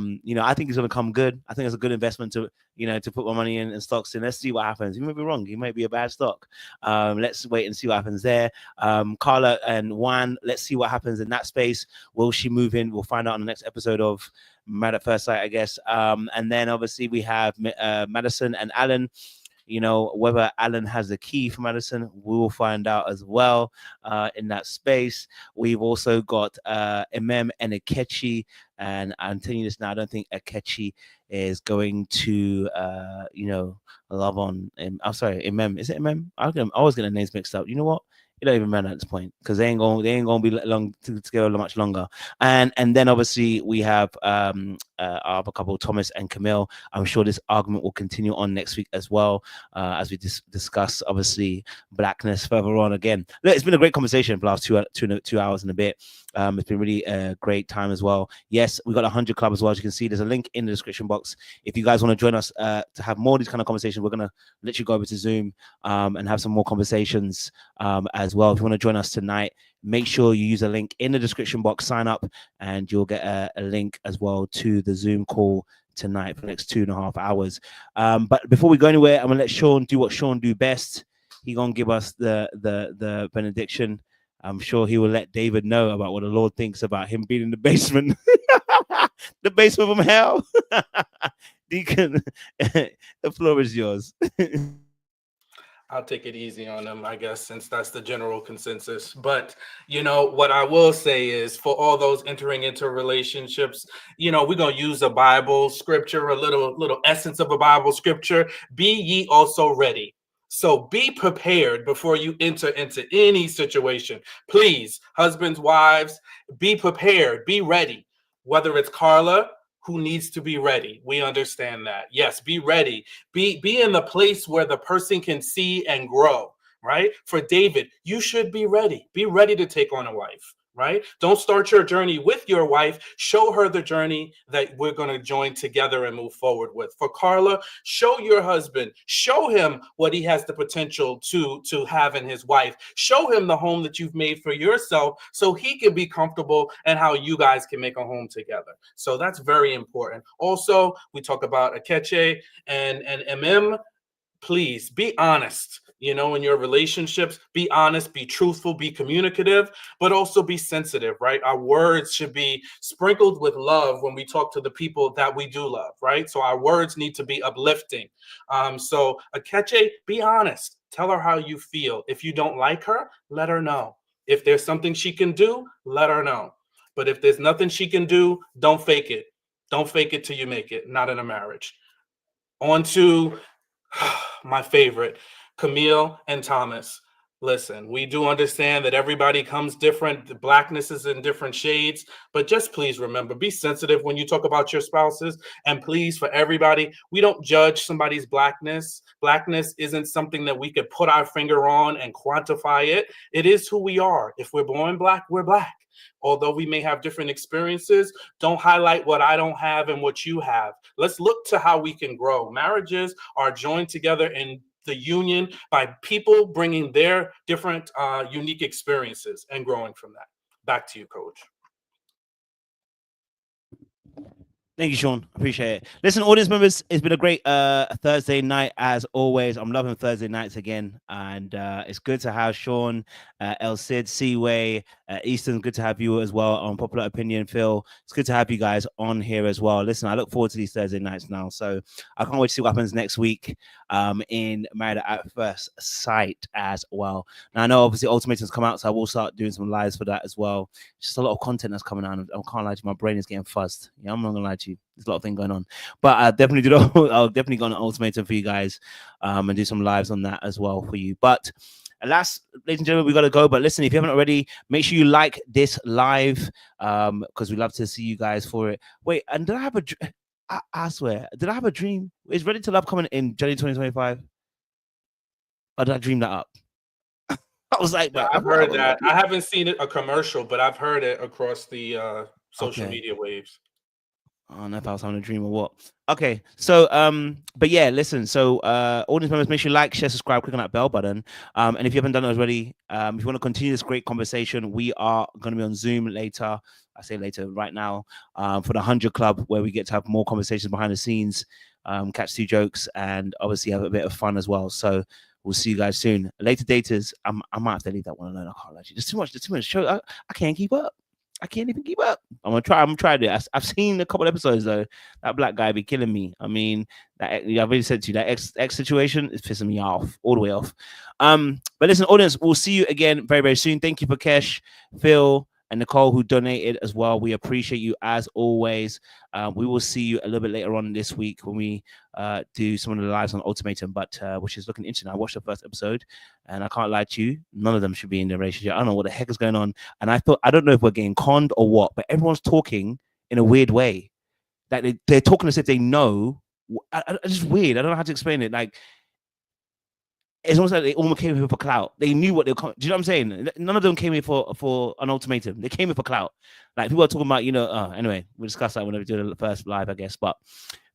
think he's going to come good. I think it's a good investment to put my money in stocks. And let's see what happens. He might be wrong. He might be a bad stock. Let's wait and see what happens there. Carla and Juan, let's see what happens in that space. Will she move in? We'll find out on the next episode of Married at First Sight, I guess. And then obviously we have Madison and Alan. You know, whether Alan has the key for Madison, we will find out as well in that space. We've also got Emem and Ikechi, and I'm telling you this now, I don't think Ikechi is going to, you know, love on. I'm sorry, Emem. Is it Emem? I always get the names mixed up. You know what? It don't even matter at this point because they ain't gonna be long together much longer. And then obviously we have our other couple, Thomas and Camille. I'm sure this argument will continue on next week as well, as we discuss obviously blackness further on. Again, look, it's been a great conversation for the last 2 hours and a bit. It's been really a great time as well. Yes, we got 100 Club as well. As you can see, there's a link in the description box. If you guys want to join us to have more of these kind of conversations, we're gonna literally go over to Zoom and have some more conversations as well. If you want to join us tonight, make sure you use a link in the description box, sign up, and you'll get a link as well to the Zoom call tonight for the next 2.5 hours. But before we go anywhere, I'm gonna let Sean do what Sean do best. He gonna give us the benediction. I'm sure he will let David know about what the Lord thinks about him being in the basement. The basement from hell. Deacon, the floor is yours. I'll take it easy on them, I guess, since that's the general consensus. But, you know, what I will say is for all those entering into relationships, you know, we're going to use a Bible scripture, a little essence of a Bible scripture. Be ye also ready. So be prepared before you enter into any situation. Please, husbands, wives, be prepared, be ready. Whether it's Carla, who needs to be ready. We understand that. Yes, be ready. Be in the place where the person can see and grow, right? For David, you should be ready. Be ready to take on a wife, right? Don't start your journey with your wife. Show her the journey that we're going to join together and move forward with. For Carla, show your husband, show him what he has the potential to have in his wife. Show him the home that you've made for yourself so he can be comfortable and how you guys can make a home together. So that's very important. Also, we talk about Ikechi and Emem. Please be honest. You know, in your relationships, be honest, be truthful, be communicative, but also be sensitive, right? Our words should be sprinkled with love when we talk to the people that we do love, right? So our words need to be uplifting. So Ikechi, be honest. Tell her how you feel. If you don't like her, let her know. If there's something she can do, let her know. But if there's nothing she can do, don't fake it. Don't fake it till you make it, not in a marriage. On to my favorite, Camille and Thomas. Listen, we do understand that everybody comes different. The blackness is in different shades, but just please remember, be sensitive when you talk about your spouses. And please, for everybody, we don't judge somebody's blackness. Blackness isn't something that we could put our finger on and quantify it. It is who we are. If we're born black, we're black. Although we may have different experiences, don't highlight what I don't have and what you have. Let's look to how we can grow. Marriages are joined together in the union by people bringing their different unique experiences and growing from that. Back to you, Coach. Thank you, Sean. Appreciate it. Listen, audience members, it's been a great Thursday night as always. I'm loving Thursday nights again, and it's good to have Sean, El Cid, Seaway, Easton. Good to have you as well on Popular Opinion, Phil. It's good to have you guys on here as well. Listen, I look forward to these Thursday nights now, so I can't wait to see what happens next week in Married at First Sight as well. Now I know obviously Ultimatum's come out, so I will start doing some lives for that as well. Just a lot of content that's coming out. I can't lie to you, my brain is getting fuzzed. Yeah, I'm not gonna lie to you. There's a lot of things going on, but I'll definitely I'll definitely go on an Ultimatum for you guys and do some lives on that as well for you. But ladies and gentlemen, we got to go. But listen, if you haven't already, make sure you like this live because we love to see you guys for it. Wait, and did I have I swear, did I have a dream? Is Ready to Love coming in January 2025? Or did I dream that up? I was like, yeah, I've heard that. I haven't seen it a commercial, but I've heard it across the social media waves. I don't know if I was having a dream or what. Okay, so but yeah, listen. So audience members, make sure you like, share, subscribe, click on that bell button. And if you haven't done it already, if you want to continue this great conversation, we are going to be on Zoom later. I say later, right now, for the 100 Club, where we get to have more conversations behind the scenes, catch 2 jokes, and obviously have a bit of fun as well. So we'll see you guys soon. Later daters, I might have to leave that one alone. I can't let you. There's too much show. I can't keep up. I can't even keep up. I'm gonna try this. I've seen a couple episodes though. That black guy be killing me. I mean, I've already said to you that X situation is pissing me off all the way off. But listen, audience, we'll see you again very, very soon. Thank you for Kesh, Phil, and Nicole who donated as well. We appreciate you as always. We will see you a little bit later on this week when we do some of the lives on Ultimatum, but which is looking interesting. I watched the first episode, and I can't lie to you, none of them should be in the relationship. I don't know what the heck is going on, and I don't know if we're getting conned or what, but everyone's talking in a weird way. Like they're talking as if they know. It's just weird. I don't know how to explain it. Like, it's almost like they almost came here for clout. They knew what they were. Do you know what I'm saying? None of them came here for an ultimatum. They came here for clout. Like, people are talking about, anyway, we'll discuss that when we do the first live, I guess. But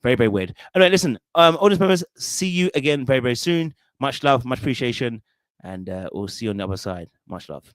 very, very weird. Anyway, listen, audience members, see you again very, very soon. Much love, much appreciation, and we'll see you on the other side. Much love.